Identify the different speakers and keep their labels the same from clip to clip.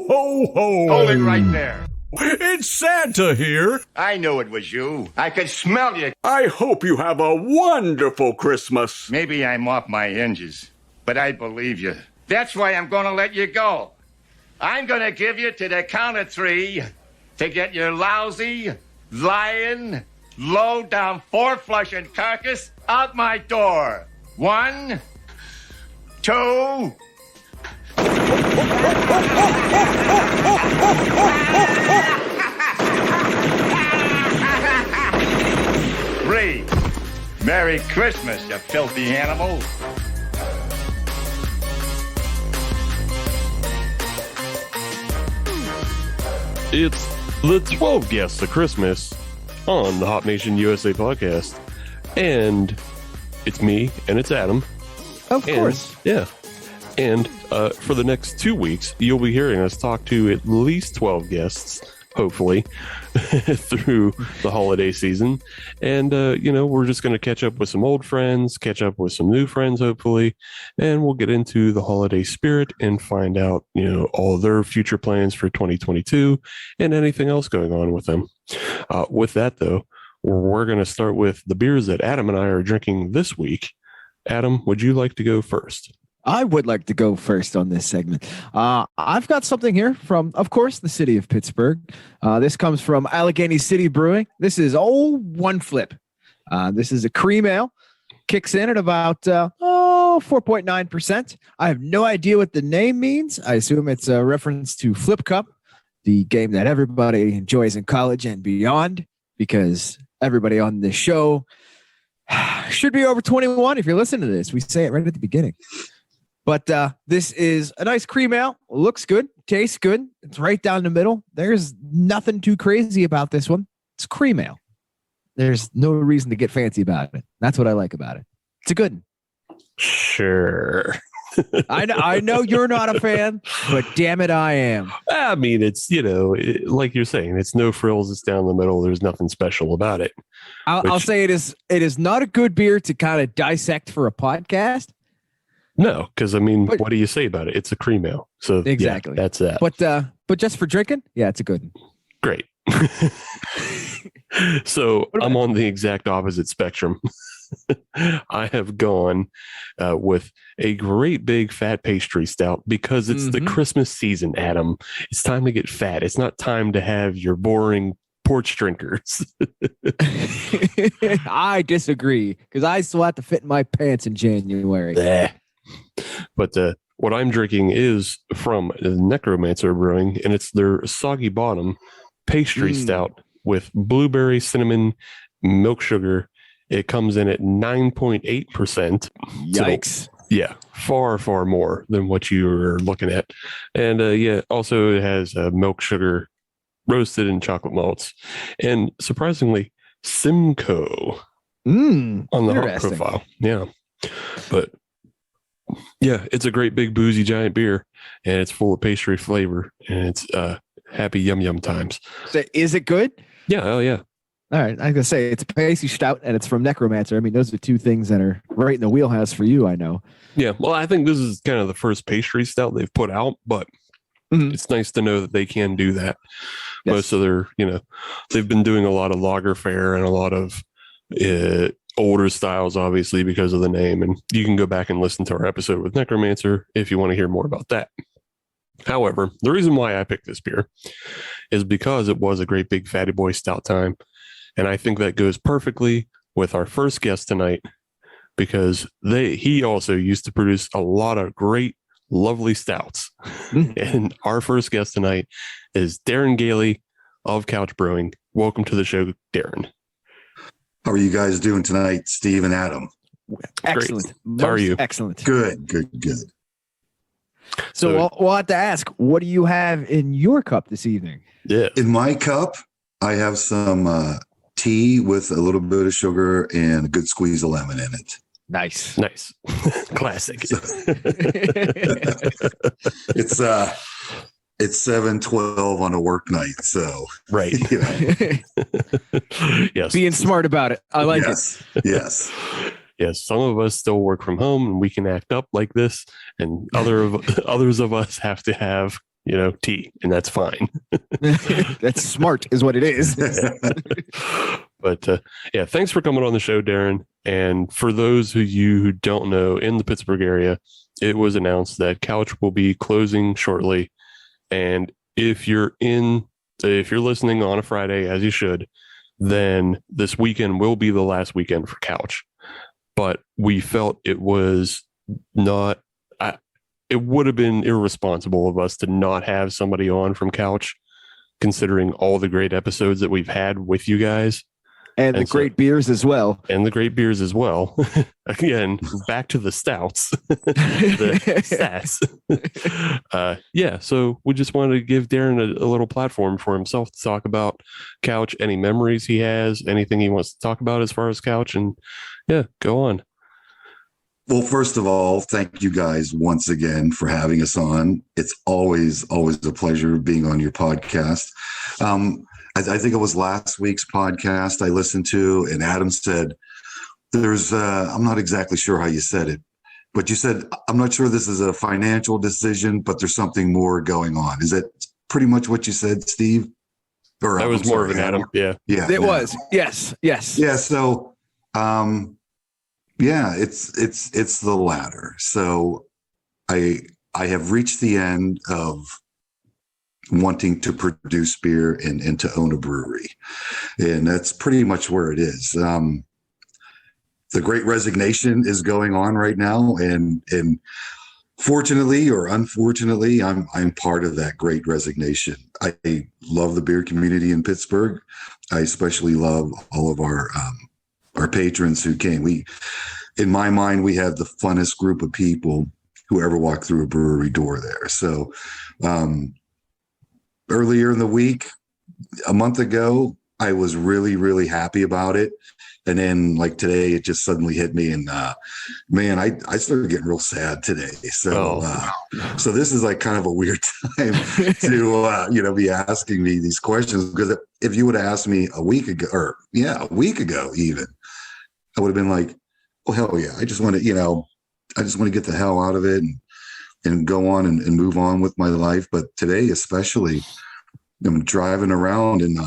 Speaker 1: ho, ho!
Speaker 2: Hold it right there.
Speaker 1: It's Santa here.
Speaker 2: I knew it was you. I could smell you.
Speaker 1: I hope you have a wonderful Christmas.
Speaker 2: Maybe I'm off my hinges, but I believe you. That's why I'm going to let you go. I'm going to give you to the count of 3 to get your lousy, lying, low-down, four-flushing carcass out my door. 1, 2... 3. Merry Christmas, you filthy animal.
Speaker 3: It's the 12 Guests of Christmas on the Hop Nation USA podcast. And it's me and it's Adam.
Speaker 4: Of course.
Speaker 3: Yeah. And for the next 2 weeks, you'll be hearing us talk to at least 12 guests, hopefully, through the holiday season. And, we're just going to catch up with some old friends, catch up with some new friends, hopefully. And we'll get into the holiday spirit and find out, all their future plans for 2022 and anything else going on with them. With that, though, we're going to start with the beers that Adam and I are drinking this week. Adam, would you like to go first?
Speaker 4: I would like to go first on this segment. I've got something here from, of course, the city of Pittsburgh. This comes from Allegheny City Brewing. This is One Flip. This is a cream ale. Kicks in at about 4.9%. I have no idea what the name means. I assume it's a reference to Flip Cup, the game that everybody enjoys in college and beyond, because everybody on this show should be over 21 if you're listening to this. We say it right at the beginning. But this is a nice cream ale. Looks good. Tastes good. It's right down the middle. There's nothing too crazy about this one. It's cream ale. There's no reason to get fancy about it. That's what I like about it. It's a good one.
Speaker 3: Sure.
Speaker 4: I know you're not a fan, but damn it, I am.
Speaker 3: I mean, it's, like you're saying, it's no frills. It's down the middle. There's nothing special about it.
Speaker 4: I'll say it is not a good beer to kind of dissect for a podcast.
Speaker 3: No, because what do you say about it? It's a cream ale. So
Speaker 4: exactly,
Speaker 3: yeah, that's that.
Speaker 4: But just for drinking, yeah, it's a good one.
Speaker 3: Great. So I'm on the exact opposite spectrum. I have gone with a great big fat pastry stout because it's the Christmas season, Adam. It's time to get fat. It's not time to have your boring porch drinkers.
Speaker 4: I disagree because I still have to fit in my pants in January.
Speaker 3: But what I'm drinking is from Necromancer Brewing, and it's their Soggy Bottom pastry stout with blueberry, cinnamon, milk sugar. It comes in at 9.8%.
Speaker 4: Yikes.
Speaker 3: So, yeah, far, far more than what you're looking at. And also it has milk sugar, roasted in chocolate malts, and surprisingly, Simcoe on the hop profile. Yeah. But yeah, it's a great big boozy giant beer, and it's full of pastry flavor, and it's happy yum times.
Speaker 4: So is it good?
Speaker 3: Yeah, oh yeah.
Speaker 4: All right, I was gonna say it's a pastry stout, and it's from Necromancer. I mean, those are two things that are right in the wheelhouse for you. I know. Yeah,
Speaker 3: well, I think this is kind of the first pastry stout they've put out, but it's nice to know that they can do that. Yes. Most of their, they've been doing a lot of lager fare and a lot of older styles, obviously, because of the name. And you can go back and listen to our episode with Necromancer if you want to hear more about that. However, the reason why I picked this beer is because it was a great big fatty boy stout time. And I think that goes perfectly with our first guest tonight, because he also used to produce a lot of great, lovely stouts. And our first guest tonight is Darren Gailey of Couch Brewing. Welcome to the show, Darren.
Speaker 5: How are you guys doing tonight, Steve and Adam?
Speaker 4: Excellent.
Speaker 3: How are you?
Speaker 5: Excellent. Good.
Speaker 4: So we'll have to ask, what do you have in your cup this evening?
Speaker 3: Yeah.
Speaker 5: In my cup, I have some tea with a little bit of sugar and a good squeeze of lemon in it.
Speaker 4: Nice.
Speaker 3: Classic.
Speaker 5: It's 7:12 on a work night, so
Speaker 3: right. Yes.
Speaker 4: Being smart about it. I like it.
Speaker 5: Yes.
Speaker 3: Yes. Some of us still work from home and we can act up like this, and others of us have to have tea, and that's fine.
Speaker 4: That's smart is what it is.
Speaker 3: But yeah, thanks for coming on the show, Darren. And for those of you who don't know, in the Pittsburgh area, it was announced that Couch will be closing shortly. And if you're listening on a Friday, as you should, then this weekend will be the last weekend for Couch. But we felt it was not, it would have been irresponsible of us to not have somebody on from Couch, considering all the great episodes that we've had with you guys.
Speaker 4: And the great beers as well.
Speaker 3: And the great beers as well. Again, back to the stouts. The stats. Yeah, so we just wanted to give Darren a little platform for himself to talk about Couch, any memories he has, anything he wants to talk about as far as Couch, and yeah, go on.
Speaker 5: Well, first of all, thank you guys once again for having us on. It's always a pleasure being on your podcast. I think it was last week's podcast I listened to, and Adam said, I'm not exactly sure how you said it, but you said, I'm not sure this is a financial decision, but there's something more going on. Is that pretty much what you said, Steve? Or
Speaker 3: that was more of an Adam. Yeah.
Speaker 5: Yeah.
Speaker 4: It was. Yes.
Speaker 5: Yeah. So, it's the latter. So I have reached the end of wanting to produce beer and to own a brewery. And that's pretty much where it is. The great resignation is going on right now. And fortunately or unfortunately, I'm part of that great resignation. I love the beer community in Pittsburgh. I especially love all of our patrons who came. In my mind, we have the funnest group of people who ever walked through a brewery door there. So, earlier in the week, a month ago, I was really, really happy about it. And then like today, it just suddenly hit me. And man, I started getting real sad today. So, so this is like kind of a weird time to, be asking me these questions, because if you would have asked me a week ago even, I would have been like, oh, hell yeah. I just want to get the hell out of it and go on and move on with my life. But today, especially, I'm driving around and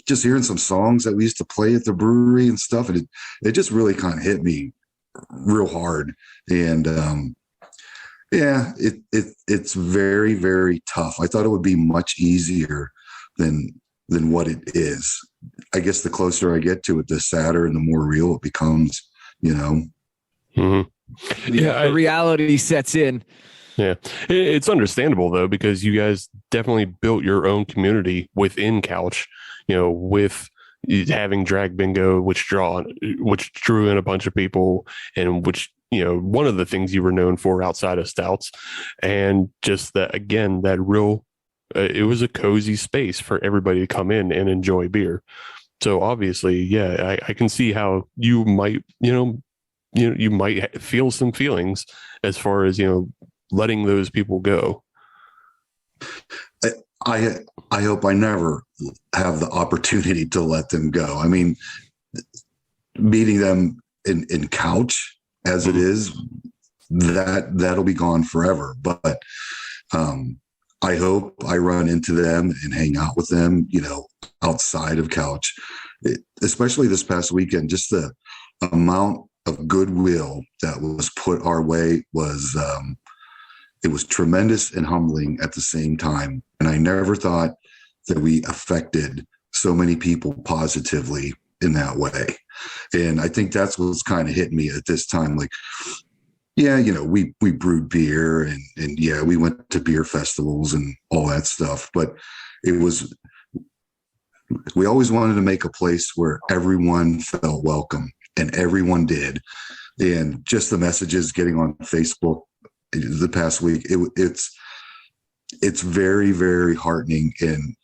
Speaker 5: just hearing some songs that we used to play at the brewery and stuff. And it just really kind of hit me real hard. And it's very, very tough. I thought it would be much easier than what it is. I guess the closer I get to it, the sadder and the more real it becomes,
Speaker 3: Mm-hmm.
Speaker 4: Yeah, the reality sets in.
Speaker 3: Yeah, it's understandable though, because you guys definitely built your own community within Couch, with having Drag Bingo, which drew in a bunch of people, and which, one of the things you were known for outside of stouts, and just that, again, that real, it was a cozy space for everybody to come in and enjoy beer. So obviously, yeah, I can see how you might, you might feel some feelings as far as, letting those people go.
Speaker 5: I hope I never have the opportunity to let them go. I mean, meeting them in Couch as it is, that'll be gone forever. But I hope I run into them and hang out with them, outside of Couch, especially this past weekend. Just the amount of goodwill that was put our way was it was tremendous and humbling at the same time. And I never thought that we affected so many people positively in that way. And I think that's what's kind of hit me at this time. Like, yeah, we brewed beer and yeah, we went to beer festivals and all that stuff. But we always wanted to make a place where everyone felt welcome, and everyone did. And just the messages getting on Facebook the past week, it's very, very heartening. And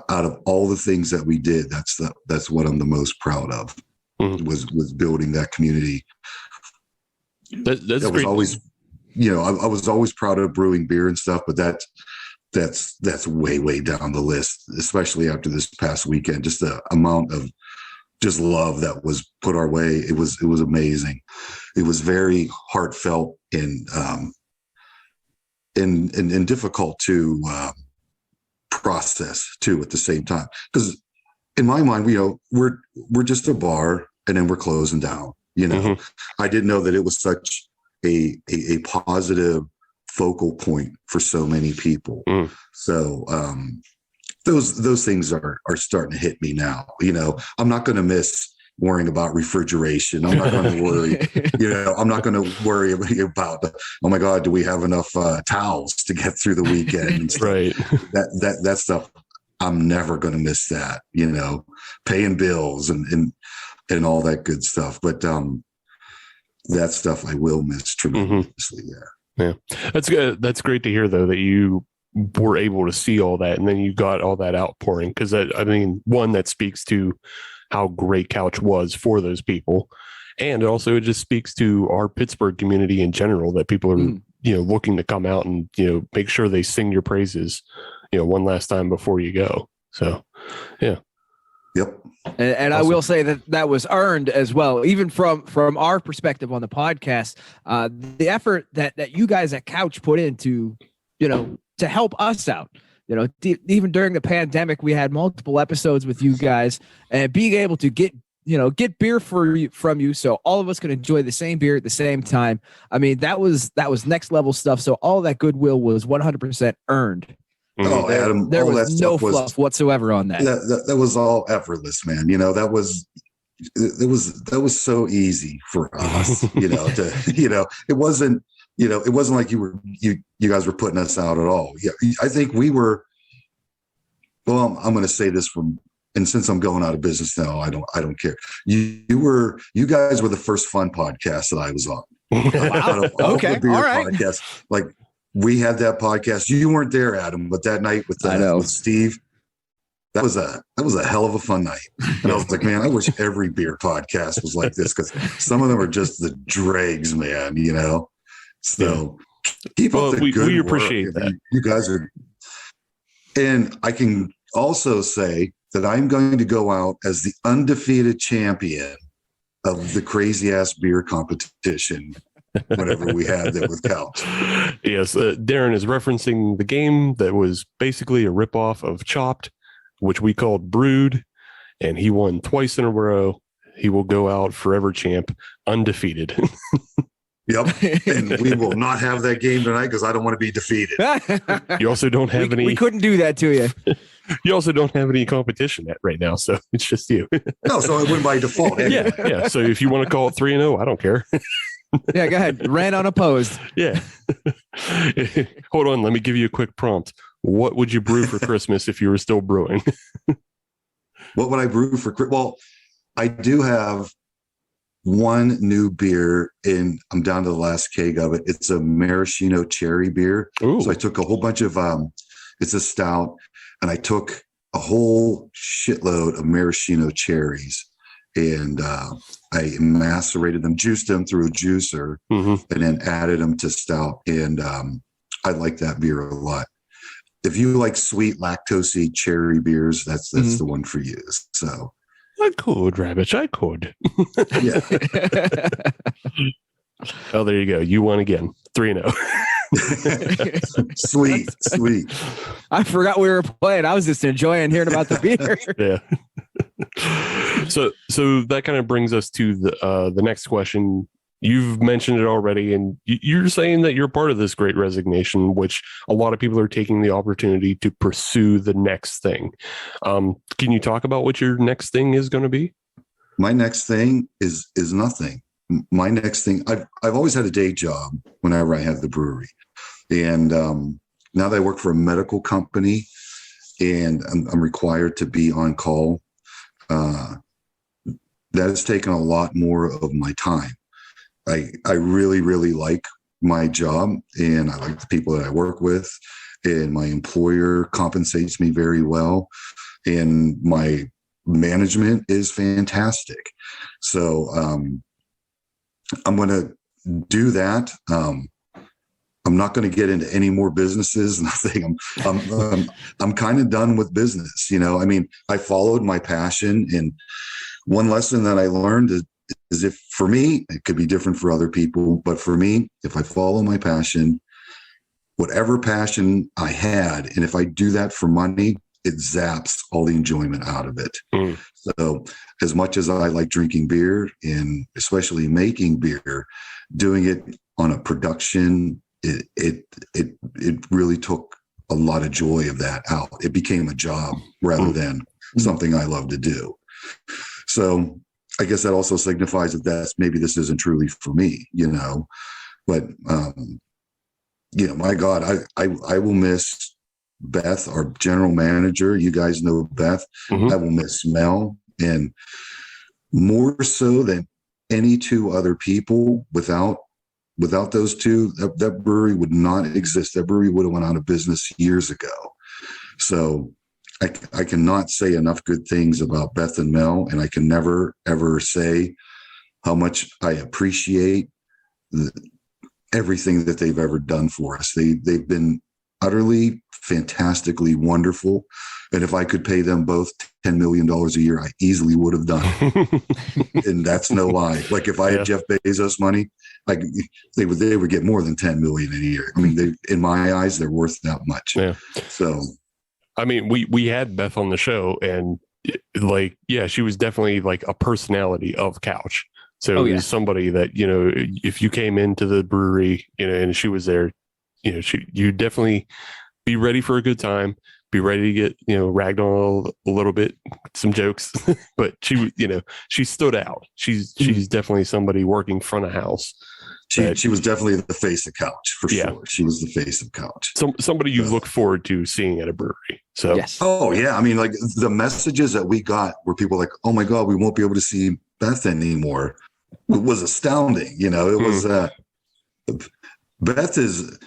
Speaker 5: out of all the things that we did, that's what I'm the most proud of. Mm-hmm. was building that community. That was always, I was always proud of brewing beer and stuff, but that's way, way down the list, especially after this past weekend. Just the amount of just love that was put our way. It was amazing. It was very heartfelt, and and difficult to process too at the same time. Because in my mind, we're just a bar, and then we're closing down. I didn't know that it was such a positive focal point for so many people. So those things are starting to hit me now. I'm not going to miss worrying about refrigeration. I'm not going to worry. I'm not going to worry about oh my God, do we have enough towels to get through the weekend? And stuff.
Speaker 3: Right.
Speaker 5: That stuff, I'm never going to miss that. Paying bills and all that good stuff. But that stuff I will miss tremendously.
Speaker 3: Yeah, that's good. That's great to hear, though, that you were able to see all that, and then you got all that outpouring. Because one, that speaks to how great Couch was for those people, and also it just speaks to our Pittsburgh community in general, that people are looking to come out and make sure they sing your praises one last time before you go. So yeah.
Speaker 5: Yep.
Speaker 4: And awesome. I will say that was earned as well, even from our perspective on the podcast. The effort that you guys at Couch put into, to help us out. Even during the pandemic, we had multiple episodes with you guys, and being able to get beer from you, so all of us can enjoy the same beer at the same time. I mean, that was next level stuff. So all that goodwill was 100% earned.
Speaker 5: Oh, Adam,
Speaker 4: there was no fluff whatsoever on that.
Speaker 5: That was all effortless, man. That was so easy for us. It wasn't like you guys were putting us out at all. Yeah, I think we were. Well, I'm going to say this and since I'm going out of business now, I don't care. You guys were the first fun podcast that I was on.
Speaker 4: Wow. Okay. All right.
Speaker 5: Podcasts, like. We had that podcast. You weren't there, Adam, but that night with Steve, that was a hell of a fun night. And I was like, man, I wish every beer podcast was like this, because some of them are just the dregs, man. So keep up the good
Speaker 3: we
Speaker 5: work.
Speaker 3: Appreciate that.
Speaker 5: You guys are, and I can also say that I'm going to go out as the undefeated champion of the crazy ass beer competition. Whatever we had there with Couch.
Speaker 3: Yes, Darren is referencing the game that was basically a ripoff of Chopped, which we called Brewed, and he won twice in a row. He will go out forever champ, undefeated.
Speaker 5: Yep, and we will not have that game tonight because I don't want to be defeated.
Speaker 3: You also don't have any.
Speaker 4: We couldn't do that to you.
Speaker 3: You also don't have any competition right now, so it's just you.
Speaker 5: No, so I win by default. Anyway.
Speaker 3: Yeah. So if you want to call it 3-0, I don't care.
Speaker 4: Yeah, go ahead. Ran unopposed.
Speaker 3: Yeah. Hold on. Let me give you a quick prompt. What would you brew for Christmas if you were still brewing?
Speaker 5: What would I brew for? Well, I do have one new beer, and I'm down to the last keg of it. It's a maraschino cherry beer.
Speaker 3: Ooh.
Speaker 5: So I took a whole bunch of, it's a stout, and I took a whole shitload of maraschino cherries. And I macerated them, juiced them through a juicer, and then added them to stout. And I like that beer a lot. If you like sweet lactose-y cherry beers, that's the one for you. So
Speaker 3: I could, Rabbit. I could.
Speaker 5: Yeah.
Speaker 3: Oh, there you go. You won again. 3-0.
Speaker 5: Sweet.
Speaker 4: I forgot we were playing. I was just enjoying hearing about the beer.
Speaker 3: Yeah. So that kind of brings us to the next question. You've mentioned it already, and you're saying that you're part of this great resignation, which a lot of people are taking the opportunity to pursue the next thing. Can you talk about what your next thing is going to be?
Speaker 5: My next thing is nothing. My next thing, I've always had a day job whenever I had the brewery. And now that I work for a medical company and I'm required to be on call, that has taken a lot more of my time. I really, really like my job, and I like the people that I work with, and my employer compensates me very well, and my management is fantastic. So I'm going to do that. I'm not going to get into any more businesses. Nothing. I'm kind of done with business. I mean, I followed my passion, and one lesson that I learned is if for me, it could be different for other people, but for me, if I follow my passion, whatever passion I had. And if I do that for money, it zaps all the enjoyment out of it. So as much as I like drinking beer and especially making beer, doing it on a production, it really took a lot of joy of that out. It became a job rather than something I love to do. So I guess that also signifies that maybe this isn't truly for me, but my God, I will miss Beth, our general manager. You guys know Beth. I will miss Mel, and more so than any two other people. Without those two, that brewery would not exist. That brewery would have went out of business years ago. So I cannot say enough good things about Beth and Mel, and I can never, ever say how much I appreciate everything that they've ever done for us. They've been utterly, fantastically wonderful. And if I could pay them both $10 million a year, I easily would have done it. And that's no lie. Like if I had Jeff Bezos money, like they would get more than 10 million a year. I mean, in my eyes, they're worth that much. Yeah. So,
Speaker 3: I mean, we had Beth on the show, and she was definitely like a personality of Couch. So it was somebody that, if you came into the brewery, and she was there, you definitely be ready for a good time, be ready to get, ragged on a little bit, some jokes, but she stood out. She's definitely somebody working front of house.
Speaker 5: She was definitely the face of Couch for sure. She was the face of Couch.
Speaker 3: Somebody you look forward to seeing at a brewery. So
Speaker 4: yes.
Speaker 5: Oh yeah. I mean, like the messages that we got were people like, oh my God, we won't be able to see Beth anymore. It was astounding. It was Beth is,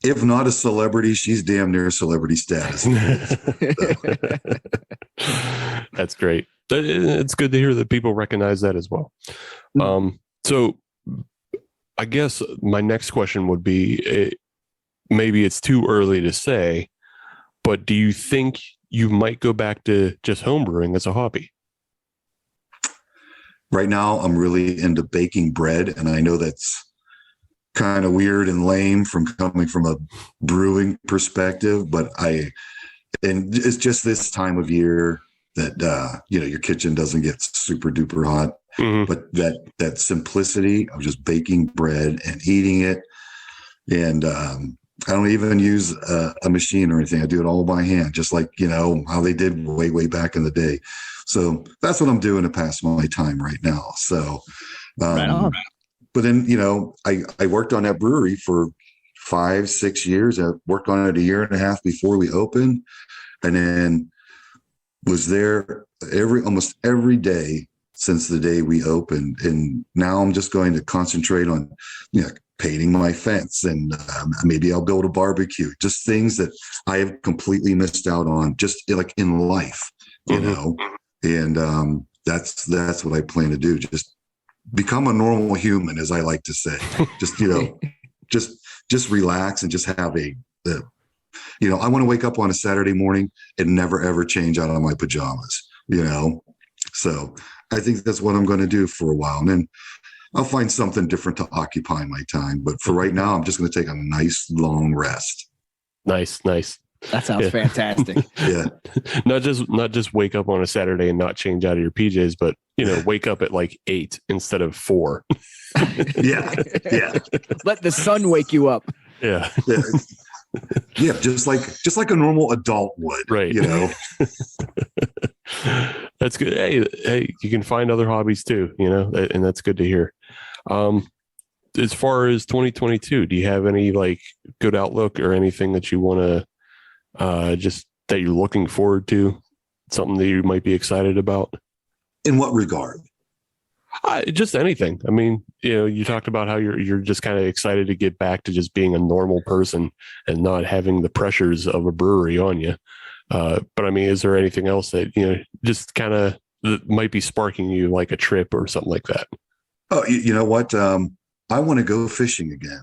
Speaker 5: if not a celebrity, she's damn near celebrity status.
Speaker 3: That's great. It's good to hear that people recognize that as well. So I guess my next question would be, maybe it's too early to say, but do you think you might go back to just homebrewing as a hobby?
Speaker 5: Right now, I'm really into baking bread, and I know that's kind of weird and lame from coming from a brewing perspective, but and it's just this time of year that your kitchen doesn't get super duper hot, but that simplicity of just baking bread and eating it, and I don't even use a machine or anything. I do it all by hand, just like how they did way back in the day. So that's what I'm doing to pass my time right now. So
Speaker 4: right on.
Speaker 5: But then, I worked on that brewery for 5-6 years. I worked on it a year and a half before we opened, and then was there almost every day since the day we opened. And now I'm just going to concentrate on, painting my fence, and maybe I'll build a barbecue, just things that I have completely missed out on just like in life, and that's what I plan to do. Just become a normal human, as I like to say. Just, just relax and just have I want to wake up on a Saturday morning and never, ever change out of my pajamas, So I think that's what I'm going to do for a while. And then I'll find something different to occupy my time. But for right now, I'm just going to take a nice long rest.
Speaker 3: Nice.
Speaker 4: That sounds fantastic.
Speaker 5: Yeah.
Speaker 3: Not just wake up on a Saturday and not change out of your PJs, but wake up at like 8 instead of 4.
Speaker 5: Yeah.
Speaker 4: Let the sun wake you up.
Speaker 3: Yeah.
Speaker 5: Yeah, just like a normal adult would.
Speaker 3: Right. That's good. Hey, you can find other hobbies too, and that's good to hear. As far as 2022, do you have any like good outlook or anything that you want to just that you're looking forward to? Something that you might be excited about?
Speaker 5: In what regard?
Speaker 3: Just anything. I mean, you talked about how you're just kind of excited to get back to just being a normal person and not having the pressures of a brewery on you. But I mean, is there anything else that, just kind of might be sparking you like a trip or something like that?
Speaker 5: Oh, you know what? I want to go fishing again.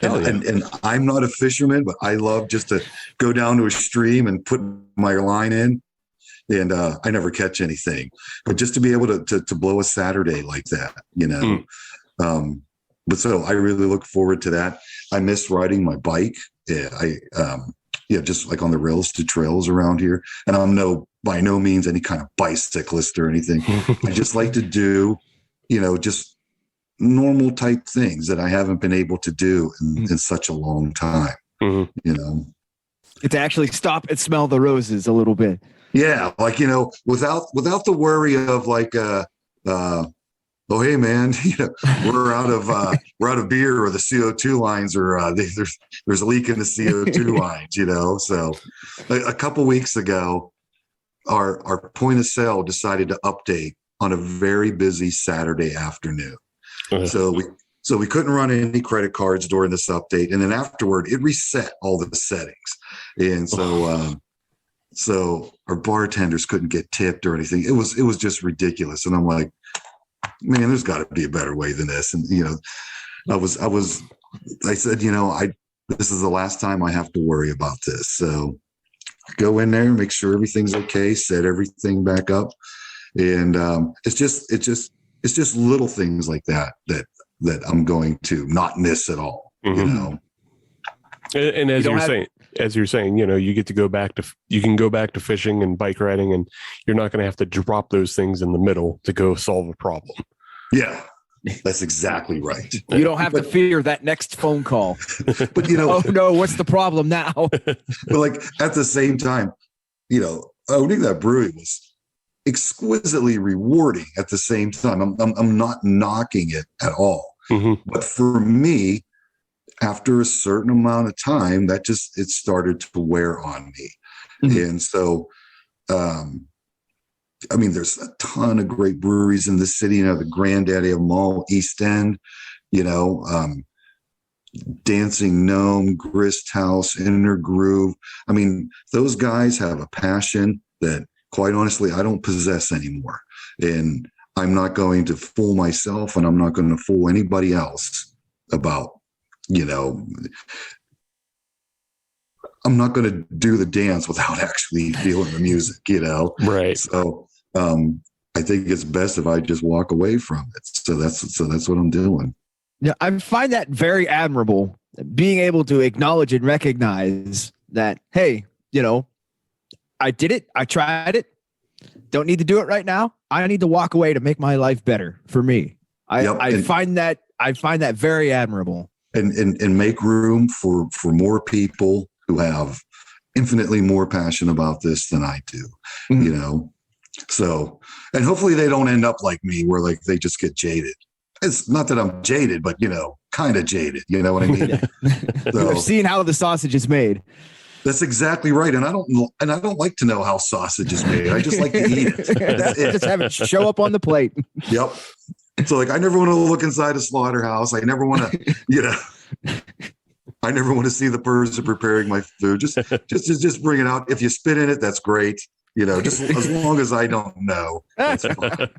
Speaker 5: And I'm not a fisherman, but I love just to go down to a stream and put my line in. And I never catch anything, but just to be able to blow a Saturday like that, but so I really look forward to that. I miss riding my bike. just like on the rails to trails around here. And I'm by no means any kind of bicyclist or anything. I just like to do, just normal type things that I haven't been able to do in such a long time.
Speaker 4: To actually stop and smell the roses a little bit.
Speaker 5: Yeah, like without the worry of like oh hey man, we're out of beer, or the CO2 lines, or there's a leak in the CO2 lines. So a couple weeks ago, our point of sale decided to update on a very busy Saturday afternoon. So we couldn't run any credit cards during this update, and then afterward it reset all the settings, and so our bartenders couldn't get tipped or anything. It was just ridiculous, and I'm like, man, there's got to be a better way than this. And I said, this is the last time I have to worry about this. So go in there, make sure everything's okay, set everything back up, and it's just little things like that I'm going to not miss at all. And
Speaker 3: as you're saying, you get to you can go back to fishing and bike riding, and you're not going to have to drop those things in the middle to go solve a problem.
Speaker 5: Yeah, that's exactly right.
Speaker 4: You don't have to fear that next phone call.
Speaker 5: But
Speaker 4: oh no, what's the problem now?
Speaker 5: But like at the same time, owning that brewery was exquisitely rewarding. At the same time, I'm not knocking it at all. But for me, after a certain amount of time, it started to wear on me. And so, there's a ton of great breweries in the city, the granddaddy of them all, East End, Dancing Gnome, Grist House, Inner Groove. Those guys have a passion that, quite honestly, I don't possess anymore. And I'm not going to fool myself, and I'm not going to fool anybody else about, I'm not going to do the dance without actually feeling the music,
Speaker 3: Right.
Speaker 5: So I think it's best if I just walk away from it. So that's what I'm doing.
Speaker 4: Yeah, I find that very admirable, being able to acknowledge and recognize that, hey, I did it. I tried it. Don't need to do it right now. I need to walk away to make my life better for me. I find that very admirable.
Speaker 5: And make room for more people who have infinitely more passion about this than I do, So, and hopefully they don't end up like me, where like they just get jaded. It's not that I'm jaded, but kind of jaded. You know what I mean? So,
Speaker 4: I've seen how the sausage is made.
Speaker 5: That's exactly right. And I don't like to know how sausage is made. I just like to eat it. That's it.
Speaker 4: Just have it show up on the plate.
Speaker 5: Yep. So like, I never want to look inside a slaughterhouse. I never want to, I never want to see the person preparing my food. Just bring it out. If you spit in it, that's great. Just as long as I don't know, that's fine.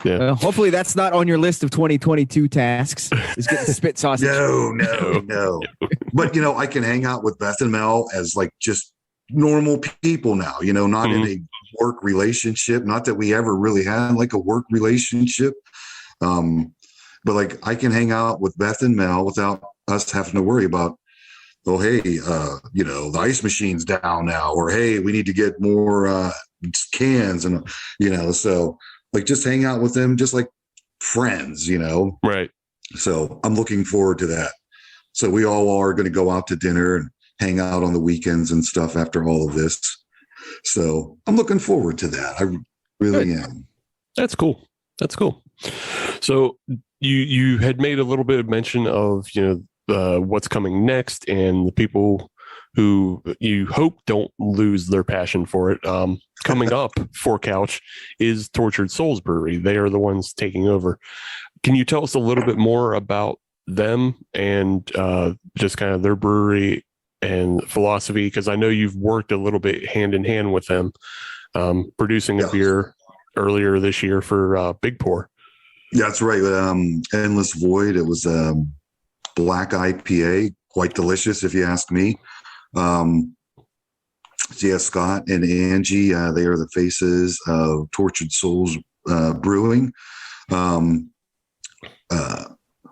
Speaker 3: Yeah.
Speaker 4: Well, hopefully that's not on your list of 2022 tasks. Is getting spit sausage.
Speaker 5: No. But I can hang out with Beth and Mel as like just normal people now. Not in a work relationship. Not that we ever really had like a work relationship. But like I can hang out with Beth and Mel without us having to worry about, oh hey, the ice machine's down now, or hey, we need to get more cans, and so. Like just hang out with them, just like friends,
Speaker 3: Right.
Speaker 5: So I'm looking forward to that. So we all are going to go out to dinner and hang out on the weekends and stuff after all of this. So I'm looking forward to that. I really am.
Speaker 3: That's cool. So you had made a little bit of mention of, what's coming next, and the people who you hope don't lose their passion for it. Coming up for Couch is Tortured Souls Brewery. They are the ones taking over. Can you tell us a little bit more about them and just kind of their brewery and philosophy? Because I know you've worked a little bit hand in hand with them, producing a beer earlier this year for Big Pour.
Speaker 5: Yeah, that's right. Endless Void. It was black IPA, quite delicious if you ask me. Scott and Angie, they are the faces of Tortured Souls Brewing.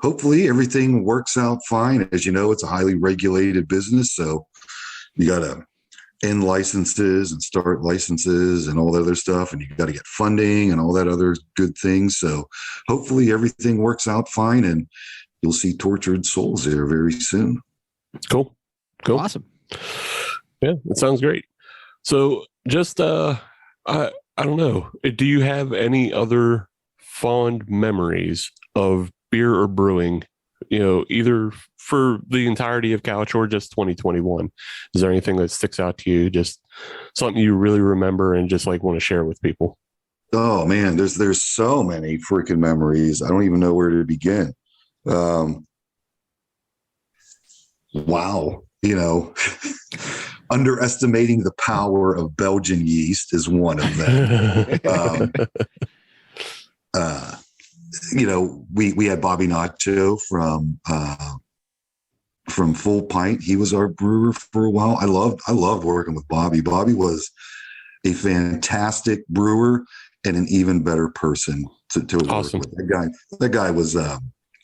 Speaker 5: hopefully everything works out fine. As you know, it's a highly regulated business, so you got to end licenses and start licenses and all that other stuff, and you got to get funding and all that other good things. So hopefully everything works out fine, and you'll see Tortured Souls there very soon.
Speaker 3: Cool.
Speaker 4: Awesome.
Speaker 3: Yeah, it sounds great. So just I don't know, do you have any other fond memories of beer or brewing, either for the entirety of Couch or just 2021? Is there anything that sticks out to you, just something you really remember and just like want to share with people?
Speaker 5: Oh man, there's so many freaking memories. I don't even know where to begin. Wow. Underestimating the power of Belgian yeast is one of them. We had Bobby Nacho from Full Pint. He was our brewer for a while. I loved working with Bobby. Bobby was a fantastic brewer and an even better person to work with. That guy was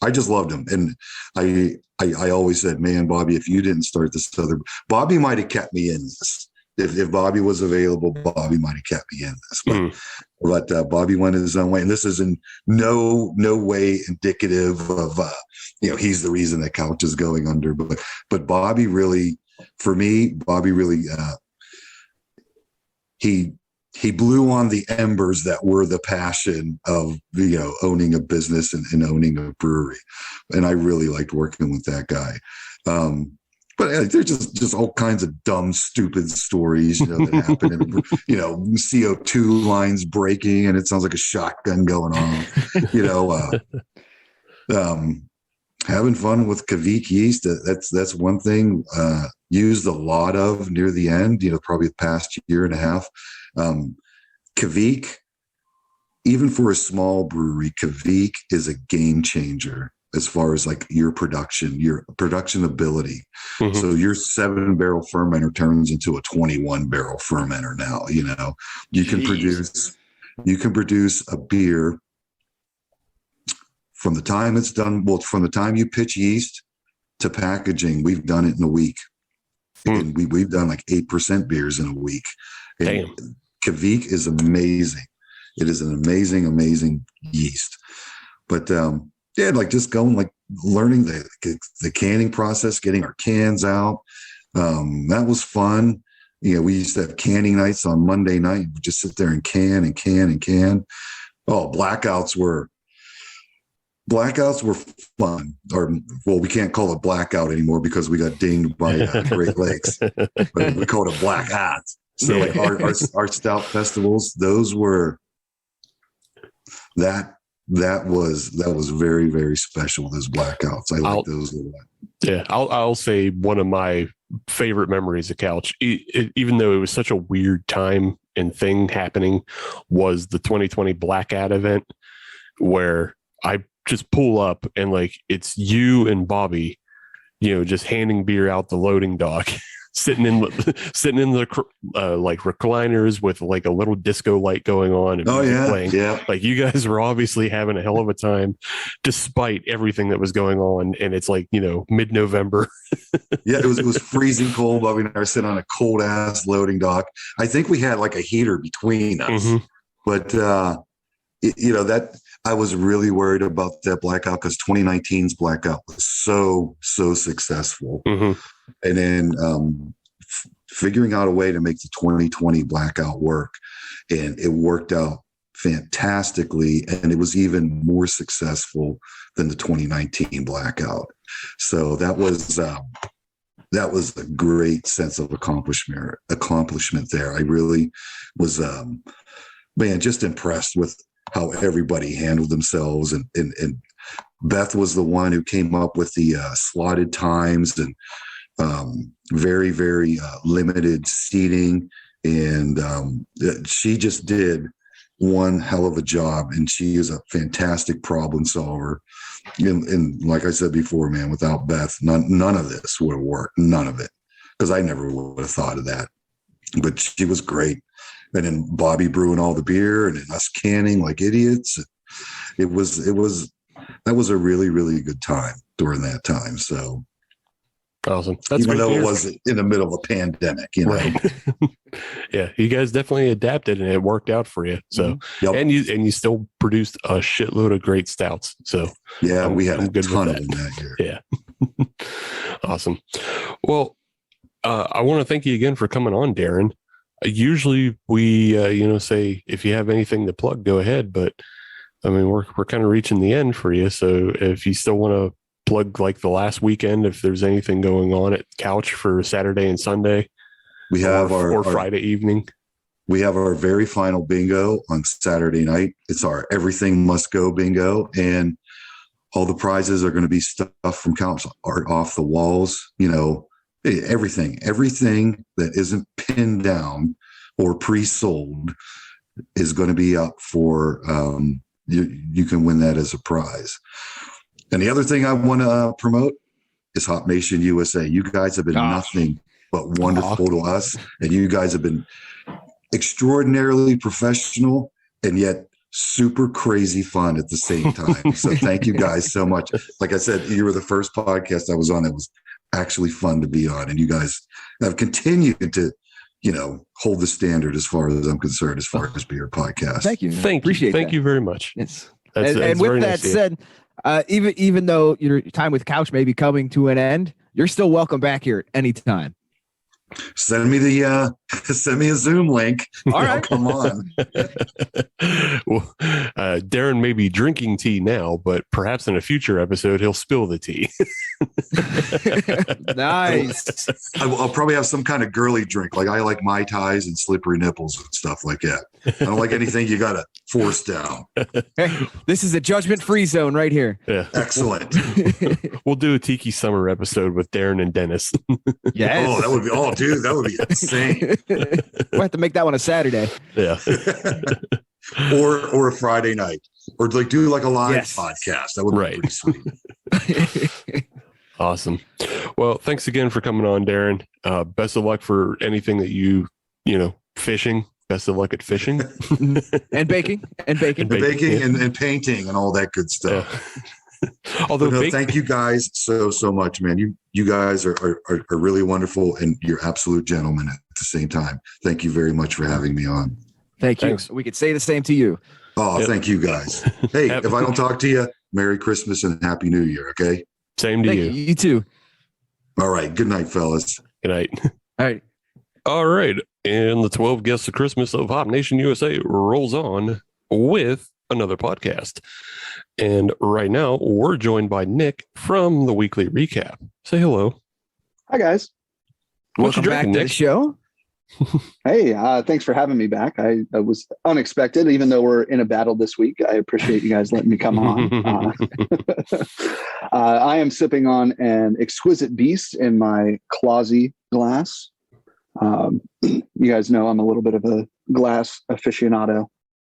Speaker 5: I just loved him. And I always said, man, Bobby, if you didn't start this other, Bobby might have kept me in this. If Bobby was available, Bobby might have kept me in this. But Bobby went his own way. And this is in no way indicative of, he's the reason that Couch is going under. But Bobby really, for me, he blew on the embers that were the passion of, owning a business and owning a brewery. And I really liked working with that guy. But there's just all kinds of dumb, stupid stories, that happen. And, CO2 lines breaking and it sounds like a shotgun going on, having fun with Kvik yeast. That's one thing, used a lot of near the end, probably the past year and a half. Kvik, even for a small brewery, Kvik is a game changer as far as like your production ability. Mm-hmm. So your 7-barrel fermenter turns into a 21-barrel fermenter now. You can produce a beer from the time it's done. Well, from the time you pitch yeast to packaging, we've done it in a week. And we've done like 8% beers in a week. And
Speaker 3: damn.
Speaker 5: Kvik is amazing. It is an amazing yeast. But like just going, like learning the canning process, getting our cans out. That was fun. We used to have canning nights on Monday night. We'd just sit there and can. Oh, blackouts were fun. We can't call it blackout anymore because we got dinged by Great Lakes. But we call it a black hat. So like our stout festivals, those were that was very, very special. Those blackouts, I like those a lot.
Speaker 3: Yeah, I'll say one of my favorite memories of Couch, even though it was such a weird time and thing happening, was the 2020 Blackout event where I just pull up and like it's you and Bobby, just handing beer out the loading dock. Sitting in the like recliners with like a little disco light going on and playing. Yeah. Like you guys were obviously having a hell of a time despite everything that was going on. And it's like, mid-November.
Speaker 5: Yeah, it was freezing cold. Bobby and I were sitting on a cold ass loading dock. I think we had like a heater between us. Mm-hmm. But that I was really worried about that blackout because 2019's blackout was so successful. Mm-hmm. And then figuring out a way to make the 2020 blackout work. And it worked out fantastically. And it was even more successful than the 2019 blackout. So that was a great sense of accomplishment there. I really was, just impressed with how everybody handled themselves. And Beth was the one who came up with the slotted times and very, very limited seating. And she just did one hell of a job. And she is a fantastic problem solver. And like I said before, man, without Beth, none of this would have worked. None of it. Because I never would have thought of that. But she was great. And then Bobby brewing all the beer and then us canning like idiots. It was that was a really, really good time during that time. So
Speaker 3: awesome. That's
Speaker 5: even
Speaker 3: great
Speaker 5: though
Speaker 3: to
Speaker 5: it
Speaker 3: hear.
Speaker 5: was in the middle of a pandemic,
Speaker 3: Right. Yeah, you guys definitely adapted and it worked out for you. So
Speaker 5: Yep.
Speaker 3: and you still produced a shitload of great stouts. So
Speaker 5: Yeah, we had
Speaker 3: I'm
Speaker 5: a
Speaker 3: good with
Speaker 5: ton of
Speaker 3: that.
Speaker 5: them that year.
Speaker 3: Yeah. Awesome. Well, I want to thank you again for coming on, Darren. Usually we, say if you have anything to plug, go ahead. But I mean, we're kind of reaching the end for you. So if you still want to plug like the last weekend, if there's anything going on at Couch for Saturday and Sunday,
Speaker 5: We have
Speaker 3: or Friday evening.
Speaker 5: We have our very final bingo on Saturday night. It's our Everything Must Go bingo. And all the prizes are going to be stuff from Couch art off the walls, everything that isn't pinned down or pre-sold is going to be up for, you can win that as a prize. And the other thing I want to promote is Hop Nation USA. You guys have been nothing but wonderful to us. And you guys have been extraordinarily professional and yet super crazy fun at the same time. So thank you guys so much. Like I said, you were the first podcast I was on that was actually fun to be on. And you guys have continued to, hold the standard as far as I'm concerned, as far as beer podcasts.
Speaker 4: Thank you.
Speaker 3: Thank you very much.
Speaker 4: Yes.
Speaker 3: That's
Speaker 4: And
Speaker 3: very
Speaker 4: with that
Speaker 3: nice of you.
Speaker 4: said, even though your time with Couch may be coming to an end, you're still welcome back here at any time.
Speaker 5: Send me a Zoom link.
Speaker 4: All right.
Speaker 5: Come on.
Speaker 3: Well, Darren may be drinking tea now, but perhaps in a future episode he'll spill the tea.
Speaker 4: Nice.
Speaker 5: I'll probably have some kind of girly drink. Like I like Mai Tais and slippery nipples and stuff like that. I don't like anything you got to force down.
Speaker 4: Hey, this is a judgment-free zone right here.
Speaker 3: Yeah,
Speaker 5: Excellent.
Speaker 3: we'll do a Tiki Summer episode with Darren and Dennis.
Speaker 4: Yes.
Speaker 5: Oh, that would be, dude, that would be insane.
Speaker 4: We'll have to make that one a Saturday.
Speaker 3: Yeah.
Speaker 5: or a Friday night, or like do like a live
Speaker 4: Yes.
Speaker 5: podcast. That would be
Speaker 3: Right.
Speaker 5: pretty sweet.
Speaker 3: Awesome. Well, thanks again for coming on, Darren. Best of luck for anything that fishing. Best of luck at fishing.
Speaker 4: And baking.
Speaker 5: And baking and painting and all that good stuff.
Speaker 3: Yeah. Although
Speaker 5: But no, thank you guys so much, man. You guys are really wonderful, and you're absolute gentlemen at the same time. Thank you very much for having me on.
Speaker 4: Thank you.
Speaker 3: Thanks.
Speaker 4: We could say the same to you.
Speaker 5: Oh,
Speaker 3: Yep.
Speaker 5: Thank you guys. Hey, if I don't talk to you, Merry Christmas and Happy New Year. Okay.
Speaker 3: Same to
Speaker 4: Thank
Speaker 3: you.
Speaker 4: you. You too.
Speaker 5: All right. Good night, fellas.
Speaker 3: Good night.
Speaker 4: All right.
Speaker 3: All right. And the 12 Guests of Christmas of Hop Nation USA rolls on with another podcast. And right now, we're joined by Nick from the Weekly Recap. Say hello.
Speaker 6: Hi, guys.
Speaker 3: What you
Speaker 4: Welcome back
Speaker 3: drinking,
Speaker 4: to
Speaker 3: Nick?
Speaker 4: the show.
Speaker 6: Hey, thanks for having me back. I was unexpected, even though we're in a battle this week. I appreciate you guys letting me come on. I am sipping on an Exquisite Beast in my Clausy glass. You guys know I'm a little bit of a glass aficionado,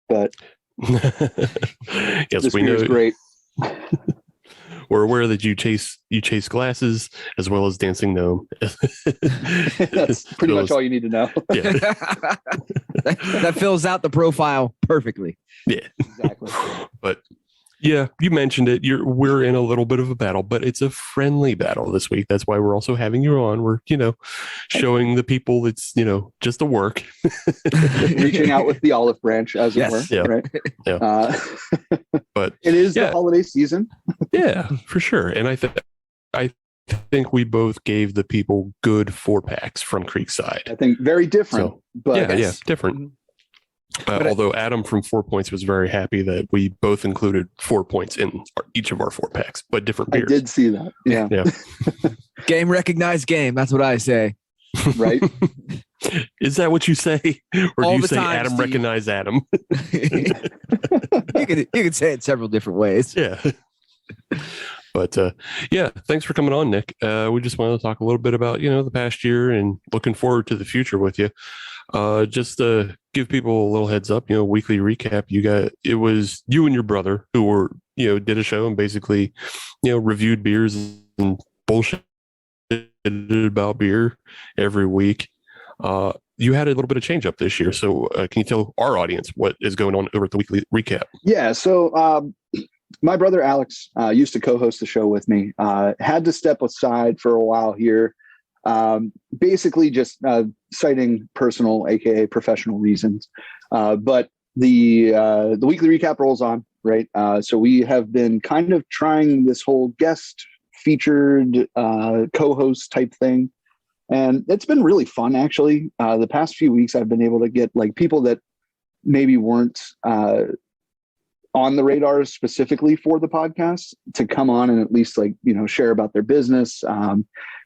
Speaker 6: but
Speaker 3: Yes,
Speaker 6: this
Speaker 3: we
Speaker 6: beer is
Speaker 3: know.
Speaker 6: great.
Speaker 3: We're aware that you chase glasses as well as dancing gnome.
Speaker 6: That's pretty much all you need to know.
Speaker 3: Yeah.
Speaker 4: that fills out the profile perfectly.
Speaker 3: Yeah.
Speaker 6: Exactly.
Speaker 3: But yeah, you mentioned it. We're in a little bit of a battle, but it's a friendly battle this week. That's why we're also having you on. We're, showing the people it's, just a work.
Speaker 6: Reaching out with the olive branch, as
Speaker 4: Yes.
Speaker 6: it were.
Speaker 3: Yeah.
Speaker 6: Right?
Speaker 3: Yeah. But
Speaker 6: it is
Speaker 3: yeah.
Speaker 6: the holiday season.
Speaker 3: Yeah, for sure. And I think we both gave the people good 4-packs from Creekside.
Speaker 6: I think very different,
Speaker 3: So,
Speaker 6: but
Speaker 3: yeah, different.
Speaker 4: But
Speaker 3: although Adam from 4 Points was very happy that we both included 4 points in each of our 4-packs, but different
Speaker 6: I
Speaker 3: beers.
Speaker 6: did see that. Yeah.
Speaker 4: Game recognized game. That's what I say.
Speaker 6: Right.
Speaker 3: Is that what you say? Or
Speaker 4: All
Speaker 3: do you
Speaker 4: the
Speaker 3: say
Speaker 4: time,
Speaker 3: Adam
Speaker 4: Steve.
Speaker 3: recognize Adam?
Speaker 4: you can say it several different ways.
Speaker 3: Yeah. But yeah, thanks for coming on, Nick. We just wanted to talk a little bit about, the past year and looking forward to the future with you. Just to give people a little heads up, weekly recap, it was you and your brother who were, did a show and basically, reviewed beers and bullshit about beer every week. You had a little bit of change up this year. So can you tell our audience what is going on over at the weekly recap?
Speaker 6: Yeah. So my brother Alex used to co-host the show with me. Had to step aside for a while here, basically just citing personal, aka professional reasons. But the weekly recap rolls on, right? So we have been kind of trying this whole guest featured co-host type thing, and it's been really fun actually. The past few weeks I've been able to get like people that maybe weren't on the radar specifically for the podcast to come on and at least like, you know, share about their business.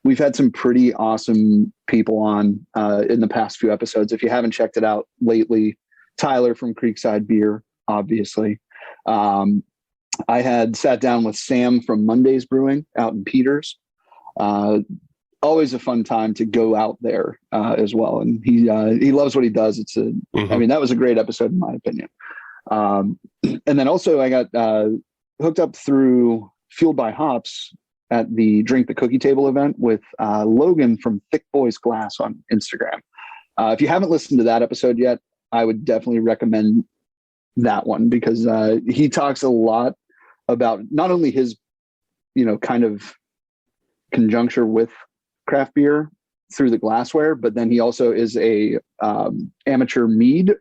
Speaker 6: We've had some pretty awesome people on in the past few episodes. If you haven't checked it out lately, Tyler from Creekside Beer, obviously. I had sat down with Sam from Monday's Brewing out in Peters. Always a fun time to go out there as well. And he loves what he does. I mean, that was a great episode in my opinion. And then also I got hooked up through Fueled by Hops at the Drink the Cookie Table event with Logan from Thick Boys Glass on Instagram. If you haven't listened to that episode yet, I would definitely recommend that one because he talks a lot about not only his, you know, kind of conjuncture with craft beer through the glassware, but then he also is a amateur mead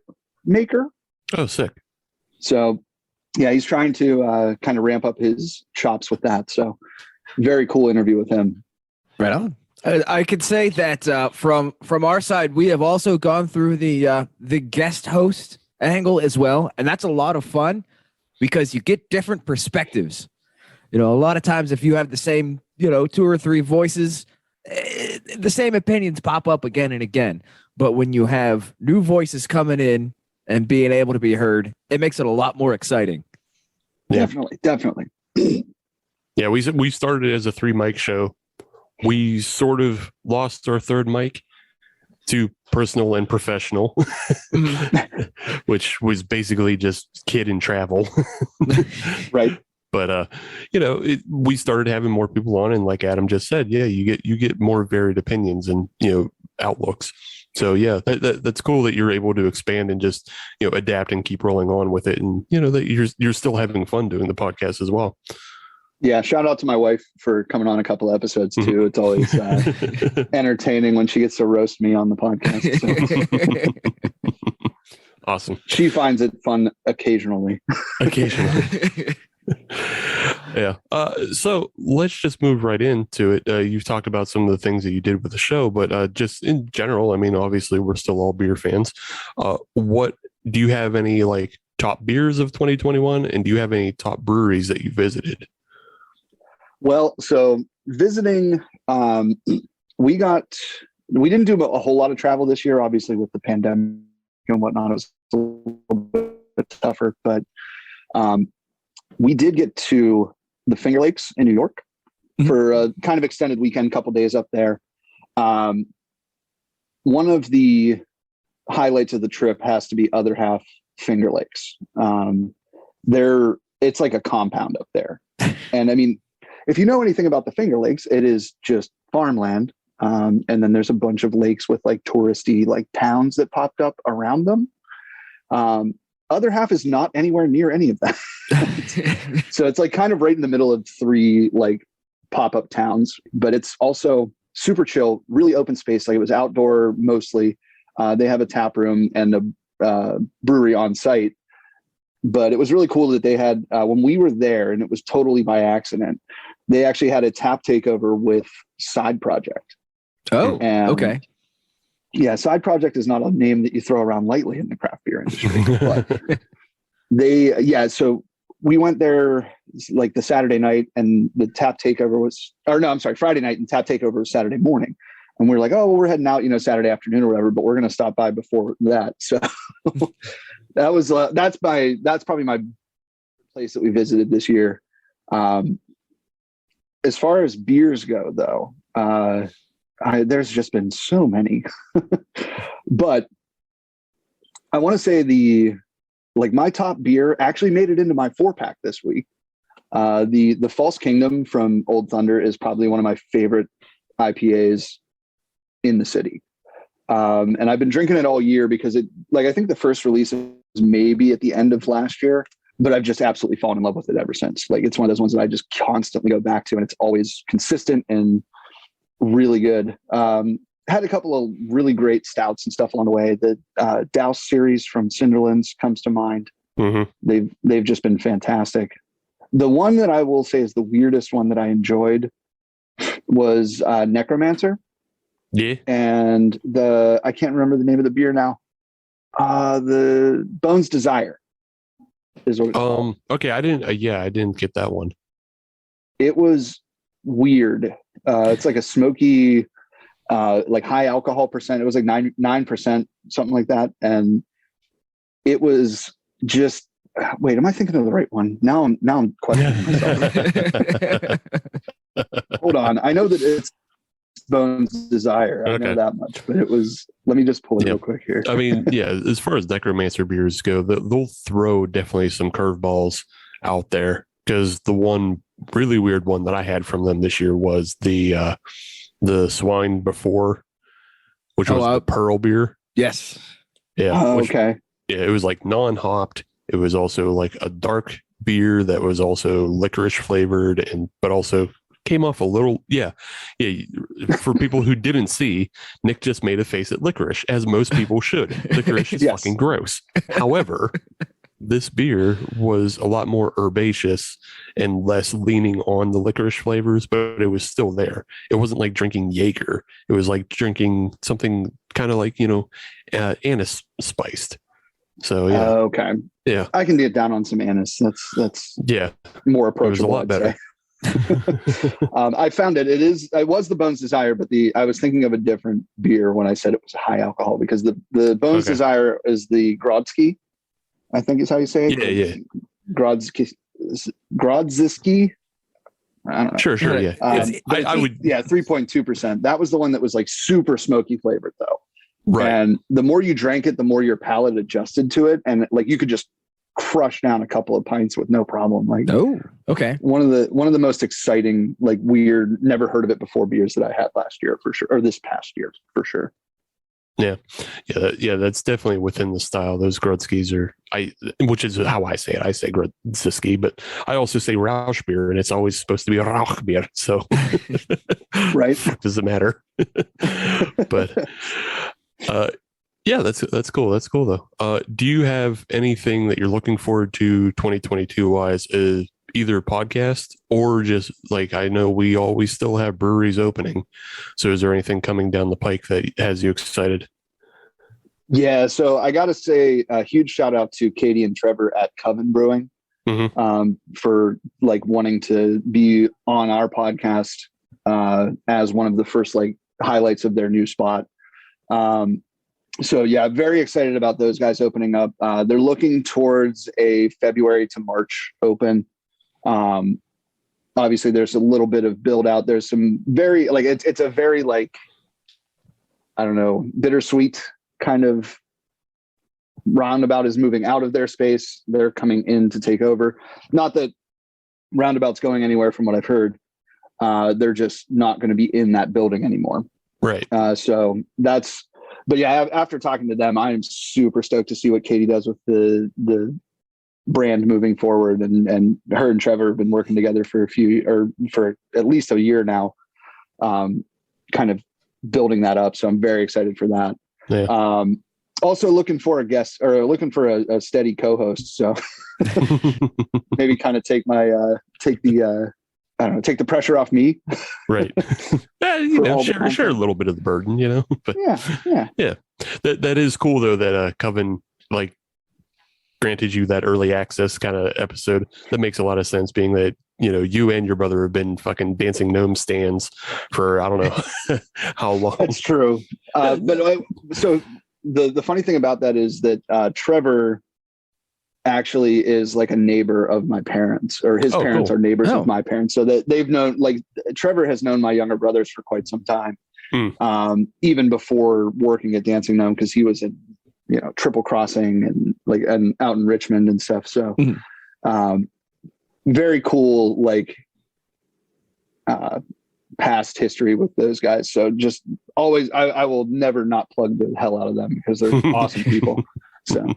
Speaker 6: maker.
Speaker 3: Oh, sick.
Speaker 6: So yeah, he's trying to kind of ramp up his chops with that. So very cool interview with him.
Speaker 4: Right on. I could say that from our side, we have also gone through the guest host angle as well, and that's a lot of fun because you get different perspectives. You know, a lot of times if you have the same, you know, 2 or 3 voices, the same opinions pop up again and again. But when you have new voices coming in and being able to be heard, it makes it a lot more exciting.
Speaker 3: Yeah.
Speaker 6: Definitely.
Speaker 3: Yeah, we started as a 3 mic show. We sort of lost our 3rd mic to personal and professional, which was basically just kid and travel.
Speaker 6: Right.
Speaker 3: But you know, we started having more people on, and like Adam just said, yeah, you get more varied opinions and, you know, outlooks. So yeah, that's cool that you're able to expand and just, you know, adapt and keep rolling on with it, and you know that you're still having fun doing the podcast as well.
Speaker 6: Yeah, shout out to my wife for coming on a couple of episodes too. It's always entertaining when she gets to roast me on the podcast. So.
Speaker 3: Awesome.
Speaker 6: She finds it fun occasionally.
Speaker 3: Yeah. So let's just move right into it. You've talked about some of the things that you did with the show, but just in general, I mean, obviously we're still all beer fans. What do you have any like top beers of 2021, and do you have any top breweries that you visited?
Speaker 6: Well, so visiting, we didn't do a whole lot of travel this year, obviously with the pandemic and whatnot. It was a little bit tougher, but we did get to the Finger Lakes in New York for a kind of extended weekend, couple days up there. One of the highlights of the trip has to be Other Half Finger Lakes. It's like a compound up there. And I mean, if you know anything about the Finger Lakes, it is just farmland. And then there's a bunch of lakes with like touristy like towns that popped up around them. Other Half is not anywhere near any of that. So it's like kind of right in the middle of 3 like pop-up towns, but it's also super chill, really open space. Like it was outdoor mostly. They have a tap room and a brewery on site, but it was really cool that they had, when we were there, and it was totally by accident, they actually had a tap takeover with Side Project.
Speaker 4: Oh,
Speaker 6: and
Speaker 4: okay.
Speaker 6: Yeah, Side Project is not a name that you throw around lightly in the craft beer industry. But so we went there like the Saturday night, and the tap takeover was, Friday night, and tap takeover was Saturday morning. And we were like, oh, well, we're heading out, Saturday afternoon or whatever, but we're going to stop by before that. So that was, that's probably my place that we visited this year. As far as beers go though, there's just been so many, but I want to say my top beer actually made it into my 4-pack this week. The False Kingdom from Old Thunder is probably one of my favorite IPAs in the city. And I've been drinking it all year because I think the first release was maybe at the end of last year. but I've just absolutely fallen in love with it ever since. Like, it's one of those ones that I just constantly go back to, and it's always consistent and really good. Had a couple of really great stouts and stuff along the way. The Douse series from Cinderlands comes to mind. Mm-hmm. They've just been fantastic. The one that I will say is the weirdest one that I enjoyed was Necromancer.
Speaker 3: Yeah.
Speaker 6: And I can't remember the name of the beer now. The Bones Desire is what it's called.
Speaker 3: Okay, I didn't get that one.
Speaker 6: It was weird. It's like a smoky, like high alcohol percent. It was like 9%, something like that. And it was just, wait, am I thinking of the right one? Now I'm questioning myself. Hold on. I know that it's Bones Desire. I know that much, but it was, let me just pull it real quick here.
Speaker 3: I mean, yeah, as far as Necromancer beers go, they'll throw definitely some curveballs out there, because the one really weird one that I had from them this year was the Swine Before, which was the Pearl beer.
Speaker 4: Yes.
Speaker 3: Yeah.
Speaker 6: Okay.
Speaker 3: Yeah, it was like non-hopped. It was also like a dark beer that was also licorice flavored, but also came off a little, yeah. For people who didn't see, Nick just made a face at licorice, as most people should. Licorice is fucking gross. However, this beer was a lot more herbaceous and less leaning on the licorice flavors, but it was still there. It wasn't like drinking Jaeger. It was like drinking something kind of like, anise spiced. So yeah.
Speaker 6: Okay.
Speaker 3: Yeah.
Speaker 6: I can get down on some anise. That's more approachable.
Speaker 3: It was a lot better.
Speaker 6: I found it. It was the Bones Desire, but I was thinking of a different beer when I said it was high alcohol, because the Bones Desire is the Grodzki, I think is how you say it.
Speaker 3: Yeah.
Speaker 6: Grodziski. I don't know.
Speaker 3: Sure. Yeah. I would.
Speaker 6: Yeah, 3.2%. That was the one that was like super smoky flavored though.
Speaker 3: Right.
Speaker 6: And the more you drank it, the more your palate adjusted to it, and like you could just crush down a couple of pints with no problem. Like,
Speaker 4: oh, okay.
Speaker 6: One of the most exciting, like weird, never heard of it before beers that I had last year for sure, or this past year for sure.
Speaker 3: Yeah. That's definitely within the style. Those Grodzkis which is how I say it. I say Grodzki, but I also say Rausch beer, and it's always supposed to be Rauch beer. So,
Speaker 6: right?
Speaker 3: Doesn't matter. But, yeah, that's cool. That's cool though. Do you have anything that you're looking forward to 2022 wise, either podcast or just like, I know we always still have breweries opening. So is there anything coming down the pike that has you excited?
Speaker 6: Yeah. So I got to say a huge shout out to Katie and Trevor at Coven Brewing, for like wanting to be on our podcast, as one of the first like highlights of their new spot. So yeah, very excited about those guys opening up. They're looking towards a February to March open. Obviously there's a little bit of build out. There's some very like, it's a very like, I don't know, bittersweet kind of Roundabout is moving out of their space. They're coming in to take over. Not that Roundabout's going anywhere from what I've heard. They're just not going to be in that building anymore.
Speaker 3: Right.
Speaker 6: So that's, but yeah, after talking to them, I am super stoked to see what Katie does with the brand moving forward. And her and Trevor have been working together for for at least a year now, kind of building that up. So I'm very excited for that. Yeah. Also looking for a guest, or looking for a steady co-host. So maybe kind of take the pressure off me.
Speaker 3: Right. Share a little bit of the burden, but yeah. That is cool though, that Coven like granted you that early access kind of episode. That makes a lot of sense, being that, you and your brother have been fucking dancing gnome stands for, I don't know how long.
Speaker 6: That's true. So the funny thing about that is that Trevor actually is like a neighbor of my parents, or his parents are neighbors of my parents. So that they've known, like, Trevor has known my younger brothers for quite some time. Even before working at Dancing Gnome, because he was in, Triple Crossing and out in Richmond and stuff. So very cool, like past history with those guys. So just always, I will never not plug the hell out of them, because they're awesome people. So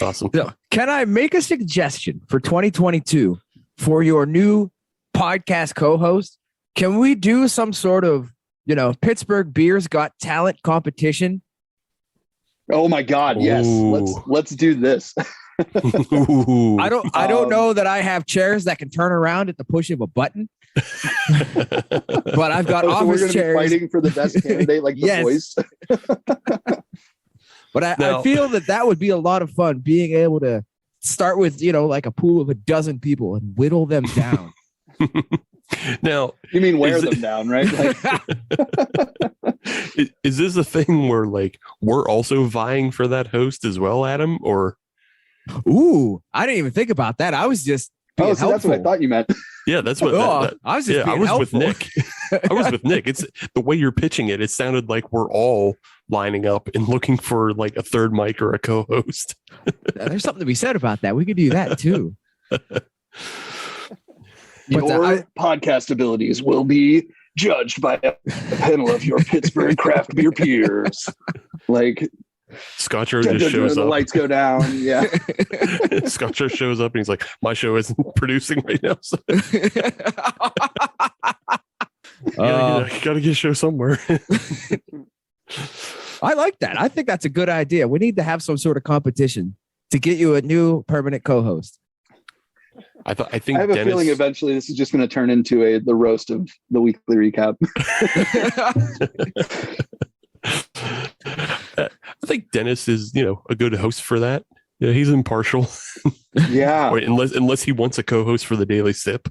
Speaker 3: Awesome.
Speaker 4: So, can I make a suggestion for 2022 for your new podcast co-host? Can we do some sort of, Pittsburgh Beer's Got Talent competition?
Speaker 6: Oh my God! Yes, let's do this.
Speaker 3: Ooh.
Speaker 4: I don't know that I have chairs that can turn around at the push of a button, but I've got
Speaker 6: so we're
Speaker 4: office
Speaker 6: gonna
Speaker 4: chairs.
Speaker 6: be fighting for the best candidate, like the
Speaker 4: Yes.
Speaker 6: voice.
Speaker 4: But I feel that would be a lot of fun, being able to start with, like a pool of a dozen people and whittle them down.
Speaker 3: Now,
Speaker 6: You mean wear them down, right? Like,
Speaker 3: is this a thing where like we're also vying for that host as well, Adam? Or
Speaker 4: Ooh, I didn't even think about that. I was just being
Speaker 6: so that's what I
Speaker 4: helpful.
Speaker 6: thought you meant.
Speaker 3: yeah, that's what.
Speaker 4: I was just
Speaker 3: I
Speaker 4: being
Speaker 3: was
Speaker 4: helpful.
Speaker 3: with Nick. I was with Nick. It's the way you're pitching it. It sounded like we're all lining up and looking for like a third mic or a co-host.
Speaker 4: There's something to be said about that. We could do that too.
Speaker 6: Your podcast abilities will be judged by a panel of your Pittsburgh craft beer peers. Like,
Speaker 3: Scotcher just shows
Speaker 6: the
Speaker 3: up.
Speaker 6: lights go down. Yeah.
Speaker 3: Scotcher shows up and he's like, "My show isn't producing right now, so gotta get a show somewhere."
Speaker 4: I like that. I think that's a good idea. We need to have some sort of competition to get you a new permanent co-host.
Speaker 3: I think
Speaker 6: I have a feeling eventually this is just going to turn into the roast of the weekly recap.
Speaker 3: I think Dennis is, a good host for that. Yeah, he's impartial.
Speaker 6: Yeah.
Speaker 3: unless he wants a co-host for the Daily Sip.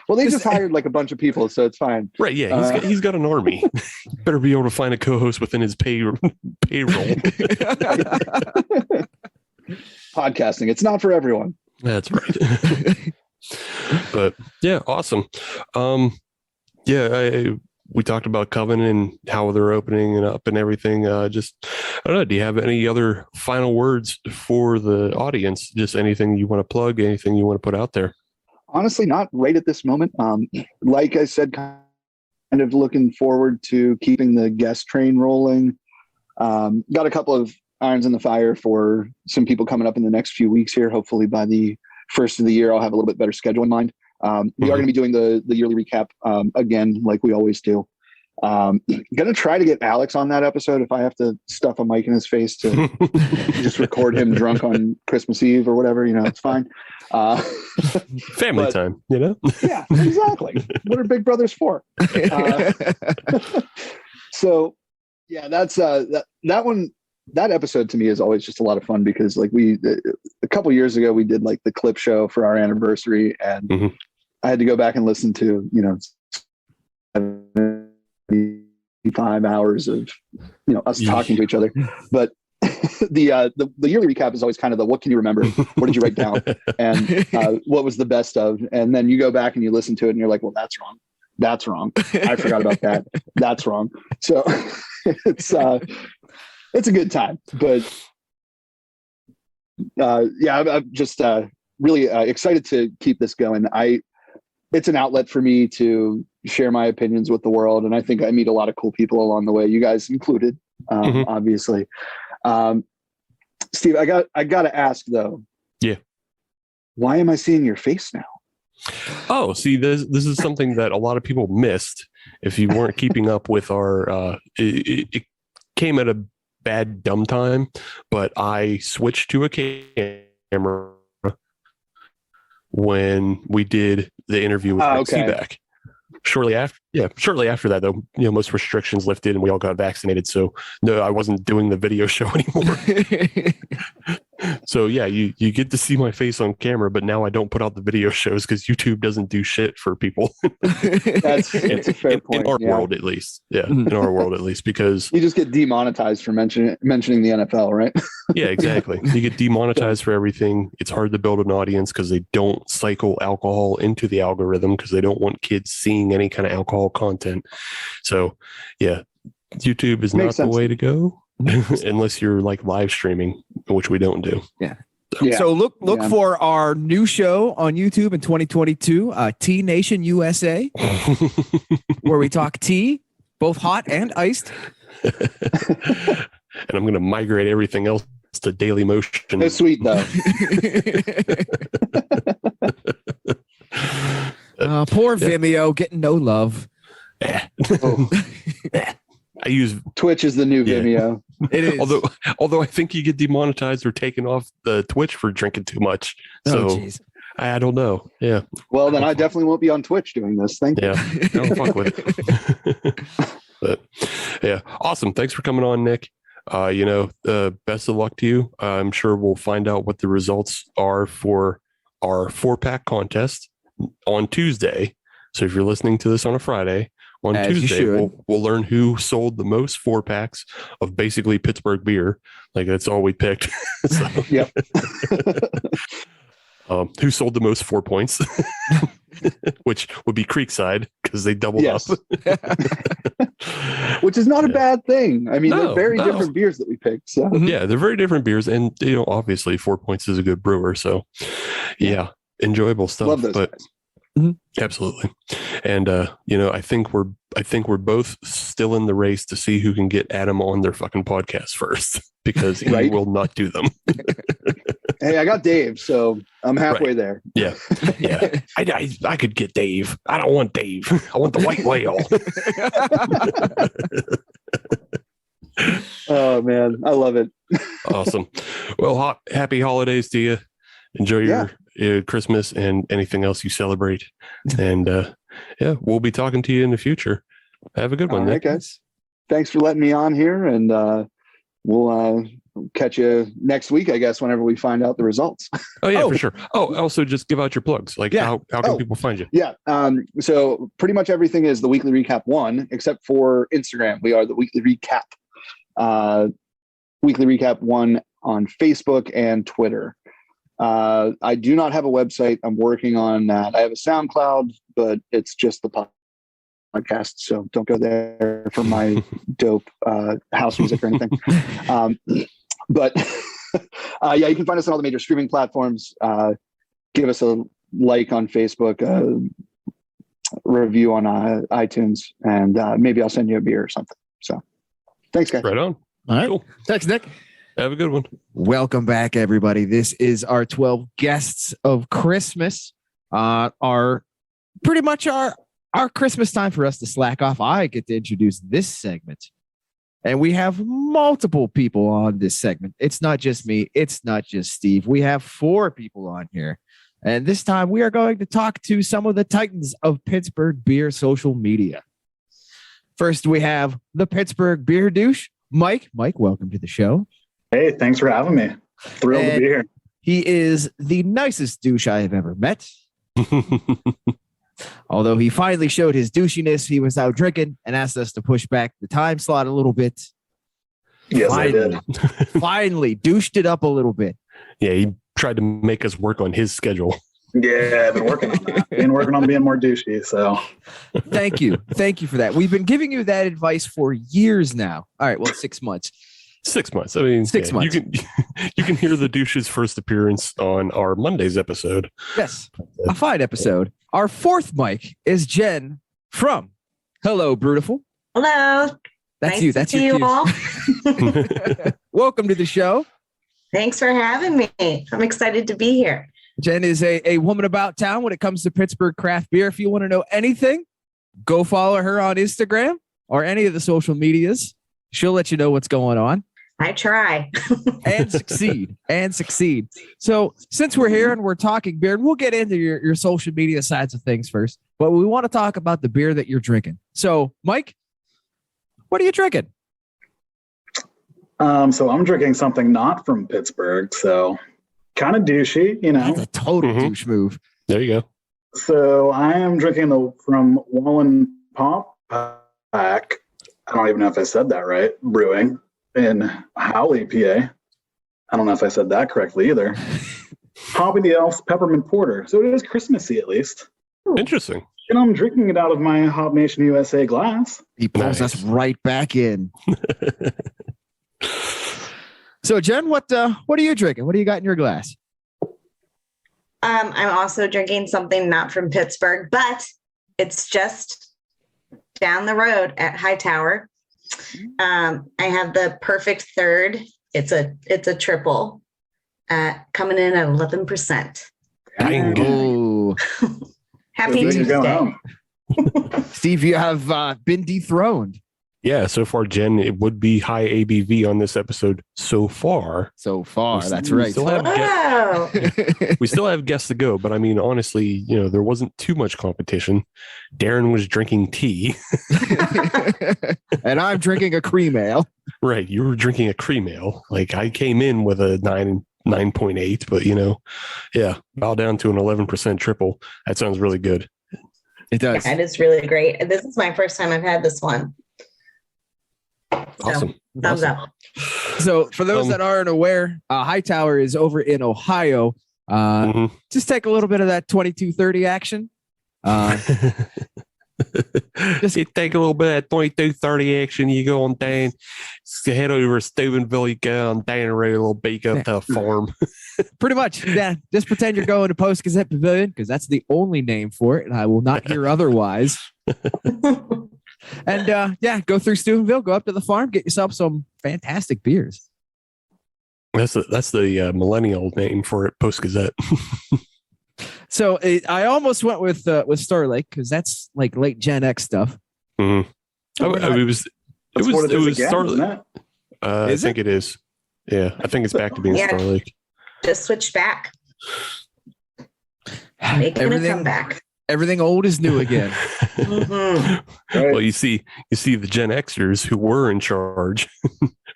Speaker 6: Well, they just hired like a bunch of people, so it's fine.
Speaker 3: Right? Yeah, he's got an army. Better be able to find a co-host within his payroll.
Speaker 6: Podcasting, it's not for everyone.
Speaker 3: That's right. But yeah, awesome. We talked about Coven and how they're opening it up and everything. I don't know. Do you have any other final words for the audience? Just anything you want to plug, anything you want to put out there?
Speaker 6: Honestly, not right at this moment. Like I said, kind of looking forward to keeping the guest train rolling. Got a couple of irons in the fire for some people coming up in the next few weeks here. Hopefully by the first of the year, I'll have a little bit better schedule in mind. We are going to be doing the yearly recap again, like we always do. Going to try to get Alex on that episode if I have to stuff a mic in his face to just record him drunk on Christmas Eve or whatever, it's fine.
Speaker 3: Family time,
Speaker 6: Yeah, exactly. What are big brothers for? So yeah, that's that one. That episode to me is always just a lot of fun because like a couple years ago, we did like the clip show for our anniversary and I had to go back and listen to, 5 hours of, us talking to each other. But the yearly recap is always kind of what can you remember? What did you write down? And what was the best of? And then you go back and you listen to it and you're like, well, that's wrong. That's wrong. I forgot about that. That's wrong. So it's a good time, but I'm just really excited to keep this going. It's an outlet for me to share my opinions with the world. And I think I meet a lot of cool people along the way, you guys included, obviously. Steve, I got to ask though. Yeah. Why am I seeing your face now?
Speaker 3: Oh, see, this is something that a lot of people missed. If you weren't keeping up with our, it came at a bad dumb time, but I switched to a camera when we did the interview with Seaback. Shortly after that, though, most restrictions lifted and we all got vaccinated. So no, I wasn't doing the video show anymore. So yeah, you get to see my face on camera, but now I don't put out the video shows because YouTube doesn't do shit for people.
Speaker 6: That's a fair point.
Speaker 3: In our world, at least. Yeah, in our world, at least, because
Speaker 6: you just get demonetized for mentioning the NFL, right?
Speaker 3: Yeah, exactly. You get demonetized for everything. It's hard to build an audience because they don't cycle alcohol into the algorithm because they don't want kids seeing any kind of alcohol content. So yeah, YouTube is not the way to go. Unless you're like live streaming, which we don't do.
Speaker 4: Yeah. So look for our new show on YouTube in 2022, Tea Nation USA, where we talk tea, both hot and iced.
Speaker 3: And I'm going to migrate everything else to Daily Motion.
Speaker 6: No sweet though.
Speaker 4: Poor Vimeo getting no love.
Speaker 6: Oh,
Speaker 3: I use
Speaker 6: Twitch is the new Vimeo.
Speaker 4: It is.
Speaker 3: although I think you get demonetized or taken off the Twitch for drinking too much. So
Speaker 4: jeez.
Speaker 3: I don't know. Yeah.
Speaker 6: Well, then I definitely won't be on Twitch doing this. Thank you.
Speaker 3: Yeah. Don't fuck with it. But yeah, awesome. Thanks for coming on, Nick. Best of luck to you. I'm sure we'll find out what the results are for our 4-pack contest on Tuesday. So if you're listening to this on a Friday, on
Speaker 4: As
Speaker 3: Tuesday, we'll learn who sold the most 4-packs of basically Pittsburgh beer. Like that's all we picked. So,
Speaker 6: Yep.
Speaker 3: who sold the most 4 points, which would be Creekside because they doubled up.
Speaker 6: Which is not a bad thing. I mean,
Speaker 3: No,
Speaker 6: they're very
Speaker 3: no.
Speaker 6: different beers that we picked. So
Speaker 3: Yeah, they're very different beers, and obviously 4 points is a good brewer. So, yeah, enjoyable stuff.
Speaker 6: love those
Speaker 3: but
Speaker 6: guys.
Speaker 3: absolutely, and I think we're both still in the race to see who can get Adam on their fucking podcast first because he
Speaker 6: Right?
Speaker 3: will not do them.
Speaker 6: Hey, I got Dave, so I'm halfway there.
Speaker 3: Yeah. I could get Dave. I don't want Dave. I want the white whale.
Speaker 6: Oh man, I love it.
Speaker 3: Awesome. Well, happy holidays to you. Enjoy your Christmas and anything else you celebrate. And we'll be talking to you in the future. Have a good one,
Speaker 6: All right,
Speaker 3: Nick.
Speaker 6: guys. Thanks for letting me on here, and we'll catch you next week, I guess, whenever we find out the results.
Speaker 3: Oh yeah, for sure. Oh, also just give out your plugs. Like how can people find you?
Speaker 6: Yeah. So pretty much everything is the Weekly Recap 1, except for Instagram. We are the Weekly Recap. Weekly Recap 1 on Facebook and Twitter. I do not have a website. I'm working on that. I have a SoundCloud, but it's just the podcast. So don't go there for my dope house music or anything. But you can find us on all the major streaming platforms. Give us a like on Facebook, review on iTunes, and maybe I'll send you a beer or something. So thanks, guys.
Speaker 3: Right on.
Speaker 4: All right.
Speaker 3: Cool.
Speaker 4: Thanks, Nick.
Speaker 3: Have a good one.
Speaker 4: Welcome back, everybody. This is our 12 guests of Christmas. Our Christmas time for us to slack off. I get to introduce this segment. And we have multiple people on this segment. It's not just me. It's not just Steve. We have 4 people on here. And this time we are going to talk to some of the titans of Pittsburgh beer social media. First, we have the Pittsburgh beer douche, Mike. Mike, welcome to the show.
Speaker 7: Hey, thanks for having me. Thrilled to be here.
Speaker 4: He is the nicest douche I have ever met. Although he finally showed his douchiness, he was out drinking and asked us to push back the time slot a little bit.
Speaker 7: Yes,
Speaker 4: finally,
Speaker 7: I did.
Speaker 4: finally douched it up a little bit.
Speaker 3: Yeah, he tried to make us work on his schedule.
Speaker 7: Yeah, I've been working on that. Been working on being more douchey. So
Speaker 4: Thank you. Thank you for that. We've been giving you that advice for years now. All right, well, 6 months.
Speaker 3: 6 months. I mean,
Speaker 4: 6 months.
Speaker 3: You can hear the douche's first appearance on our Monday's episode.
Speaker 4: Yes, a fine episode. Our 4th mic is Jen from Hello, Brutiful.
Speaker 8: Hello.
Speaker 4: That's
Speaker 8: Nice
Speaker 4: you.
Speaker 8: to
Speaker 4: That's
Speaker 8: see
Speaker 4: your
Speaker 8: you all.
Speaker 4: Welcome to the show.
Speaker 8: Thanks for having me. I'm excited to be here.
Speaker 4: Jen is a woman about town when it comes to Pittsburgh craft beer. If you want to know anything, go follow her on Instagram or any of the social medias. She'll let you know what's going on.
Speaker 8: I try.
Speaker 4: And succeed. So since we're here and we're talking beer, and we'll get into your social media sides of things first, but we want to talk about the beer that you're drinking. So Mike, what are you drinking?
Speaker 7: So I'm drinking something not from Pittsburgh. So kind of douchey,
Speaker 4: That's a total douche move.
Speaker 3: There you go.
Speaker 7: So I am drinking from Wallenpaupack. I don't even know if I said that right. Brewing in Howley, PA. I don't know if I said that correctly either. Hoppy the Elf's Peppermint Porter. So it is Christmassy at least.
Speaker 3: Interesting.
Speaker 7: And I'm drinking it out of my Hop Nation USA glass.
Speaker 4: He pulls us right back in. So Jen, what are you drinking? What do you got in your glass?
Speaker 8: I'm also drinking something not from Pittsburgh, but it's just down the road at Hightower. I have the Perfect Third It's a triple coming in at 11%.
Speaker 3: Dang.
Speaker 4: Oh,
Speaker 8: Happy
Speaker 7: Good thing you're going
Speaker 8: Tuesday.
Speaker 7: home.
Speaker 4: Steve, you have been dethroned
Speaker 3: Yeah, so far, Jen, it would be high ABV on this episode so far.
Speaker 4: so far.
Speaker 3: We
Speaker 4: That's
Speaker 3: we
Speaker 4: right.
Speaker 3: Still have
Speaker 8: Wow.
Speaker 3: we still have guests to go, but I mean, honestly, there wasn't too much competition. Darren was drinking tea.
Speaker 4: And I'm drinking a cream ale.
Speaker 3: Right. You were drinking a cream ale. Like I came in with a 9.8, but yeah, bow down to an 11% triple. That sounds really good.
Speaker 4: It does.
Speaker 8: That is really great. This is my first time I've had this one.
Speaker 3: Awesome.
Speaker 8: Thumbs up.
Speaker 4: So for those that aren't aware, Hightower is over in Ohio.
Speaker 3: Mhm.
Speaker 4: Just take a little bit of that 2230 action.
Speaker 3: Just you take a little bit of that 2230 action. You go on down, head over to Steubenville. You go on down the road a little bit, go up to the farm.
Speaker 4: Pretty much. Yeah. Just pretend you're going to Post Gazette Pavilion because that's the only name for it. And I will not hear otherwise. And go through Steubenville, go up to the farm, get yourself some fantastic beers.
Speaker 3: That's the millennial name for it, Post Gazette.
Speaker 4: So I almost went with Star Lake because that's like late Gen X stuff.
Speaker 3: Mm-hmm. It was
Speaker 7: That's what it is again,
Speaker 3: Star
Speaker 7: isn't
Speaker 3: Lake.
Speaker 7: it?
Speaker 3: I
Speaker 4: Is
Speaker 3: think it is. Yeah, I think it's back to being
Speaker 8: Yeah.
Speaker 3: Star Lake.
Speaker 8: Just switch back. Making a comeback.
Speaker 4: Everything old is new again.
Speaker 8: Mhm.
Speaker 7: Right.
Speaker 3: Well, you see the Gen Xers who were in charge,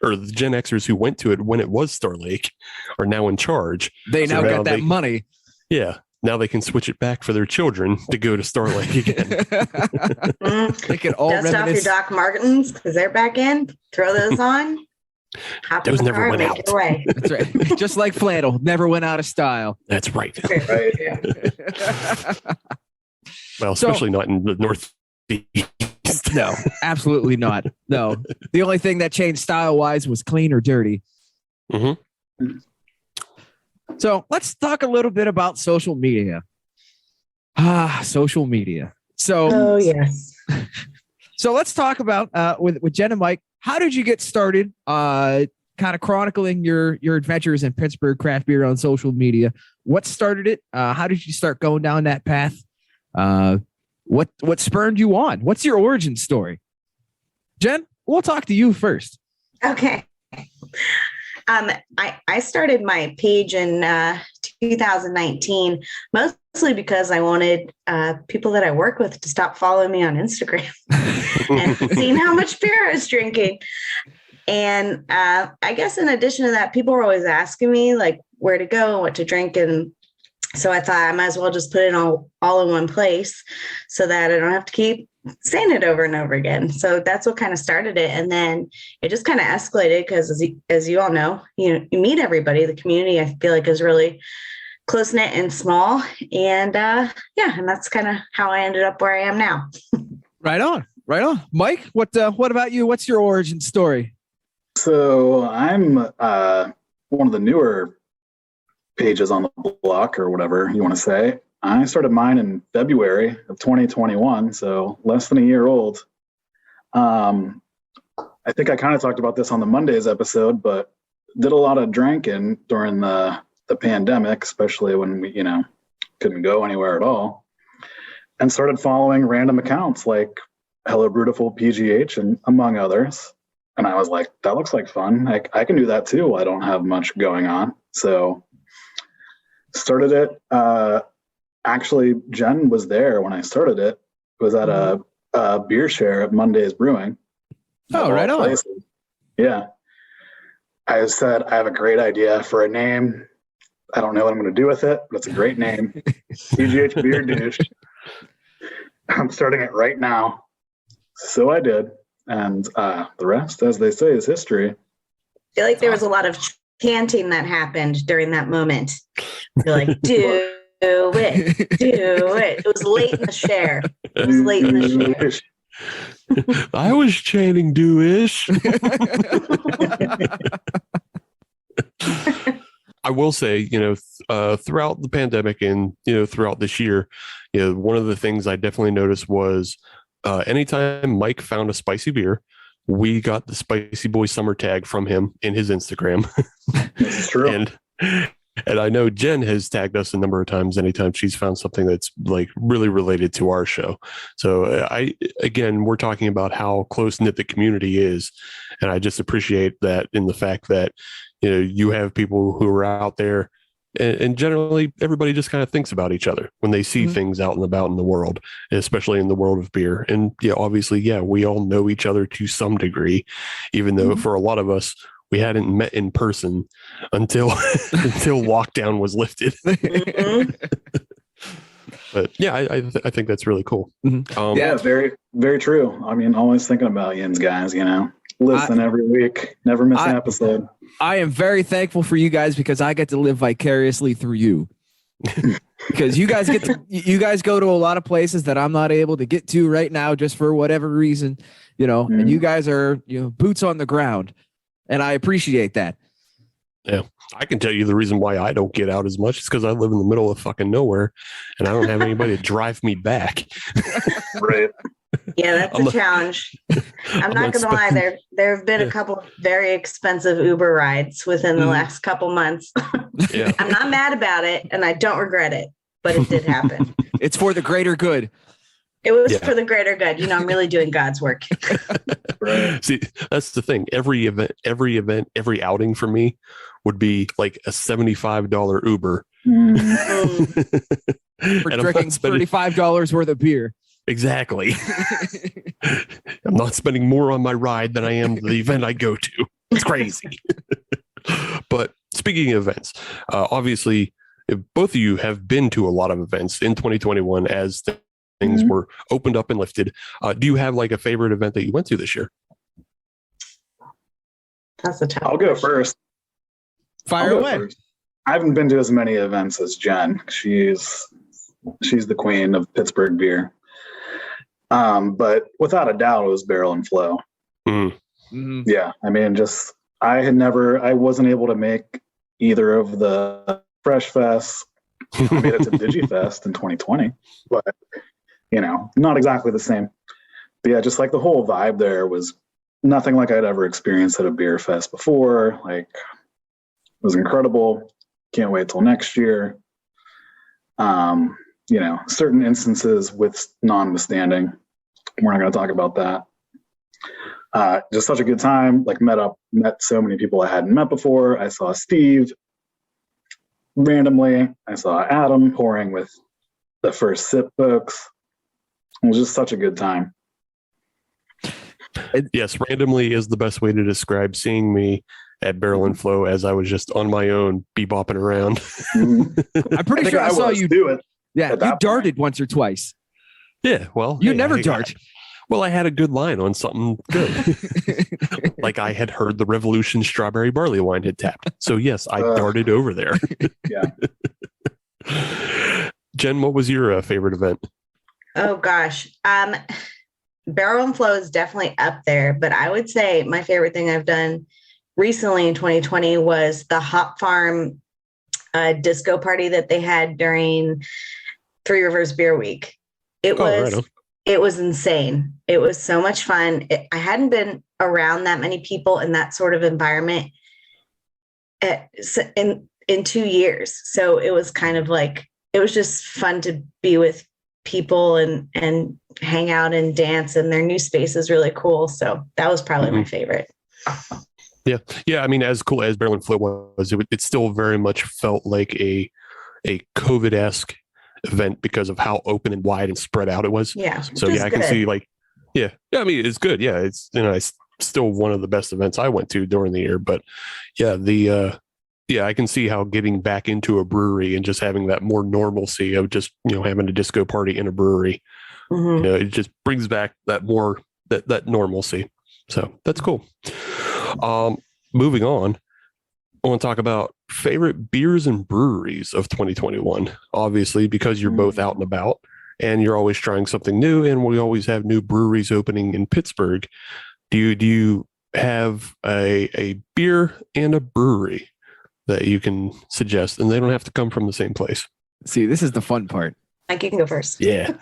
Speaker 3: or the Gen Xers who went to it when it was Star Lake, are now in charge.
Speaker 4: They
Speaker 3: So
Speaker 4: now
Speaker 3: now
Speaker 4: got that
Speaker 3: they-
Speaker 4: money.
Speaker 3: Yeah, now they can switch it back for their children to go to Star Lake again.
Speaker 8: Mm.
Speaker 4: They can all
Speaker 8: Dust off your
Speaker 4: reminisce.
Speaker 8: Doc Martens because they're back in. Throw those on. Hop in
Speaker 3: Those
Speaker 8: the
Speaker 3: never
Speaker 8: car,
Speaker 3: went
Speaker 8: make
Speaker 3: out.
Speaker 8: it away.
Speaker 4: That's right. Just like flannel, never went out of style.
Speaker 3: That's right.
Speaker 7: Right.
Speaker 3: Well,
Speaker 4: So-
Speaker 3: especially not in the Northeast.
Speaker 4: No, absolutely not. No, the only thing that changed style wise was clean or dirty.
Speaker 3: Mhm.
Speaker 4: So let's talk a little bit about social media. Social media. So,
Speaker 8: Oh yes.
Speaker 4: so let's talk about with Jen and Mike. How did you get started? Kind of chronicling your adventures in Pittsburgh craft beer on social media. What started it? How did you start going down that path? What spurred you on? What's your origin story? Jen, we'll talk to you first.
Speaker 8: Okay. I started my page in 2019, mostly because I wanted people that I work with to stop following me on Instagram and seeing how much beer I was drinking. And I guess in addition to that, people were always asking me like where to go and what to drink. And so I thought I might as well just put it all in one place so that I don't have to keep saying it over and over again. So that's what kind of started it. And then it just kind of escalated because as you all know, you meet everybody. The community, I feel like, is really close knit and small. And and that's kind of how I ended up where I am now.
Speaker 4: Right on. Mike, what about you? What's your origin story?
Speaker 7: So I'm one of the newer pages on the block, or whatever you want to say. I started mine in February of 2021, so less than a year old. I think I kind of talked about this on the Mondays episode, but did a lot of drinking during the pandemic, especially when we, couldn't go anywhere at all, and started following random accounts like Hello Brutiful PGH and among others. And I was like, that looks like fun. I can do that too. I don't have much going on. So started it. Actually, Jen was there when I started it. It was at a beer share at Monday's Brewing.
Speaker 4: Oh,
Speaker 7: Of all
Speaker 4: right on.
Speaker 7: places. Yeah. I said, I have a great idea for a name. I don't know what I'm going to do with it, but it's a great name. PGH Beer Douche. I'm starting it right now. So I did. And the rest, as they say, is history.
Speaker 8: I feel like there was a lot of chanting that happened during that moment. You're like, do it. It was late in the share.
Speaker 3: I was chanting do-ish. I will say, throughout the pandemic and, throughout this year, one of the things I definitely noticed was anytime Mike found a spicy beer, we got the Spicy Boy Summer tag from him in his Instagram.
Speaker 7: This is true.
Speaker 3: And I know Jen has tagged us a number of times anytime she's found something that's like really related to our show. So again, we're talking about how close knit the community is. And I just appreciate that in the fact that, you know, you have people who are out there and generally everybody just kind of thinks about each other when they see things out and about in the world, especially in the world of beer. And yeah, obviously, yeah, we all know each other to some degree, even though for a lot of us, we hadn't met in person until until lockdown was lifted. But yeah, I think that's really cool.
Speaker 7: Yeah, very, very true. I mean, always thinking about yins, guys, you know, listen every week, never miss an episode.
Speaker 4: I am very thankful for you guys because I get to live vicariously through you. Because you guys go to a lot of places that I'm not able to get to right now just for whatever reason, you know, and you guys are, you know, boots on the ground. And I appreciate that.
Speaker 3: Yeah. I can tell you the reason why I don't get out as much is because I live in the middle of fucking nowhere and I don't have anybody to drive me back.
Speaker 7: Right.
Speaker 8: Yeah, that's a challenge. I'm not going to lie. There have been a couple of very expensive Uber rides within the last couple months.
Speaker 3: Yeah.
Speaker 8: I'm not mad about it and I don't regret it, but it did happen.
Speaker 4: It's for the greater good.
Speaker 8: It was for the greater good. You know, I'm really doing God's work.
Speaker 7: Right.
Speaker 3: See, that's the thing. Every event, every outing for me would be like a $75 Uber.
Speaker 4: For drinking $35 worth of beer.
Speaker 3: Exactly. I'm not spending more on my ride than I am the event I go to. It's crazy. But speaking of events, obviously, if both of you have been to a lot of events in 2021 as things were opened up and lifted. Do you have like a favorite event that you went to this year?
Speaker 8: That's a tough
Speaker 7: I'll go first.
Speaker 4: Fire away.
Speaker 7: I haven't been to as many events as Jen. She's the queen of Pittsburgh beer. But without a doubt, it was Barrel and Flow. Yeah, I mean, I wasn't able to make either of the Fresh Fest. I made it to DigiFest in 2020, but you know, not exactly the same. But yeah, just like the whole vibe there was nothing like I'd ever experienced at a beer fest before. Like, it was incredible. Can't wait till next year. You know, certain instances with notwithstanding, we're not going to talk about that. Just such a good time. Like, met so many people I hadn't met before. I saw Steve randomly. I saw Adam pouring with the first sip folks. It was just such a good time.
Speaker 3: Yes, randomly is the best way to describe seeing me at Barrel and Flow as I was just on my own, bebopping around.
Speaker 4: I'm pretty sure I saw you
Speaker 7: do it.
Speaker 4: Yeah, you darted once or twice.
Speaker 3: Yeah, well,
Speaker 4: you never dart.
Speaker 3: Well, I had a good line on something good. Like I had heard the Revolution strawberry barley wine had tapped. So yes, I darted over there.
Speaker 7: Yeah.
Speaker 3: Jen, what was your favorite event?
Speaker 8: Oh gosh. Barrel and Flow is definitely up there, but I would say my favorite thing I've done recently in 2020 was the Hop Farm disco party that they had during Three Rivers Beer Week. It was insane. It was so much fun. I hadn't been around that many people in that sort of environment in 2 years. So it was kind of like, it was just fun to be with people and hang out and dance, and their new space is really cool. So that was probably my favorite.
Speaker 3: Yeah. Yeah. I mean, as cool as Barrel and Flow was, it still very much felt like a COVID-esque event because of how open and wide and spread out it was.
Speaker 8: Yeah.
Speaker 3: So yeah, I can see like, yeah. I mean, it's good. Yeah. It's, you know, it's still one of the best events I went to during the year, but yeah, I can see how getting back into a brewery and just having that more normalcy of just, you know, having a disco party in a brewery, you know, it just brings back that more, that normalcy. So that's cool. Moving on, I want to talk about favorite beers and breweries of 2021. Obviously, because you're both out and about and you're always trying something new, and we always have new breweries opening in Pittsburgh. Do you have a beer and a brewery that you can suggest, and they don't have to come from the same place?
Speaker 4: See, this is the fun part.
Speaker 8: Mike, you can go first.
Speaker 3: Yeah.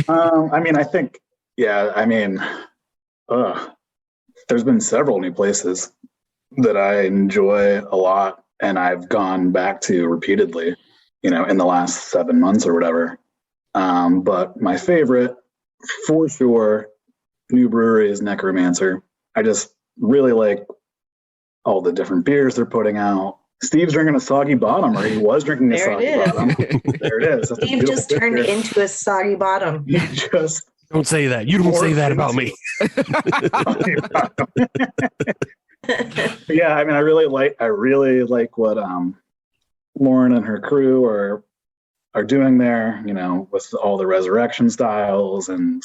Speaker 7: I mean, I think, yeah, I mean, there's been several new places that I enjoy a lot and I've gone back to repeatedly, in the last 7 months or whatever. But my favorite, for sure, new brewery is Necromancer. I just really like all the different beers they're putting out. Steve's drinking a Soggy Bottom, or he was drinking a Soggy Bottom. There it is.
Speaker 8: Steve just turned into a Soggy Bottom.
Speaker 3: Don't say that. You don't say that about me.
Speaker 7: Yeah, I mean, I really like what Lauren and her crew are doing there, with all the resurrection styles, and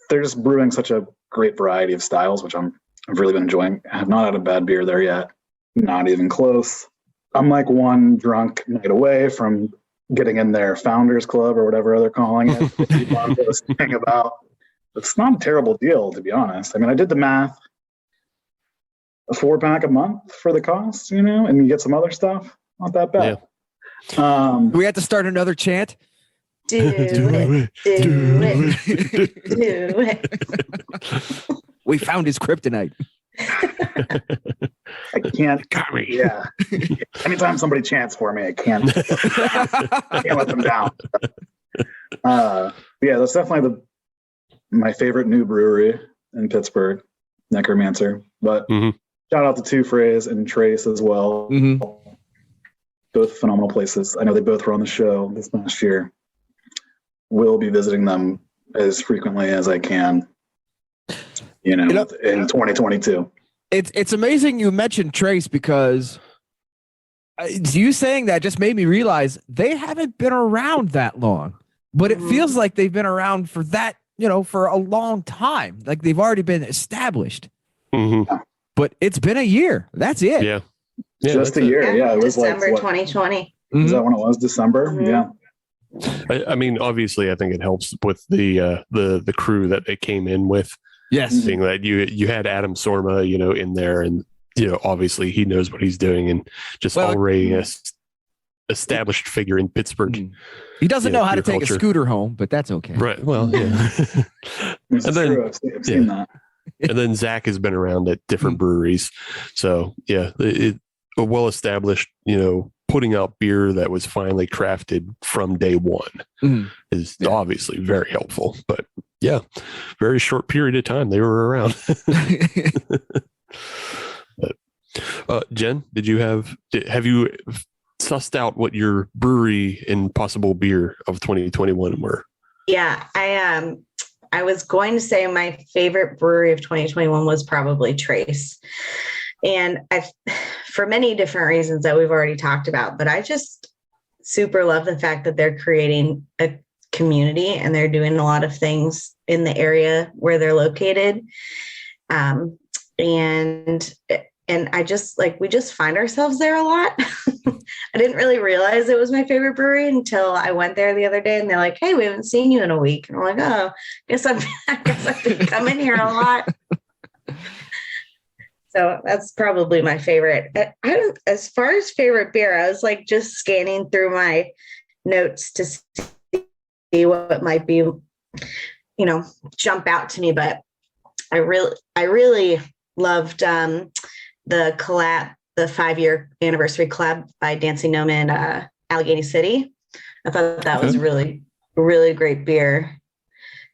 Speaker 7: they're just brewing such a great variety of styles, which I've really been enjoying. I have not had a bad beer there yet, not even close. I'm like one drunk night away from getting in their Founders Club or whatever they're calling it. Thing about it's not a terrible deal, to be honest. I mean, I did the math. A 4-pack a month for the cost, and you get some other stuff. Not that bad.
Speaker 3: Yeah.
Speaker 4: We have to start another chant.
Speaker 8: Do it.
Speaker 4: We found his kryptonite.
Speaker 7: I can't.
Speaker 3: Got me.
Speaker 7: Yeah. Anytime somebody chants for me, I can't let them down. Yeah, that's definitely my favorite new brewery in Pittsburgh, Necromancer. But shout out to Two Phrase and Trace as well. Both phenomenal places. I know they both were on the show this past year. Will be visiting them as frequently as I can, in 2022.
Speaker 4: It's amazing you mentioned Trace, because you saying that just made me realize they haven't been around that long, but it feels like they've been around for that, for a long time. Like they've already been established. But it's been a year. That's it.
Speaker 3: Yeah.
Speaker 7: Just a year. Yeah. It was
Speaker 8: December
Speaker 7: like
Speaker 8: 2020.
Speaker 7: Is that when it was? December? Yeah.
Speaker 3: I mean, obviously, I think it helps with the crew that they came in with.
Speaker 4: Yes.
Speaker 3: Being that you had Adam Sorma, in there, and obviously he knows what he's doing, and just already a established figure in Pittsburgh.
Speaker 4: He doesn't know how to take
Speaker 3: culture.
Speaker 4: a scooter home, but that's okay.
Speaker 3: Right. Well, yeah.
Speaker 7: And then, I've seen that.
Speaker 3: And then Zach has been around at different breweries, so yeah, a well established, putting out beer that was finally crafted from day one is obviously very helpful. But yeah, very short period of time they were around. But, Jen, have you sussed out what your brewery and possible beer of 2021 were?
Speaker 8: Yeah, I was going to say my favorite brewery of 2021 was probably Trace. And for many different reasons that we've already talked about, but I just super love the fact that they're creating a community and they're doing a lot of things in the area where they're located. And I just we just find ourselves there a lot. I didn't really realize it was my favorite brewery until I went there the other day and they're like, "Hey, we haven't seen you in a week." And I'm like, "Oh, I guess I've been coming here a lot." So that's probably my favorite. As far as favorite beer, I was just scanning through my notes to see what might be, jump out to me. But I really loved the collab, the 5-year anniversary collab by Dancing Gnome and Allegheny City. I thought that was really, really great beer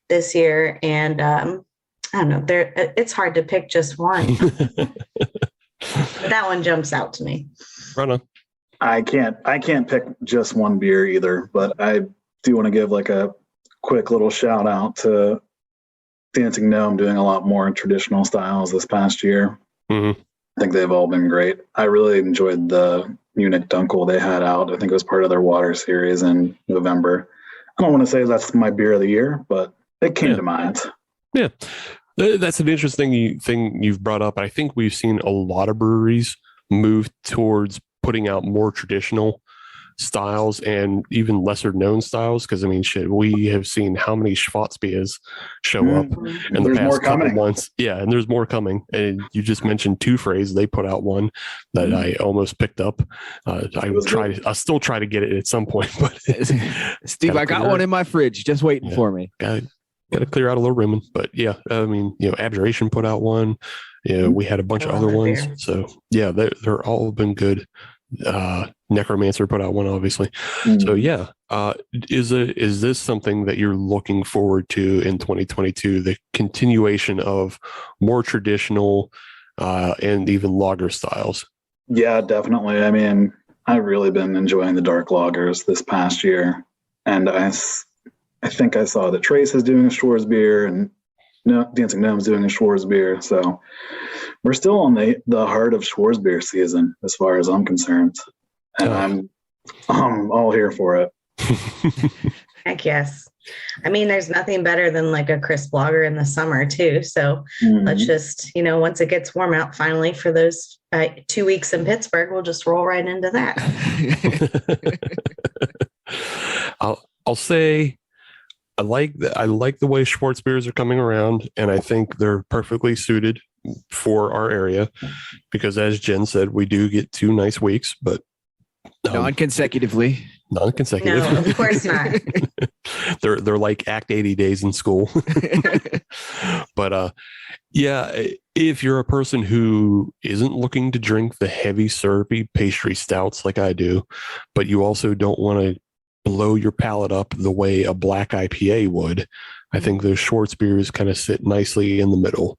Speaker 8: this year. And I don't know. It's hard to pick just one. That one jumps out to me.
Speaker 3: Right on.
Speaker 7: I can't pick just one beer either, but I do want to give a quick little shout out to Dancing Gnome doing a lot more traditional styles this past year. I think they've all been great. I really enjoyed the Munich Dunkel they had out. I think it was part of their water series in November. I don't want to say that's my beer of the year, but it came to mind.
Speaker 3: Yeah. That's an interesting thing you've brought up. I think we've seen a lot of breweries move towards putting out more traditional styles and even lesser known styles. Because we have seen how many Schwarzbiers show up in the past couple months. Yeah, and there's more coming. And you just mentioned Two Phrase. They put out one that I almost picked up. I'll still try to get it at some point. But
Speaker 4: Steve, I got one in my fridge, just waiting for me.
Speaker 3: got to clear out a little room. But yeah, I mean, Abjuration put out one. Yeah, we had a bunch of other ones.
Speaker 8: Beer.
Speaker 3: So yeah, they're all been good. Necromancer put out one, obviously. So yeah, is this something that you're looking forward to in 2022? The continuation of more traditional and even lager styles.
Speaker 7: Yeah, definitely. I mean, I've really been enjoying the dark lagers this past year, and I think I saw that Trace is doing a Schwarz beer, and Dancing Gnome's doing a Schwarz beer. So we're still on the heart of Schwarz beer season, as far as I'm concerned, and I'm all here for it.
Speaker 8: Heck yes. I mean, there's nothing better than like a crisp lager in the summer too. So let's just, once it gets warm out finally for those 2 weeks in Pittsburgh, we'll just roll right into that.
Speaker 3: I'll say I like the way Schwarz beers are coming around, and I think they're perfectly suited for our area because, as Jen said, we do get 2 nice weeks, but
Speaker 4: non-consecutively.
Speaker 8: No, of course not.
Speaker 3: they're like Act 80 days in school. But yeah, if you're a person who isn't looking to drink the heavy syrupy pastry stouts like I do, but you also don't want to blow your palate up the way a black IPA would, I think those Schwarz beers kind of sit nicely in the middle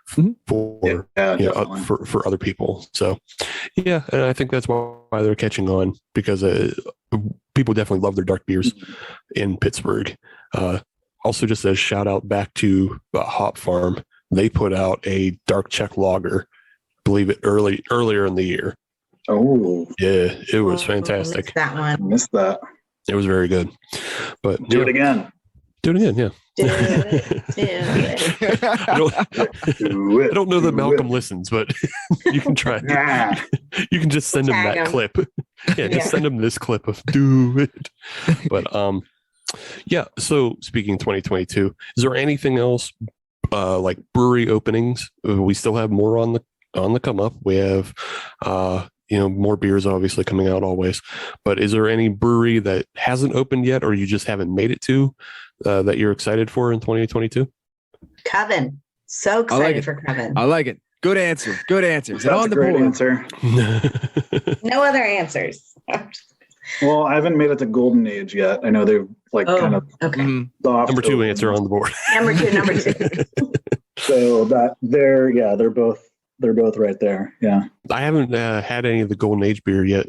Speaker 3: for for other people. So yeah, and I think that's why they're catching on, because people definitely love their dark beers in Pittsburgh. Also, just a shout out back to Hop Farm. They put out a dark Czech lager, believe it, earlier in the year.
Speaker 7: Oh
Speaker 3: yeah, it was fantastic.
Speaker 8: That one.
Speaker 7: Missed that.
Speaker 3: It was very good. But
Speaker 7: Do it again.
Speaker 3: Do it again, yeah. I don't know that Malcolm listens, but you can try. You can just send him that clip. Yeah, just send him this clip of do it. But yeah. So speaking 2022, is there anything else like brewery openings? We still have more on the come up. We have more beers obviously coming out always. But is there any brewery that hasn't opened yet, or you just haven't made it to, that you're excited for in 2022?
Speaker 8: Coven. So excited for Coven.
Speaker 4: I like it. Good answer. Good answers.
Speaker 7: That's
Speaker 4: on
Speaker 7: a
Speaker 4: the
Speaker 7: great
Speaker 4: board.
Speaker 7: answer.
Speaker 8: No other answers.
Speaker 7: Well, I haven't made it to Golden Age yet. I know they've kind of
Speaker 8: okay.
Speaker 3: Number 2 answer on the board.
Speaker 8: Number two.
Speaker 7: So they're both right there. Yeah.
Speaker 3: I haven't had any of the Golden Age beer yet.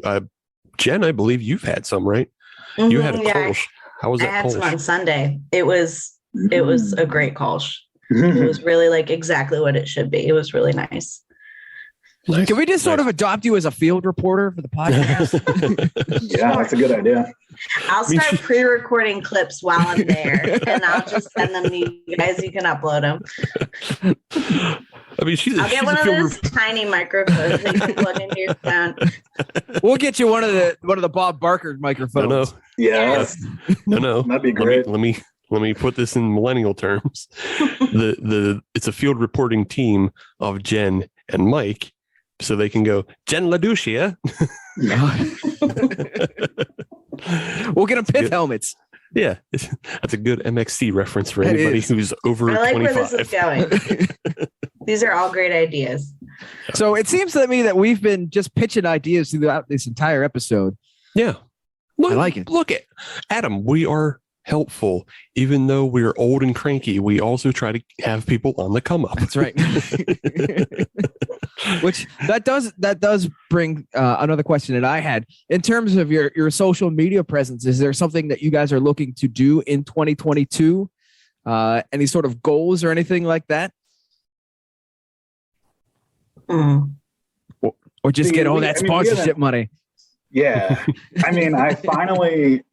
Speaker 3: Jen, I believe you've had some, right? You had a Kolsch. How was that?
Speaker 8: I had
Speaker 3: Kolsch?
Speaker 8: some on Sunday. It was a great Kolsch. It was really like exactly what it should be. It was really nice.
Speaker 3: Nice.
Speaker 4: Can we just sort of adopt you as a field reporter for the podcast?
Speaker 7: Yeah, that's a good idea.
Speaker 8: I'll start pre-recording clips while I'm there, and I'll just send them to you guys. You can upload them.
Speaker 3: I mean,
Speaker 8: I'll get one of those tiny microphones that you can plug into your phone.
Speaker 4: We'll get you one of the Bob Barker microphones.
Speaker 3: No.
Speaker 7: Yes.
Speaker 3: No.
Speaker 7: That'd be great.
Speaker 3: Let me put this in millennial terms. It's a field reporting team of Jen and Mike, so they can go, Jen LaDucia.
Speaker 4: We'll get them pith helmets.
Speaker 3: Yeah, that's a good MXC reference for anybody who's over 25.
Speaker 8: I like where this is going. These are all great ideas.
Speaker 4: So it seems to me that we've been just pitching ideas throughout this entire episode.
Speaker 3: Yeah.
Speaker 4: I like it.
Speaker 3: Look at Adam. We are helpful. Even though we're old and cranky, we also try to have people on the come up.
Speaker 4: That's right. Which that does bring another question that I had. In terms of your social media presence, is there something that you guys are looking to do in 2022? Any sort of goals or anything like that? Or just get all that sponsorship money?
Speaker 7: Yeah. I mean, I finally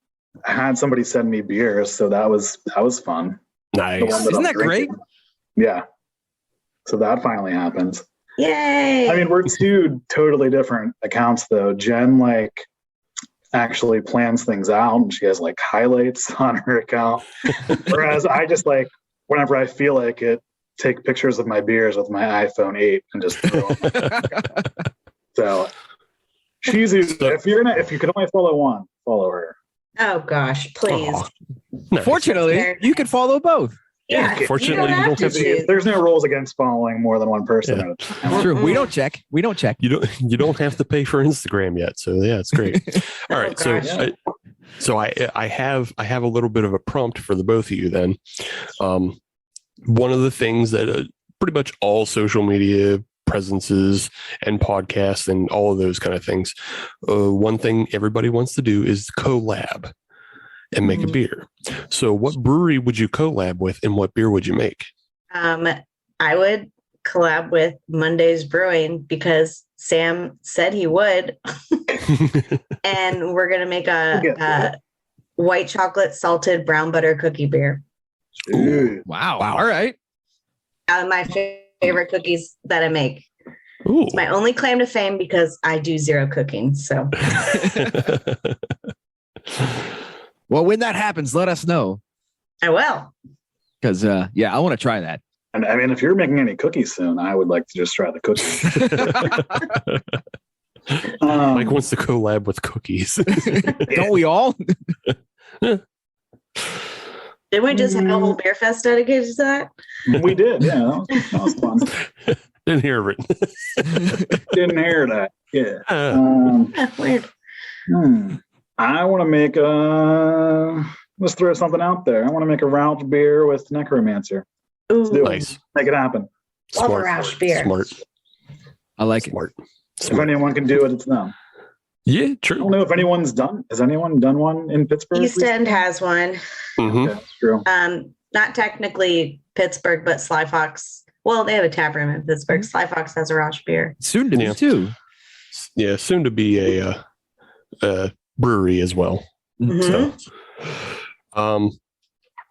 Speaker 7: had somebody send me beers, so that was fun.
Speaker 3: Nice.
Speaker 4: Isn't that great?
Speaker 7: Yeah. So that finally happens.
Speaker 8: Yay.
Speaker 7: I mean, we're 2 totally different accounts though. Jen actually plans things out, and she has highlights on her account. Whereas I just whenever I feel like it, take pictures of my beers with my iPhone 8 and just throw them. So she's if you can only follow one, follow her.
Speaker 8: Oh gosh, please.
Speaker 3: Nice.
Speaker 4: Fortunately, you can follow both.
Speaker 8: Yeah,
Speaker 3: Fortunately, you don't have to.
Speaker 8: choose.
Speaker 7: There's no rules against following more than one person.
Speaker 3: Yeah.
Speaker 7: At a time.
Speaker 4: It's true. We don't check.
Speaker 3: You don't have to pay for Instagram yet. So yeah, it's great. All right. So
Speaker 8: gosh.
Speaker 3: I have a little bit of a prompt for the both of you then. One of the things that pretty much all social media presences and podcasts and all of those kind of things, one thing everybody wants to do is collab and make a beer. So what brewery would you collab with and what beer would you make?
Speaker 8: I would collab with Monday's Brewing because Sam said he would. And we're going to make a white chocolate salted brown butter cookie beer.
Speaker 7: Ooh.
Speaker 4: Wow. All right.
Speaker 8: My favorite cookies that I make.
Speaker 3: Ooh.
Speaker 8: It's my only claim to fame because I do zero cooking. So
Speaker 4: Well, when that happens, let us know.
Speaker 8: I will.
Speaker 4: Because, I want to try that.
Speaker 7: And I mean, if you're making any cookies soon, I would like to just try the cookies.
Speaker 3: Mike wants to collab with cookies.
Speaker 4: Don't we all?
Speaker 8: Didn't we just have a whole beer fest dedicated to that?
Speaker 7: We did, yeah. That was fun.
Speaker 3: Didn't hear it.
Speaker 7: Didn't hear that. Yeah.
Speaker 8: Weird.
Speaker 7: I want to make let's throw something out there. I want to make a Roush beer with Necromancer.
Speaker 8: Ooh,
Speaker 7: Do it.
Speaker 3: Nice.
Speaker 7: Make it happen.
Speaker 8: Love a Roush beer.
Speaker 3: Smart.
Speaker 4: I like
Speaker 3: Smart.
Speaker 7: If anyone can do it, it's them.
Speaker 3: Yeah,
Speaker 7: I
Speaker 3: true.
Speaker 7: don't know if anyone's done. Has anyone done one in Pittsburgh?
Speaker 8: East End has one.
Speaker 3: Mhm.
Speaker 7: Yeah, that's true.
Speaker 8: Not technically Pittsburgh, but Sly Fox. Well, they have a tap room in Pittsburgh. Sly Fox has a Roush beer.
Speaker 4: Soon to be,
Speaker 3: Yeah.
Speaker 4: too.
Speaker 3: Yeah, soon to be a brewery as well.
Speaker 8: Mhm.
Speaker 3: So,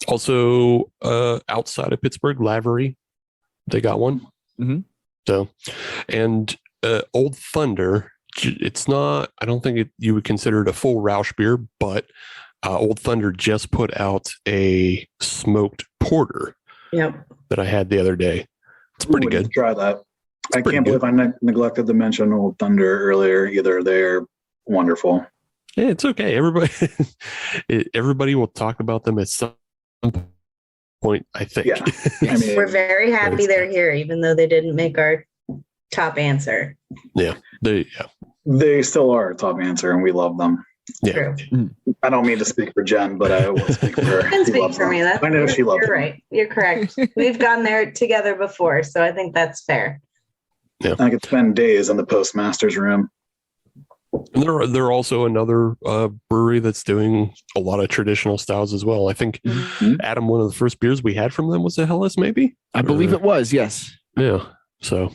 Speaker 3: also outside of Pittsburgh, Lavery, they got one.
Speaker 4: Mhm.
Speaker 3: So, and Old Thunder, it's not. I don't think you would consider it a full Roush beer, but Old Thunder just put out a smoked porter
Speaker 8: Yep.
Speaker 3: that I had the other day. It's pretty
Speaker 7: Ooh, I need
Speaker 3: good.
Speaker 7: to try that. I
Speaker 3: pretty
Speaker 7: can't believe I neglected to mention Old Thunder earlier either. They're wonderful.
Speaker 3: Yeah, it's okay. Everybody will talk about them at some point, I think.
Speaker 7: Yeah. I mean,
Speaker 8: We're very happy they're here, even though they didn't make our top answer.
Speaker 7: they still are a top answer, and we love them.
Speaker 3: Yeah.
Speaker 8: True.
Speaker 7: I don't mean to speak for Jen, but I will speak for her.
Speaker 8: You can
Speaker 7: She
Speaker 8: speak
Speaker 7: loves
Speaker 8: for
Speaker 7: them.
Speaker 8: me.
Speaker 7: I know she loves
Speaker 8: You're
Speaker 7: them.
Speaker 8: right. You're correct. We've gone there together before, so I think that's fair.
Speaker 7: I could spend days in the postmaster's room.
Speaker 3: And they're also another brewery that's doing a lot of traditional styles as well. I think Adam, one of the first beers we had from them was a Hellas, maybe.
Speaker 4: I believe it was, yes.
Speaker 3: Yeah. So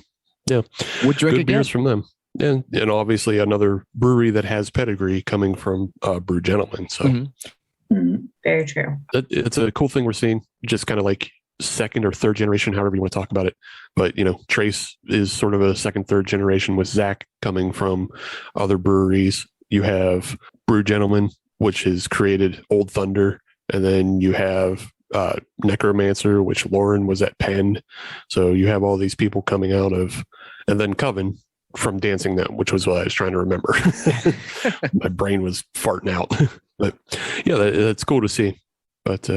Speaker 3: yeah,
Speaker 4: Would drink
Speaker 3: good
Speaker 4: again.
Speaker 3: beers from them. And obviously another brewery that has pedigree coming from Brew Gentlemen. So
Speaker 4: Mhm.
Speaker 8: Very true.
Speaker 3: it's a cool thing we're seeing. Just kind of like second or third generation, however you want to talk about it. But Trace is sort of a second, third generation with Zach coming from other breweries. You have Brew Gentlemen, which has created Old Thunder, and then you have Necromancer, which Lauren was at Penn. So you have all these people coming out of, and then Coven from Dancing Them, which was what I was trying to remember. My brain was farting out. But yeah, that's cool to see. But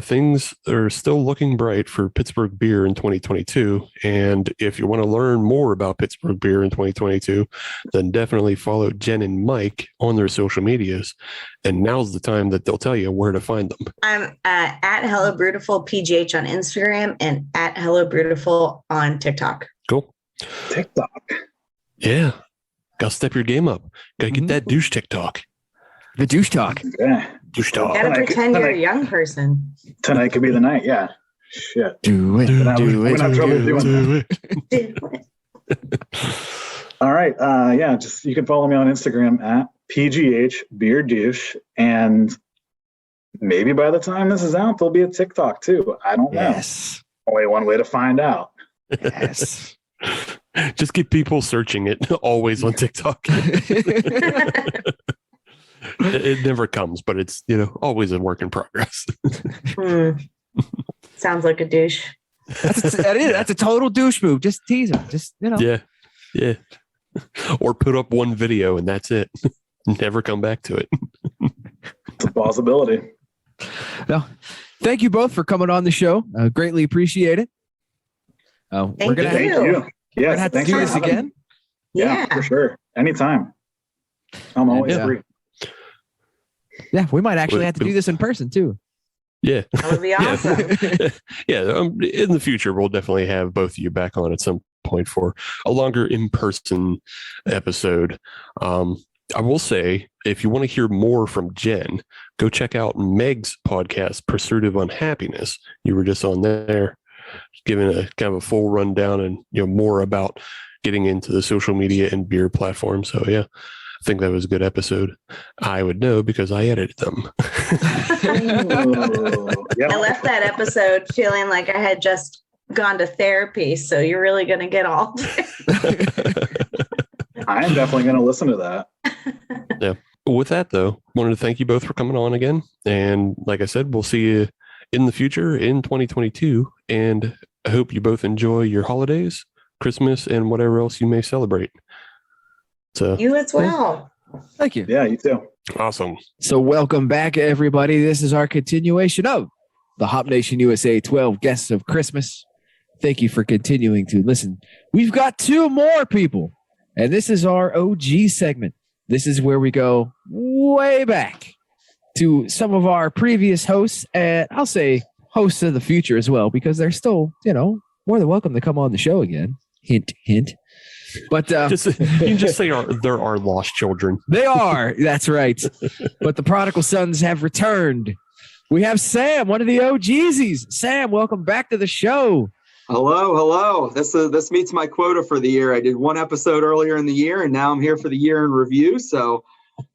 Speaker 3: things are still looking bright for Pittsburgh beer in 2022. And if you want to learn more about Pittsburgh beer in 2022, then definitely follow Jen and Mike on their social medias. And now's the time that they'll tell you where to find them.
Speaker 8: I'm at Hello Beautiful PGH on Instagram and at Hello Beautiful on TikTok.
Speaker 3: Cool.
Speaker 7: TikTok.
Speaker 3: Yeah. Got to step your game up. Got to get that douche TikTok.
Speaker 4: The douche talk.
Speaker 7: Okay.
Speaker 3: Douche talk.
Speaker 8: Gotta
Speaker 7: Tonight-
Speaker 8: pretend you're a
Speaker 7: tonight-
Speaker 8: young person.
Speaker 7: Tonight could be the night. Yeah. Shit.
Speaker 4: Do it.
Speaker 7: But I'm
Speaker 4: Do
Speaker 7: gonna have trouble doing
Speaker 4: it.
Speaker 7: All right. Just you can follow me on Instagram at PGH Beer Douche, and maybe by the time this is out, there'll be a TikTok too. I don't know.
Speaker 4: Yes.
Speaker 7: Only one way to find out.
Speaker 4: Yes.
Speaker 3: Just keep people searching it always on TikTok. It never comes, but it's always a work in progress.
Speaker 8: Sounds like a douche.
Speaker 4: That's a total douche move. Just tease him.
Speaker 3: Yeah. Or put up one video and that's it. Never come back to it.
Speaker 7: It's a possibility.
Speaker 4: No. thank you both for coming on the show. Greatly appreciate it. We're gonna
Speaker 8: Thank
Speaker 7: Thank
Speaker 8: you.
Speaker 7: you. Yes,
Speaker 4: have to
Speaker 7: thanks
Speaker 4: do
Speaker 7: for
Speaker 4: this
Speaker 7: having me.
Speaker 4: again.
Speaker 7: Yeah, for sure. Anytime. I'm always
Speaker 4: Yeah.
Speaker 7: free.
Speaker 4: Yeah, we might actually have to do this in person too.
Speaker 3: Yeah.
Speaker 8: That would be awesome.
Speaker 3: In the future, we'll definitely have both of you back on at some point for a longer in-person episode. I will say, if you want to hear more from Jen, go check out Meg's podcast, Pursuit of Unhappiness. You were just on there, giving a kind of a full rundown and more about getting into the social media and beer platform. So yeah, I think that was a good episode. I would know because I edited them.
Speaker 7: Yep.
Speaker 8: I left that episode feeling like I had just gone to therapy. So you're really going to get all.
Speaker 7: I am definitely going to listen to that.
Speaker 3: Yeah. With that, though, wanted to thank you both for coming on again. And like I said, we'll see you in the future in 2022. And I hope you both enjoy your holidays, Christmas, and whatever else you may celebrate. So
Speaker 8: You as well.
Speaker 4: Thank you.
Speaker 7: Yeah, you too.
Speaker 3: awesome.
Speaker 4: So welcome back, everybody. This is our continuation of the Hop Nation USA 12 Guests of Christmas. Thank you for continuing to listen. We've got 2 more people, and this is our OG segment. This is where we go way back to some of our previous hosts, and I'll say hosts of the future as well, because they're still, more than welcome to come on the show again. Hint, hint. But
Speaker 3: You can just say there are lost children.
Speaker 4: they are. That's right. But the prodigal sons have returned. We have Sam, one of the OGs. Sam, welcome back to the show.
Speaker 9: Hello. This meets my quota for the year. I did 1 episode earlier in the year, and now I'm here for the year in review. So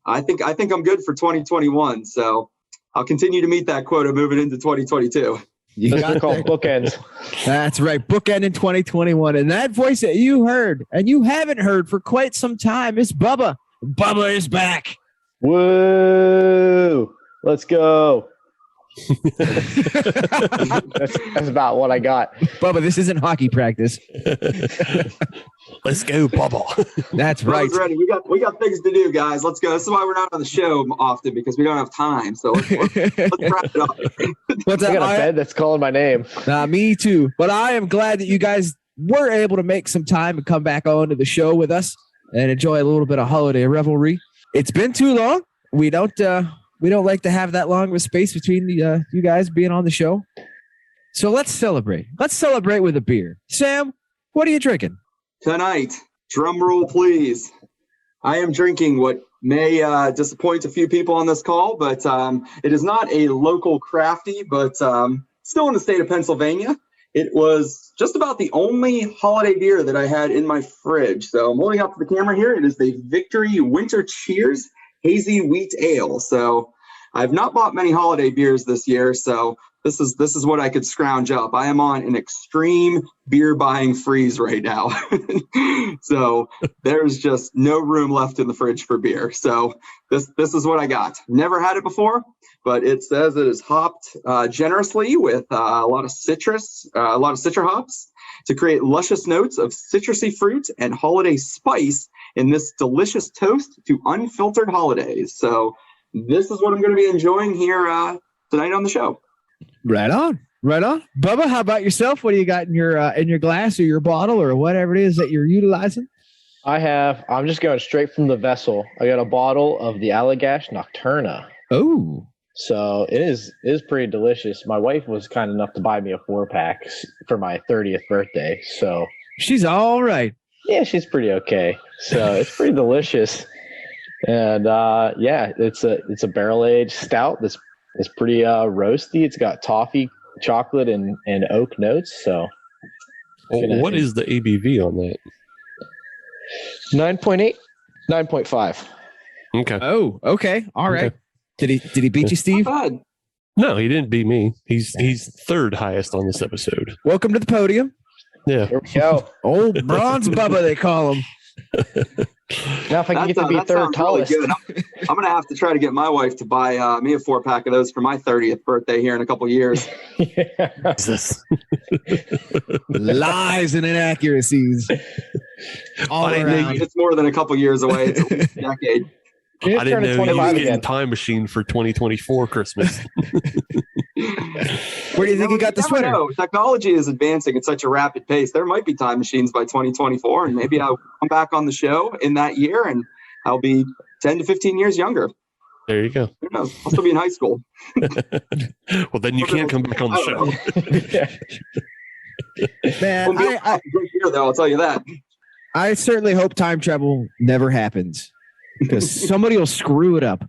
Speaker 9: I think I'm good for 2021. So I'll continue to meet that quota moving into 2022.
Speaker 4: You got
Speaker 10: called bookends.
Speaker 4: That's right. Bookend in 2021. And that voice that you heard and you haven't heard for quite some time is Bubba. Bubba is back.
Speaker 10: Woo! Let's go. That's about what I got.
Speaker 4: Bubba, this isn't hockey practice.
Speaker 3: Let's go, Bubba.
Speaker 4: That's right.
Speaker 9: Bubba's ready. We got things to do, guys. Let's go. This is why we're not on the show often, because we don't have time. So let's wrap it up.
Speaker 4: What's
Speaker 10: I
Speaker 4: up?
Speaker 10: got a bed that's calling my name.
Speaker 4: Me too. But I am glad that you guys were able to make some time and come back on to the show with us and enjoy a little bit of holiday revelry. It's been too long. We don't like to have that long of a space between you guys being on the show. So let's celebrate. Let's celebrate with a beer. Sam, what are you drinking?
Speaker 9: Tonight, drum roll, please. I am drinking what may disappoint a few people on this call, but it is not a local crafty, but still in the state of Pennsylvania. It was just about the only holiday beer that I had in my fridge. So I'm holding up to the camera here. It is the Victory Winter Cheers Hazy Wheat Ale. So I've not bought many holiday beers this year, so this is what I could scrounge up. I am on an extreme beer buying freeze right now. So there's just no room left in the fridge for beer. So this is what I got. Never had it before, but it says it is hopped generously with a lot of citrus hops to create luscious notes of citrusy fruit and holiday spice in this delicious toast to unfiltered holidays. So this is what I'm going to be enjoying here tonight on the show.
Speaker 4: Right on. Bubba, how about yourself? What do you got in your glass or your bottle or whatever it is that you're utilizing?
Speaker 10: I'm just going straight from the vessel. I got a bottle of the Allagash Nocturna.
Speaker 4: Oh.
Speaker 10: So it is pretty delicious. My wife was kind enough to buy me a 4-pack for my 30th birthday. So
Speaker 4: she's all right.
Speaker 10: Yeah, she's pretty okay. So it's pretty delicious. And it's a barrel aged stout that's pretty roasty. It's got toffee, chocolate, and oak notes. So
Speaker 3: what is the ABV on that?
Speaker 10: 9.8, 9.5.
Speaker 3: Okay.
Speaker 4: Oh, okay. All right. Okay. Did he beat you, Steve?
Speaker 3: No, he didn't beat me. He's third highest on this episode.
Speaker 4: Welcome to the podium.
Speaker 3: Yeah.
Speaker 10: Here we go.
Speaker 4: Old bronze Bubba, they call him.
Speaker 10: Now, if I can get to be third tallest,
Speaker 9: really I'm going to have to try to get my wife to buy me a 4-pack of those for my 30th birthday here in a couple years.
Speaker 3: Jesus.
Speaker 4: Lies and inaccuracies. All around.
Speaker 9: It's more than a couple years away. It's at least a decade.
Speaker 3: I didn't know you was getting Time Machine for 2024 Christmas.
Speaker 4: Where do you think he got the
Speaker 9: You never
Speaker 4: sweater?
Speaker 9: know. Technology is advancing at such a rapid pace. There might be time machines by 2024, and maybe I'll come back on the show in that year, and I'll be 10 to 15 years younger.
Speaker 3: There you go.
Speaker 9: Who knows? I'll still be in high school.
Speaker 3: Well, then you can't come back on the show.
Speaker 4: Man,
Speaker 9: I great year, though, I'll tell you that.
Speaker 4: I certainly hope time travel never happens because somebody will screw it up.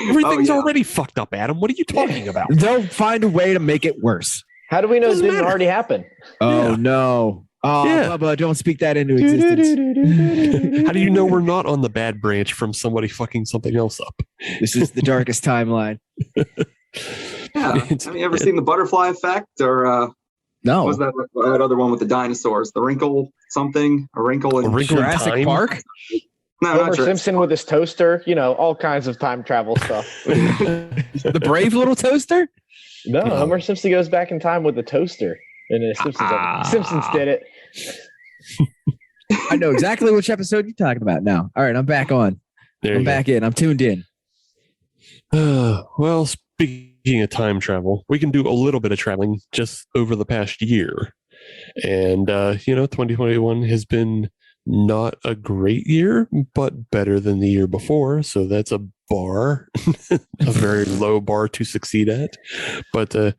Speaker 3: Everything's already fucked up, Adam. What are you talking about?
Speaker 4: They'll find a way to make it worse.
Speaker 10: How do we know it
Speaker 3: Doesn't
Speaker 10: didn't
Speaker 3: matter.
Speaker 10: already happen?
Speaker 4: Oh, no. Oh,
Speaker 3: Yeah.
Speaker 4: Bubba, don't speak that into existence.
Speaker 3: How do you know we're not on the bad branch from somebody fucking something else up?
Speaker 4: This is the darkest timeline.
Speaker 9: Yeah. Have you ever seen the butterfly effect? Or
Speaker 4: No.
Speaker 9: what was that other one with the dinosaurs? The wrinkle something? A wrinkle in
Speaker 3: A wrinkle in
Speaker 4: Jurassic
Speaker 3: time?
Speaker 4: Park?
Speaker 9: No,
Speaker 10: Homer
Speaker 9: not sure.
Speaker 10: Simpson with his toaster, all kinds of time travel stuff.
Speaker 4: The brave little toaster?
Speaker 10: No, Homer Simpson goes back in time with the toaster. And the Simpsons did it.
Speaker 4: I know exactly which episode you're talking about now. All right, I'm back on.
Speaker 3: There
Speaker 4: I'm
Speaker 3: you
Speaker 4: back in. I'm tuned in.
Speaker 3: go. Well, speaking of time travel, we can do a little bit of traveling just over the past year. And, 2021 has been not a great year, but better than the year before. So that's a bar, a very low bar to succeed at. But throughout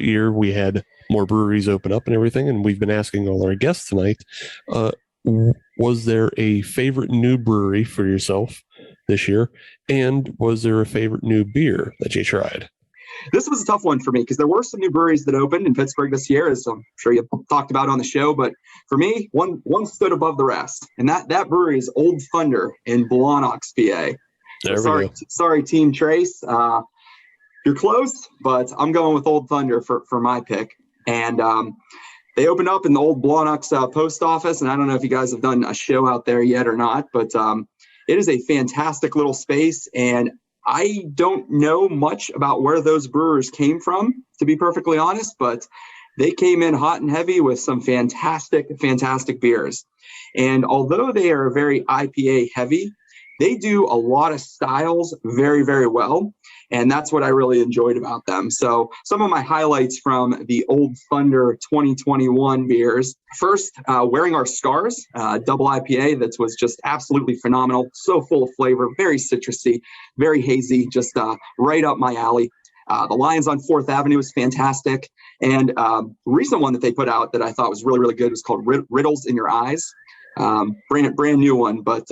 Speaker 3: the year, we had more breweries open up and everything. And we've been asking all our guests tonight, was there a favorite new brewery for yourself this year? And was there a favorite new beer that you tried?
Speaker 9: This was a tough one for me because there were some new breweries that opened in Pittsburgh this year, as I'm sure you talked about on the show. But for me, one stood above the rest, and that brewery is Old Thunder in Blawnox, PA. Sorry, Team Trace. You're close, but I'm going with Old Thunder for my pick. And they opened up in the old Blawnox post office, and I don't know if you guys have done a show out there yet or not, but it is a fantastic little space, and I don't know much about where those brewers came from, to be perfectly honest, but they came in hot and heavy with some fantastic, fantastic beers. And although they are very IPA heavy, they do a lot of styles very, very well. And that's what I really enjoyed about them. So some of my highlights from the Old Thunder 2021 beers. First, Wearing Our Scars, double IPA that was just absolutely phenomenal. So full of flavor, very citrusy, very hazy, just right up my alley. The Lions on 4th Avenue was fantastic. And the recent one that they put out that I thought was really, really good was called Riddles in Your Eyes. Brand new one, but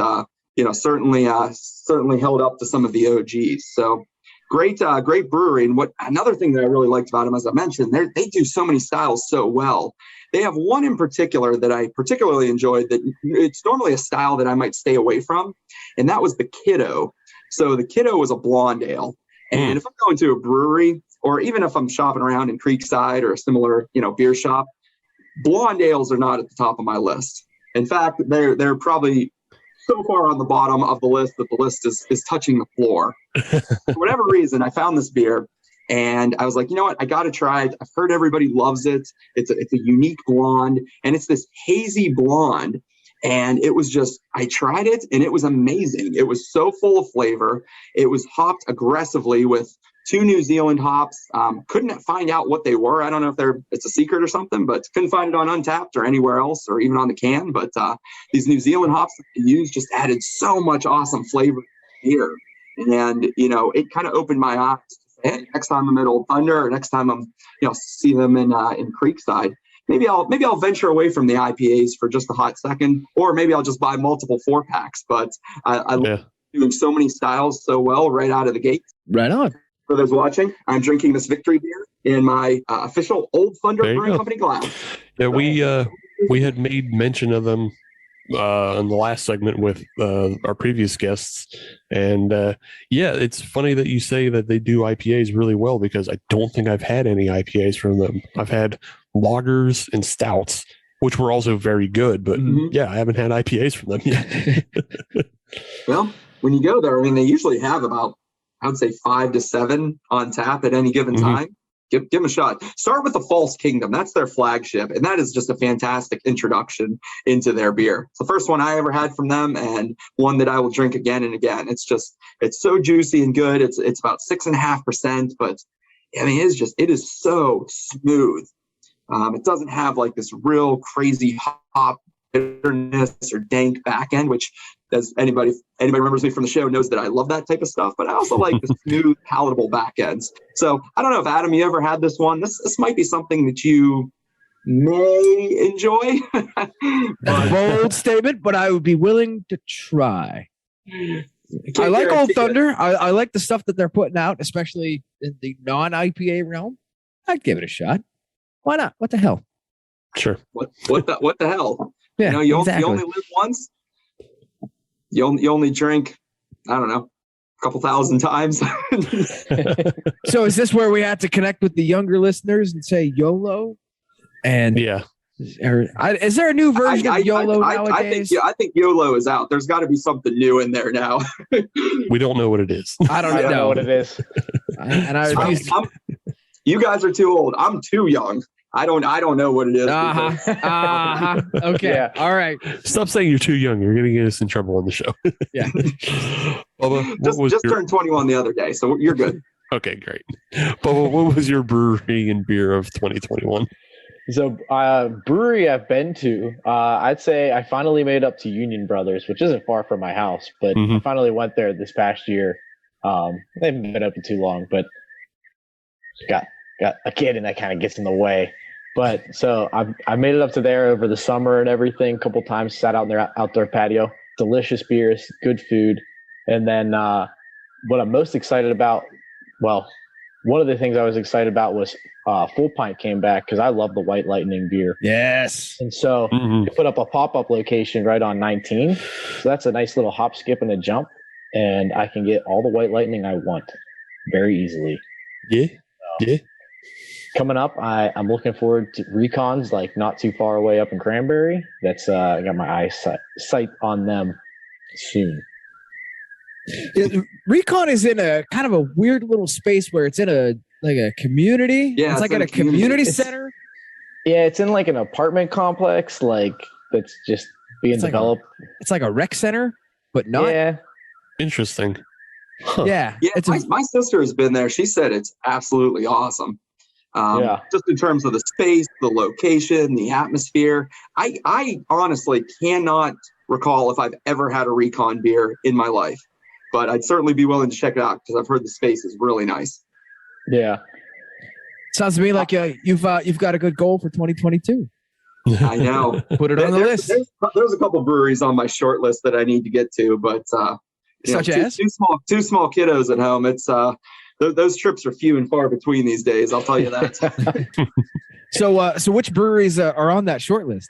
Speaker 9: certainly held up to some of the OGs. So great brewery. And another thing that I really liked about them, as I mentioned, they do so many styles so well. They have one in particular that I particularly enjoyed that it's normally a style that I might stay away from, and that was the Kiddo. So the Kiddo was a blonde ale. And if I'm going to a brewery, or even if I'm shopping around in Creekside or a similar, beer shop, blonde ales are not at the top of my list. In fact, they're probably so far on the bottom of the list that the list is touching the floor. For whatever reason, I found this beer and I was like, you know what? I got to try it. I've heard everybody loves it. It's a unique blonde, and it's this hazy blonde. And it was just, I tried it and it was amazing. It was so full of flavor. It was hopped aggressively with 2 New Zealand hops. Couldn't find out what they were. I don't know if it's a secret or something, but couldn't find it on Untapped or anywhere else or even on the can. But these New Zealand hops that they used just added so much awesome flavor here. And, it kind of opened my eyes. Hey, next time I'm at Old Thunder or next time I'm, see them in Creekside, maybe I'll venture away from the IPAs for just a hot second, or maybe I'll just buy multiple 4-packs. But I love doing so many styles so well right out of the gate.
Speaker 4: Right on.
Speaker 9: For those watching, I'm drinking this Victory beer in my official Old Thunder Brewing Company glass.
Speaker 3: Yeah, we had made mention of them in the last segment with our previous guests, and it's funny that you say that they do IPAs really well, because I don't think I've had any IPAs from them. I've had lagers and stouts, which were also very good, but I haven't had IPAs from them yet.
Speaker 9: Well, when you go there, they usually have about, I would say 5 to 7 on tap at any given time. Give them a shot. Start with the False Kingdom. That's their flagship, and that is just a fantastic introduction into their beer. It's the first one I ever had from them, and one that I will drink again and again. It's so juicy and good. It's about 6.5%, but I mean, it is so smooth. It doesn't have like this real crazy hop bitterness or dank back end, which, as anybody remembers me from the show knows that I love that type of stuff, but I also like the smooth, palatable back ends. So I don't know if Adam, you ever had this one. This might be something that you may enjoy.
Speaker 4: That's a bold statement, but I would be willing to try. I like Old Thunder. I like the stuff that they're putting out, especially in the non-IPA realm. I'd give it a shot. Why not? What the hell?
Speaker 3: Sure.
Speaker 9: What the hell?
Speaker 4: Yeah,
Speaker 9: you
Speaker 4: exactly.
Speaker 9: only live once. You only drink, I don't know, a couple thousand times.
Speaker 4: So is this where we have to connect with the younger listeners and say YOLO? And
Speaker 3: yeah,
Speaker 4: is there a new version of YOLO nowadays?
Speaker 9: I think YOLO is out. There's got to be something new in there now.
Speaker 3: We don't know what it is.
Speaker 10: I don't know what it is.
Speaker 9: You guys are too old. I'm too young. I don't know what it is.
Speaker 4: Okay. Yeah. All right.
Speaker 3: Stop saying you're too young. You're going to get us in trouble on the show.
Speaker 4: Yeah.
Speaker 3: Bubba,
Speaker 9: just turned 21 the other day, so you're good.
Speaker 3: Okay, great. Bubba, what was your brewery and beer of 2021?
Speaker 10: So, brewery I've been to, I'd say I finally made up to Union Brothers, which isn't far from my house, but I finally went there this past year. They haven't been open too long, but got a kid and that kind of gets in the way. But so I made it up to there over the summer and everything. A couple times, sat out in their outdoor patio. Delicious beers, good food. And then what I'm most excited about, well, one of the things I was excited about was Full Pint came back because I love the White Lightning beer.
Speaker 4: Yes.
Speaker 10: And so they put up a pop-up location right on 19. So that's a nice little hop, skip, and a jump. And I can get all the White Lightning I want very easily.
Speaker 3: Yeah. Yeah.
Speaker 10: Coming up, I'm looking forward to Recons, like not too far away up in Cranberry. That's I got my sight on them soon.
Speaker 4: Recon is in a kind of a weird little space where it's in a community.
Speaker 9: Yeah,
Speaker 4: it's like at a community center.
Speaker 10: Yeah, it's in like an apartment complex, like that's just being developed.
Speaker 4: It's like a rec center, but not.
Speaker 10: Yeah.
Speaker 3: Interesting.
Speaker 4: Huh. Yeah.
Speaker 9: My sister has been there. She said it's absolutely awesome. Just in terms of the space, the location, the atmosphere. I honestly cannot recall if I've ever had a Recon beer in my life, but I'd certainly be willing to check it out because I've heard the space is really nice.
Speaker 10: Yeah.
Speaker 4: Sounds to me like you've got a good goal for 2022.
Speaker 9: I know.
Speaker 4: Put it on the list.
Speaker 9: There's a couple breweries on my short list that I need to get to, but
Speaker 4: such as
Speaker 9: two small kiddos at home. It's those trips are few and far between these days. I'll tell you that.
Speaker 4: So which breweries are on that short list?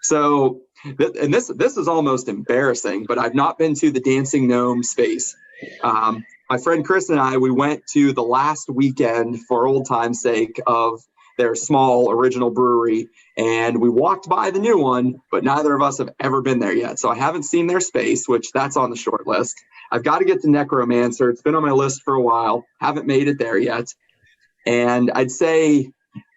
Speaker 9: So, and this is almost embarrassing, but I've not been to the Dancing Gnome space. My friend Chris and we went to the last weekend for old time's sake of their small original brewery, and we walked by the new one, but neither of us have ever been there yet. So I haven't seen their space, which that's on the short list. I've got to get to Necromancer. It's been on my list for a while. Haven't made it there yet. And I'd say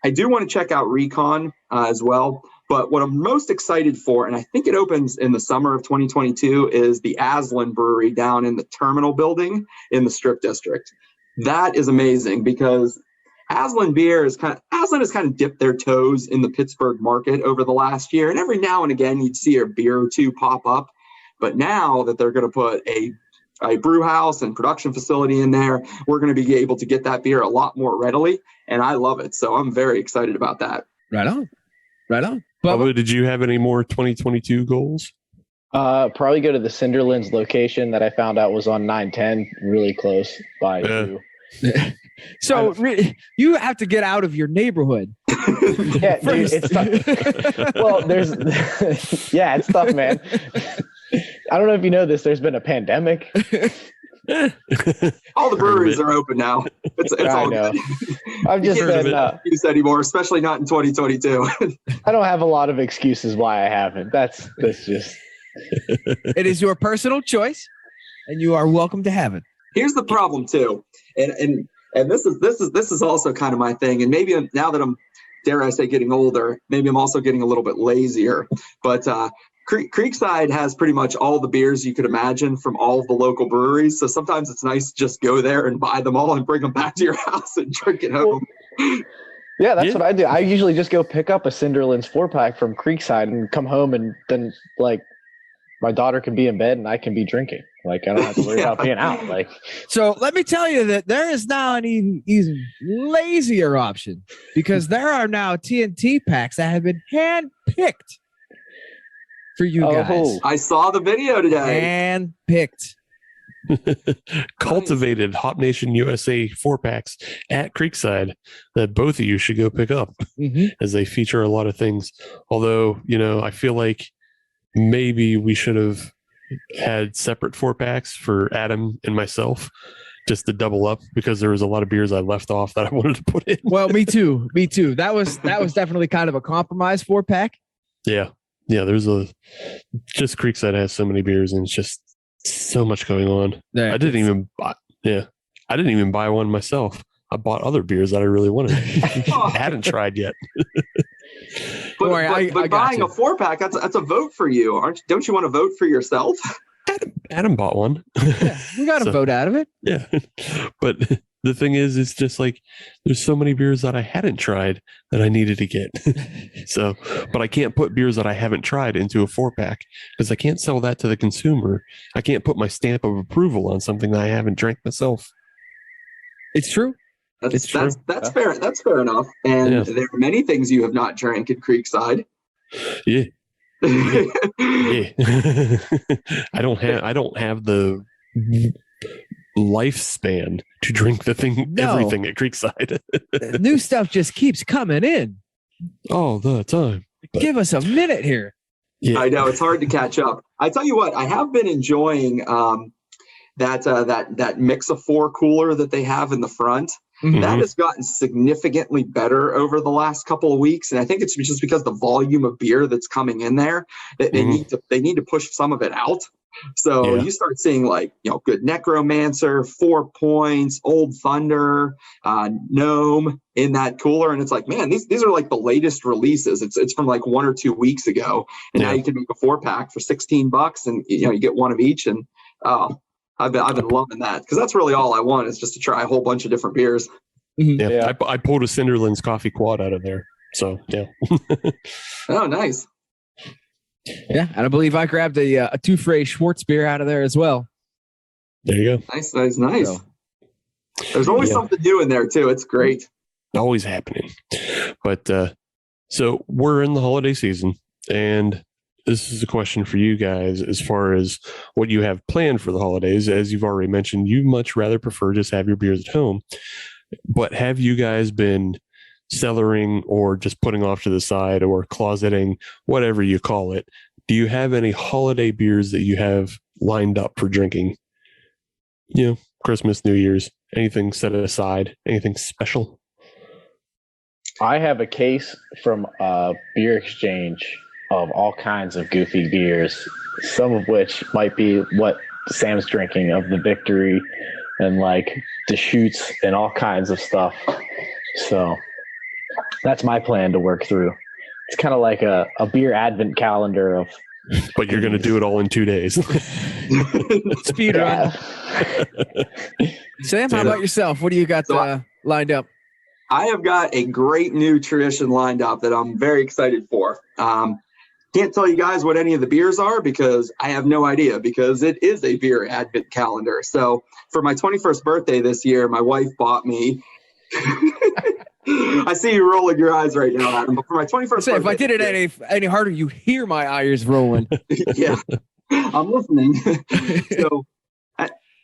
Speaker 9: I do want to check out Recon as well. But what I'm most excited for, and I think it opens in the summer of 2022, is the Aslan Brewery down in the Terminal Building in the Strip District. That is amazing because Aslan has kind of dipped their toes in the Pittsburgh market over the last year. And every now and again, you'd see a beer or two pop up. But now that they're going to put a brew house and production facility in there, we're going to be able to get that beer a lot more readily. And I love it. So I'm very excited about that.
Speaker 4: Right on.
Speaker 3: Bubba, did you have any more 2022 goals?
Speaker 10: Probably go to the Cinderlands location that I found out was on 910, really close by you.
Speaker 4: So you have to get out of your neighborhood.
Speaker 10: Yeah, dude, it's tough. Well, it's tough, man. I don't know if you know this. There's been a pandemic.
Speaker 9: All the breweries are open now. It's all good.
Speaker 10: I've just been
Speaker 9: excuse anymore, especially not in 2022.
Speaker 10: I don't have a lot of excuses why I haven't. That's just.
Speaker 4: It is your personal choice, and you are welcome to have it.
Speaker 9: Here's the problem too, and this is also kind of my thing. And maybe now that I'm, dare I say, getting older, maybe I'm also getting a little bit lazier. But Creekside has pretty much all the beers you could imagine from all of the local breweries. So sometimes it's nice to just go there and buy them all and bring them back to your house and drink it home.
Speaker 10: Yeah, that's what I do. I usually just go pick up a Cinderlands 4-pack from Creekside and come home, and then like my daughter can be in bed and I can be drinking. Like I don't have to worry about being out. Like,
Speaker 4: so let me tell you that there is now an even lazier option, because there are now TNT packs that have been hand-picked for you guys.
Speaker 9: I saw the video today.
Speaker 4: Hand-picked.
Speaker 3: Cultivated Hop Nation USA 4-packs at Creekside that both of you should go pick up, as they feature a lot of things. Although, I feel like maybe we should have had separate 4-packs for Adam and myself, just to double up, because there was a lot of beers I left off that I wanted to put in.
Speaker 4: Well, me too. That was definitely kind of a compromise 4-pack.
Speaker 3: Yeah. There's just Creekside has so many beers, and it's just so much going on.
Speaker 4: Yeah,
Speaker 3: I didn't even buy one myself. I bought other beers that I really wanted. I hadn't tried yet.
Speaker 9: But buying a 4-pack, that's a vote for you. Don't you want to vote for yourself?
Speaker 3: Adam bought one.
Speaker 4: Yeah, we got a vote out of it.
Speaker 3: Yeah. But the thing is, it's just like there's so many beers that I hadn't tried that I needed to get. But I can't put beers that I haven't tried into a 4-pack, because I can't sell that to the consumer. I can't put my stamp of approval on something that I haven't drank myself.
Speaker 4: It's true.
Speaker 9: That's fair. That's fair enough. And there are many things you have not drank at Creekside.
Speaker 3: Yeah. Yeah. I don't have the lifespan to drink everything at Creekside.
Speaker 4: New stuff just keeps coming in
Speaker 3: all the time.
Speaker 4: Give us a minute here.
Speaker 3: Yeah.
Speaker 9: I know it's hard to catch up. I tell you what, I have been enjoying that mix of 4 cooler that they have in the front. That has gotten significantly better over the last couple of weeks, and I think it's just because the volume of beer that's coming in there, they need to push some of it out. So you start seeing good Necromancer, 4 Points, Old Thunder, Gnome in that cooler, and it's like, man, these are like the latest releases. It's from like 1 or 2 weeks ago, and now you can make a 4-pack for $16, and you get one of each, and I've been loving that, because that's really all I want, is just to try a whole bunch of different beers.
Speaker 3: Yeah. I pulled a Cinderlands coffee quad out of there. So yeah.
Speaker 9: Oh, nice.
Speaker 4: Yeah, and I believe I grabbed a 2 Frey Schwartz beer out of there as well.
Speaker 3: There you go.
Speaker 9: Nice. So, there's always something new in there too. It's great.
Speaker 3: Always happening. But so we're in the holiday season, and this is a question for you guys as far as what you have planned for the holidays. As you've already mentioned, you much rather prefer just have your beers at home. But have you guys been cellaring, or just putting off to the side, or closeting, whatever you call it? Do you have any holiday beers that you have lined up for drinking? Christmas, New Year's, anything set aside, anything special?
Speaker 10: I have a case from Beer Exchange of all kinds of goofy beers, some of which might be what Sam's drinking, of the Victory and like Deschutes and all kinds of stuff. So that's my plan to work through. It's kind of like a beer advent calendar of.
Speaker 3: But you're going to do it all in 2 days.
Speaker 4: Speed run. Sam, how about yourself? What do you got lined up?
Speaker 9: I have got a great new tradition lined up that I'm very excited for. Can't tell you guys what any of the beers are, because I have no idea, because it is a beer advent calendar. So for my 21st birthday this year, my wife bought me. I see you rolling your eyes right now, Adam. But for my 21st birthday,
Speaker 4: if I did it any harder, you hear my eyes rolling.
Speaker 9: Yeah, I'm listening. So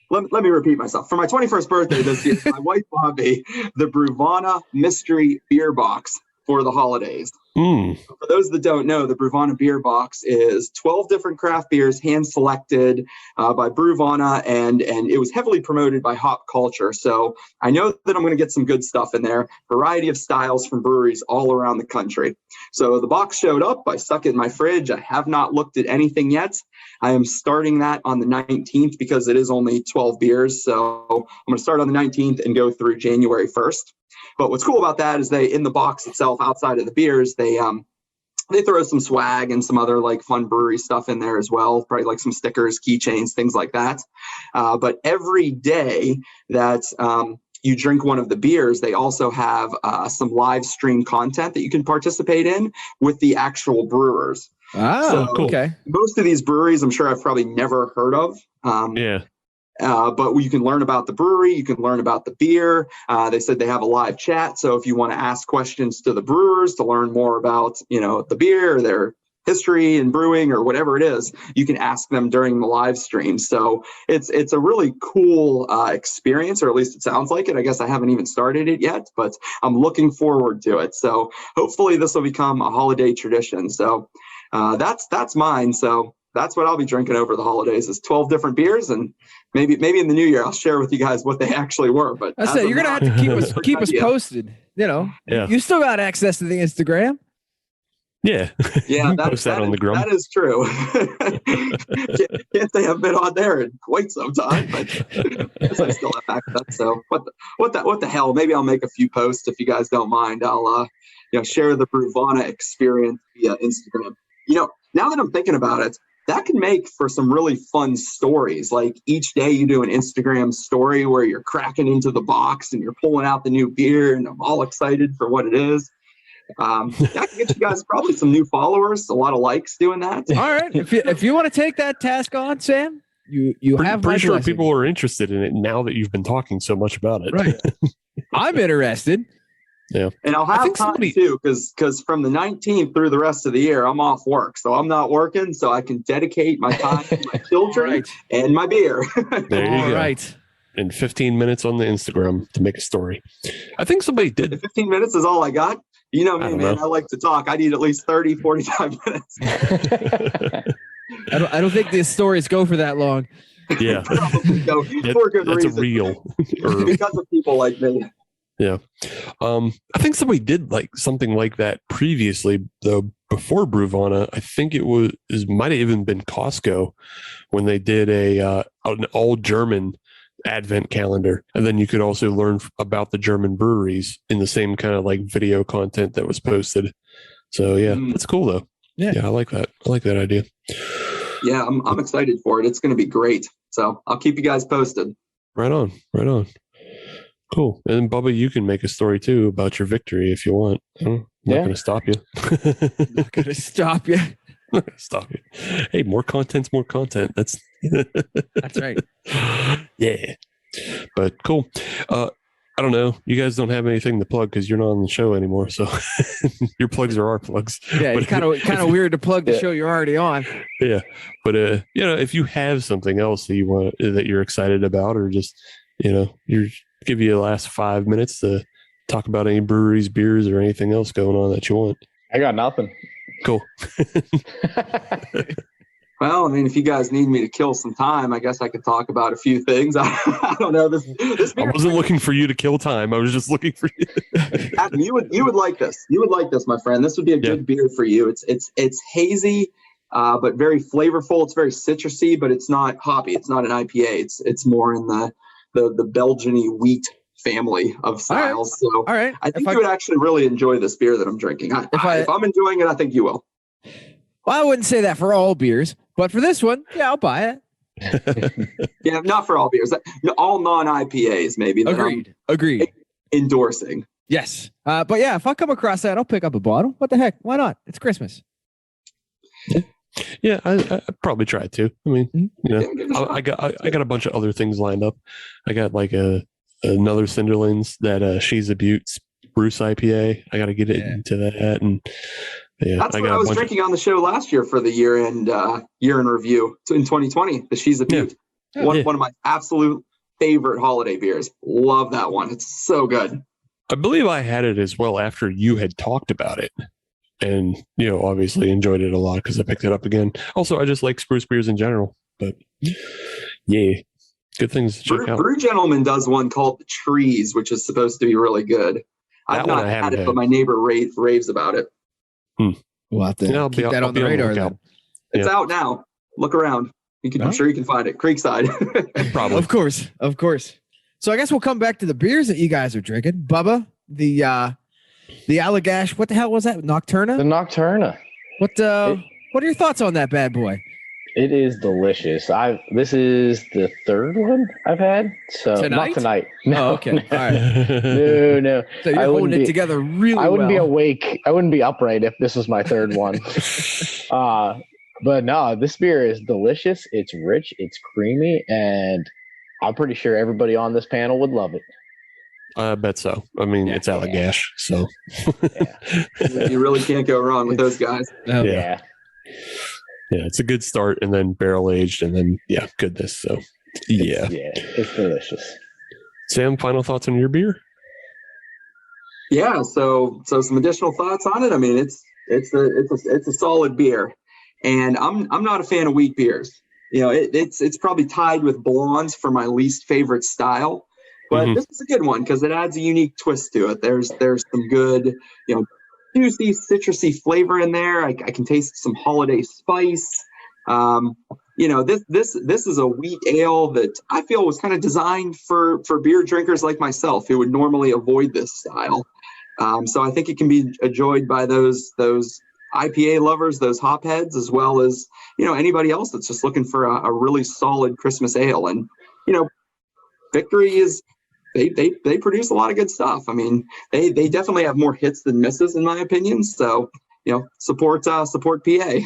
Speaker 9: let me repeat myself. For my 21st birthday this year, my wife bought me the Bruvana Mystery Beer Box for the holidays. For those that don't know, the Bruvana Beer Box is 12 different craft beers, hand-selected by Bruvana, and it was heavily promoted by Hop Culture. So I know that I'm going to get some good stuff in there. Variety of styles from breweries all around the country. So the box showed up. I stuck it in my fridge. I have not looked at anything yet. I am starting that on the 19th, because it is only 12 beers. So I'm going to start on the 19th and go through January 1st. But what's cool about that is in the box itself, outside of the beers, they they throw some swag and some other like fun brewery stuff in there as well, probably like some stickers, keychains, things like that. But every day that you drink one of the beers, they also have some live stream content that you can participate in with the actual brewers.
Speaker 4: Oh, cool. Okay.
Speaker 9: Most of these breweries, I'm sure I've probably never heard of. But you can learn about the brewery, you can learn about the beer. They said they have a live chat, so if you want to ask questions to the brewers to learn more about, the beer, their history and brewing or whatever it is, you can ask them during the live stream. So it's a really cool experience, or at least it sounds like it. I guess I haven't even started it yet, but I'm looking forward to it. So hopefully this will become a holiday tradition. So that's mine. So that's what I'll be drinking over the holidays is 12 different beers, and maybe in the new year I'll share with you guys what they actually were. But
Speaker 4: I say you're gonna have to keep us posted. You still got access to the Instagram.
Speaker 3: Yeah,
Speaker 9: post that
Speaker 3: on the Grum.
Speaker 9: That is true. Can't say I've been on there in quite some time, but I still have access. So what the hell? Maybe I'll make a few posts if you guys don't mind. I'll share the Bruvana experience via Instagram. Now that I'm thinking about it, that can make for some really fun stories. Like each day you do an Instagram story where you're cracking into the box and you're pulling out the new beer, and I'm all excited for what it is. That can get you guys probably some new followers, a lot of likes doing that.
Speaker 4: All right. If you want to take that task on, Sam, you have my
Speaker 3: pretty sure
Speaker 4: blessing.
Speaker 3: people are interested in it now that you've been talking so much about it.
Speaker 4: Right. I'm interested.
Speaker 3: Yeah.
Speaker 9: And I'll have time too, because from the 19th through the rest of the year, I'm off work. So I'm not working, so I can dedicate my time to my children and my beer.
Speaker 3: There you go.
Speaker 4: Right.
Speaker 3: And 15 minutes on the Instagram to make a story. I think somebody did.
Speaker 9: 15 minutes is all I got. You know me, man. I like to talk. I need at least 30, 45 minutes.
Speaker 4: I don't think these stories go for that long.
Speaker 3: Yeah.
Speaker 9: For good
Speaker 3: that's
Speaker 9: reason.
Speaker 3: a real.
Speaker 9: Because of people like me.
Speaker 3: Yeah. I think somebody did like something like that previously, though, before Bruvana. I think might have even been Costco when they did an all German advent calendar. And then you could also learn about the German breweries in the same kind of like video content that was posted. So yeah, that's cool though. Yeah, I like that. I like that idea.
Speaker 9: Yeah, I'm excited for it. It's going to be great. So I'll keep you guys posted.
Speaker 3: Right on. Cool. And then Bubba, you can make a story too about your victory if you want. I'm not going to stop you.
Speaker 4: Not going to stop you.
Speaker 3: Stop you. Hey, more content's more content. That's
Speaker 4: right.
Speaker 3: Yeah. But cool. I don't know. You guys don't have anything to plug because you're not on the show anymore. So your plugs are our plugs.
Speaker 4: Yeah, it's kind of weird to plug the show you're already on.
Speaker 3: Yeah. But if you have something else that you want that you're excited about, or just you give you the last 5 minutes to talk about any breweries, beers, or anything else going on that you want.
Speaker 10: I got nothing.
Speaker 3: Cool.
Speaker 9: Well, I mean, if you guys need me to kill some time, I guess I could talk about a few things. I don't know. This
Speaker 3: I wasn't looking for you to kill time. I was just looking for you.
Speaker 9: You would like this. You would like this, my friend. This would be a good beer for you. It's hazy, but very flavorful. It's very citrusy, but it's not hoppy. It's not an IPA. It's more in the Belgian-y wheat family of styles. So I think you would actually really enjoy this beer that I'm drinking. If I'm enjoying it, I think you will.
Speaker 4: Well, I wouldn't say that for all beers, but for this one, yeah, I'll buy it.
Speaker 9: Yeah, not for all beers. All non-IPAs, maybe.
Speaker 4: Agreed.
Speaker 9: Endorsing.
Speaker 4: Yes. But yeah, if I come across that, I'll pick up a bottle. What the heck? Why not? It's Christmas.
Speaker 3: Yeah, I'd probably try it too. I mean, I got a bunch of other things lined up. I got like another Cinderlands that She's a Butte Bruce IPA. I got to get it into that, and
Speaker 9: that's what I was drinking on the show last year for the year in review in 2020. The She's a Butte, one of my absolute favorite holiday beers. Love that one. It's so good.
Speaker 3: I believe I had it as well after you had talked about it. And, obviously enjoyed it a lot because I picked it up again. Also, I just like spruce beers in general. But, yeah, good things to check out.
Speaker 9: Brew Gentleman does one called The Trees, which is supposed to be really good. I've not had it, but my neighbor raves about it.
Speaker 4: We'll have to keep that on the radar, then.
Speaker 9: It's out now. Look around. I'm sure you can find it. Creekside.
Speaker 3: Probably.
Speaker 4: Of course. So I guess we'll come back to the beers that you guys are drinking. Bubba, the Allagash, what the hell was that? Nocturna?
Speaker 10: The Nocturna.
Speaker 4: What are your thoughts on that bad boy?
Speaker 10: It is delicious. This is the third one I've had. So
Speaker 4: Tonight?
Speaker 10: not tonight. No,
Speaker 4: Oh, okay. All right.
Speaker 10: No.
Speaker 4: So you're holding it together really
Speaker 10: I wouldn't be
Speaker 4: well.
Speaker 10: awake. I wouldn't be upright if this was my third one. But no, this beer is delicious. It's rich. It's creamy, and I'm pretty sure everybody on this panel would love it.
Speaker 3: I bet so. I mean, it's Allagash, so
Speaker 9: You really can't go wrong with those guys.
Speaker 4: Oh,
Speaker 10: Yeah.
Speaker 3: yeah, it's a good start, and then barrel aged, and then goodness. So
Speaker 10: It's delicious.
Speaker 3: Sam, final thoughts on your beer?
Speaker 9: Yeah, so some additional thoughts on it. I mean, it's a solid beer, and I'm not a fan of wheat beers. You know, it's probably tied with blondes for my least favorite style, but this is a good one because it adds a unique twist to it. There's some good, juicy, citrusy flavor in there. I can taste some holiday spice. This is a wheat ale that I feel was kind of designed for beer drinkers like myself who would normally avoid this style. So I think it can be enjoyed by those IPA lovers, those hop heads, as well as, anybody else that's just looking for a really solid Christmas ale. And, Victory is, they produce a lot of good stuff. I mean, they definitely have more hits than misses, in my opinion. So, support PA.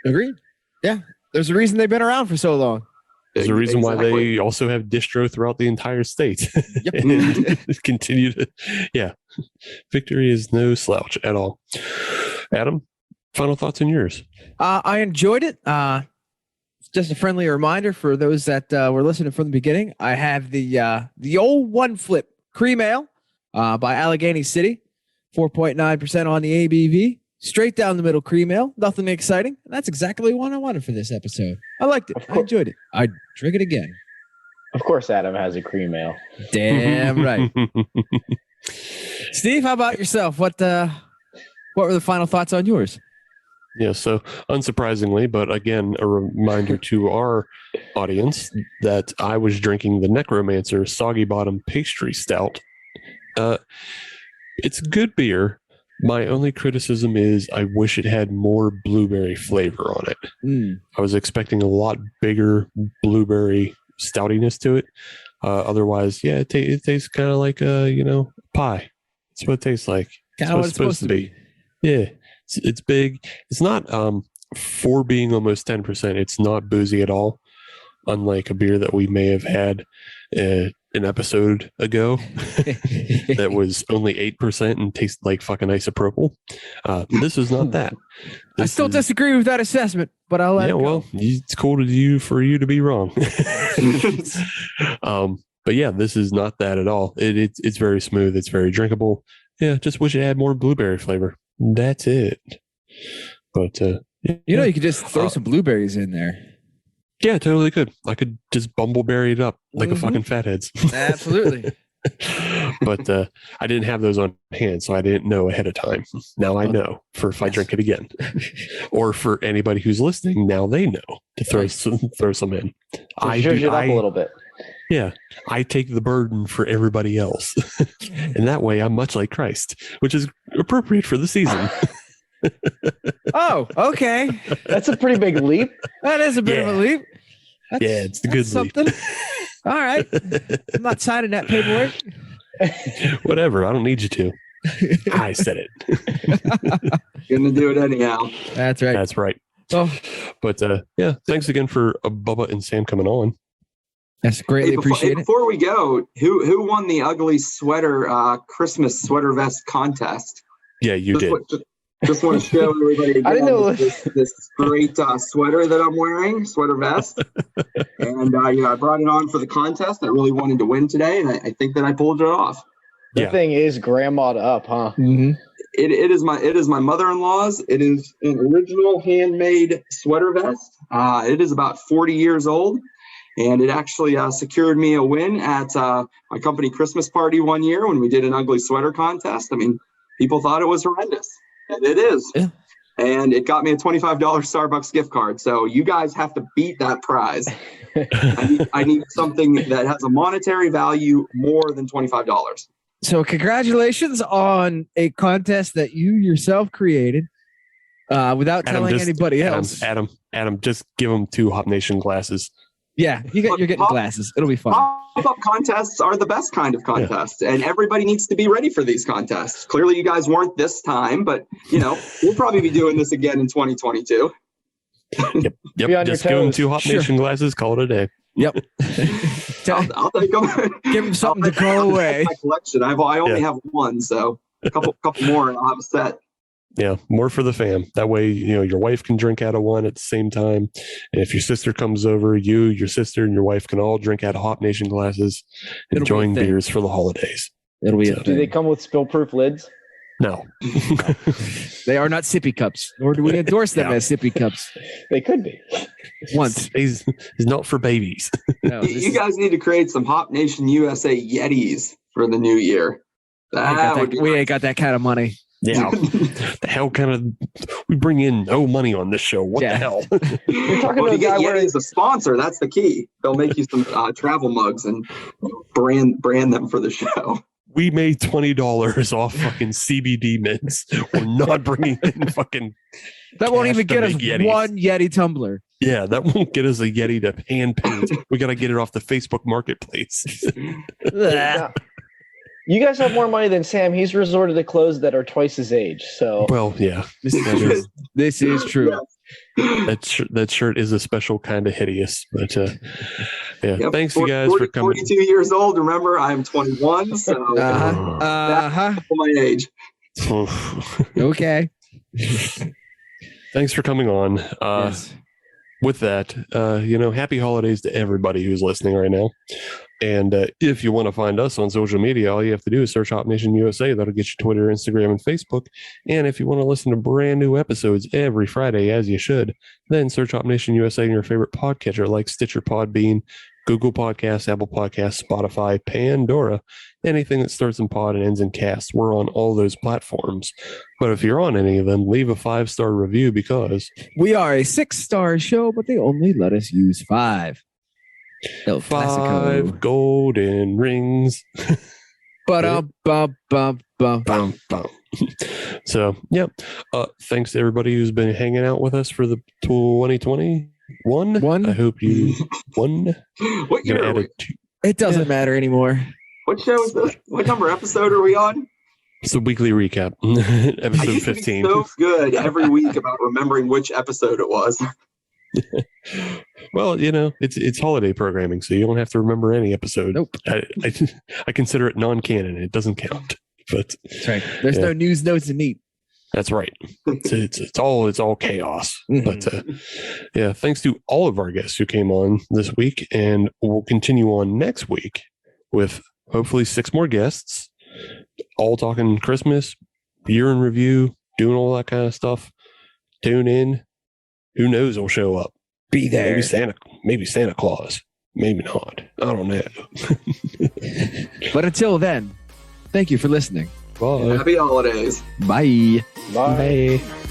Speaker 4: Agreed. Yeah. There's a reason they've been around for so long.
Speaker 3: There's a reason why they also have distro throughout the entire state.
Speaker 4: Yep.
Speaker 3: And continue to, Victory is no slouch at all. Adam, final thoughts on yours?
Speaker 4: I enjoyed it. Just a friendly reminder for those that were listening from the beginning. I have the old one flip cream ale by Allegheny City, 4.9% on the ABV. Straight down the middle cream ale, nothing exciting. That's exactly what I wanted for this episode. I liked it. I enjoyed it. I'd drink it again.
Speaker 10: Of course, Adam has a cream ale.
Speaker 4: Damn right. Steve, how about yourself? What were the final thoughts on yours?
Speaker 3: Yeah, so unsurprisingly, but again, a reminder to our audience that I was drinking the Necromancer Soggy Bottom Pastry Stout. It's good beer. My only criticism is I wish it had more blueberry flavor on it. I was expecting a lot bigger blueberry stoutiness to it. Otherwise, it tastes kind of like pie. That's what it tastes like.
Speaker 4: Kind of what it's supposed to be.
Speaker 3: Yeah, it's big. It's not for being almost 10%. It's not boozy at all. Unlike a beer that we may have had an episode ago that was only 8% and tasted like fucking isopropyl. This is not that.
Speaker 4: I still disagree with that assessment, but I'll let it go.
Speaker 3: Well, it's cool for you to be wrong. But yeah, this is not that at all. It's very smooth. It's very drinkable. Yeah, just wish it had more blueberry flavor. That's it. But
Speaker 4: you could just throw some blueberries in there.
Speaker 3: Yeah, totally could. I could just bumbleberry it up like a fucking fatheads.
Speaker 4: Absolutely.
Speaker 3: But I didn't have those on hand, so I didn't know ahead of time. Now I know for if I drink it again, or for anybody who's listening, now they know to throw some in.
Speaker 10: I zhuzh it up a little bit.
Speaker 3: Yeah, I take the burden for everybody else, and that way I'm much like Christ, which is appropriate for the season.
Speaker 4: Oh, okay.
Speaker 10: That's a pretty big leap.
Speaker 4: That is a bit of a leap.
Speaker 3: It's a good
Speaker 4: something.
Speaker 3: leap.
Speaker 4: All right. I'm not signing that paperwork.
Speaker 3: Whatever. I don't need you to. I said it.
Speaker 9: Gonna do it anyhow.
Speaker 4: That's right.
Speaker 3: That's right.
Speaker 4: Oh,
Speaker 3: but thanks again for Bubba and Sam coming on.
Speaker 4: That's greatly appreciated.
Speaker 9: Before we go, who won the ugly sweater Christmas sweater vest contest?
Speaker 3: Yeah, you did.
Speaker 9: Just want to show everybody again
Speaker 10: I didn't know
Speaker 9: this great sweater that I'm wearing, sweater vest. And I brought it on for the contest. I really wanted to win today, and I think that I pulled it off.
Speaker 10: The thing is grandma'd up, huh?
Speaker 4: Mm-hmm.
Speaker 9: It is my mother-in-law's. It is an original handmade sweater vest. It is about 40 years old, and it actually secured me a win at my company Christmas party one year when we did an ugly sweater contest. I mean, people thought it was horrendous. And it is. Yeah. And it got me a $25 Starbucks gift card. So you guys have to beat that prize. I need something that has a monetary value more than $25.
Speaker 4: So congratulations on a contest that you yourself created. Without telling anybody else.
Speaker 3: Adam, just give them 2 Hop Nation glasses.
Speaker 4: Yeah, you're getting glasses. It'll be fun.
Speaker 9: Pop-up contests are the best kind of contests, and everybody needs to be ready for these contests. Clearly, you guys weren't this time, but we'll probably be doing this again in 2022.
Speaker 3: Yep. Just give them 2 Hop Nation glasses. Call it a day.
Speaker 4: Yep.
Speaker 9: I'll take them.
Speaker 4: Give them something to go away.
Speaker 9: My collection. I only have one, so a couple more, and I'll have a set.
Speaker 3: Yeah, more for the fam. That way, your wife can drink out of one at the same time. And if your sister comes over, you, your sister, and your wife can all drink out of Hop Nation glasses, enjoying beers for the holidays.
Speaker 4: It'll be
Speaker 10: Do they come with spill-proof lids?
Speaker 3: No.
Speaker 4: They are not sippy cups, nor do we endorse them as sippy cups.
Speaker 10: They could be.
Speaker 4: Once.
Speaker 3: It's not for babies.
Speaker 4: No,
Speaker 9: you guys need to create some Hop Nation USA Yetis for the new year.
Speaker 4: We ain't got that kind of money.
Speaker 3: Yeah. The hell kind of we bring in no money on this show. What the hell?
Speaker 10: You're talking to a guy
Speaker 9: Yeti as a sponsor. That's the key. They'll make you some travel mugs and brand them for the show.
Speaker 3: We made $20 off fucking CBD mints. We're not bringing in fucking.
Speaker 4: That won't even get us
Speaker 3: Yetis.
Speaker 4: one Yeti tumbler.
Speaker 3: Yeah, that won't get us a Yeti to hand paint. We got to get it off the Facebook Marketplace.
Speaker 10: You guys have more money than Sam. He's resorted to clothes that are twice his age. So
Speaker 3: well, yeah,
Speaker 4: this is true.
Speaker 3: That shirt is a special kind of hideous, but yeah.
Speaker 9: Yep.
Speaker 3: Thanks you guys for coming.
Speaker 9: 42 years old. Remember, I'm 21, so that's my age.
Speaker 4: Okay.
Speaker 3: Thanks for coming on.
Speaker 4: Yes.
Speaker 3: With that, happy holidays to everybody who's listening right now. And if you want to find us on social media, all you have to do is search Hop Nation USA. That'll get you Twitter, Instagram, and Facebook. And if you want to listen to brand new episodes every Friday, as you should, then search Hop Nation USA in your favorite podcatcher like Stitcher, Podbean, Google Podcasts, Apple Podcasts, Spotify, Pandora, anything that starts in pod and ends in cast. We're on all those platforms. But if you're on any of them, leave a 5-star review because
Speaker 4: we are a 6-star show, but they only let us use 5.
Speaker 3: 5 golden rings. So, yeah. Thanks to everybody who's been hanging out with us for the 2021. I hope you won.
Speaker 9: What year are we?
Speaker 4: It doesn't matter anymore.
Speaker 9: What show is this? What number episode are we on?
Speaker 3: It's a weekly recap. Episode 15.
Speaker 9: So good every week about remembering which episode it was.
Speaker 3: Well, it's holiday programming, so you don't have to remember any episode.
Speaker 4: Nope.
Speaker 3: I consider it non-canon. It doesn't count. But
Speaker 4: that's right. There's no news notes to meet.
Speaker 3: That's right. It's all chaos. Mm-hmm. But thanks to all of our guests who came on this week, and we'll continue on next week with hopefully 6 more guests, all talking Christmas, year in review, doing all that kind of stuff. Tune in. Who knows who'll show up?
Speaker 4: Be there.
Speaker 3: Maybe Santa Claus. Maybe not. I don't know.
Speaker 4: But until then, thank you for listening.
Speaker 3: Bye.
Speaker 9: Happy holidays.
Speaker 4: Bye.
Speaker 10: Bye.
Speaker 3: Bye.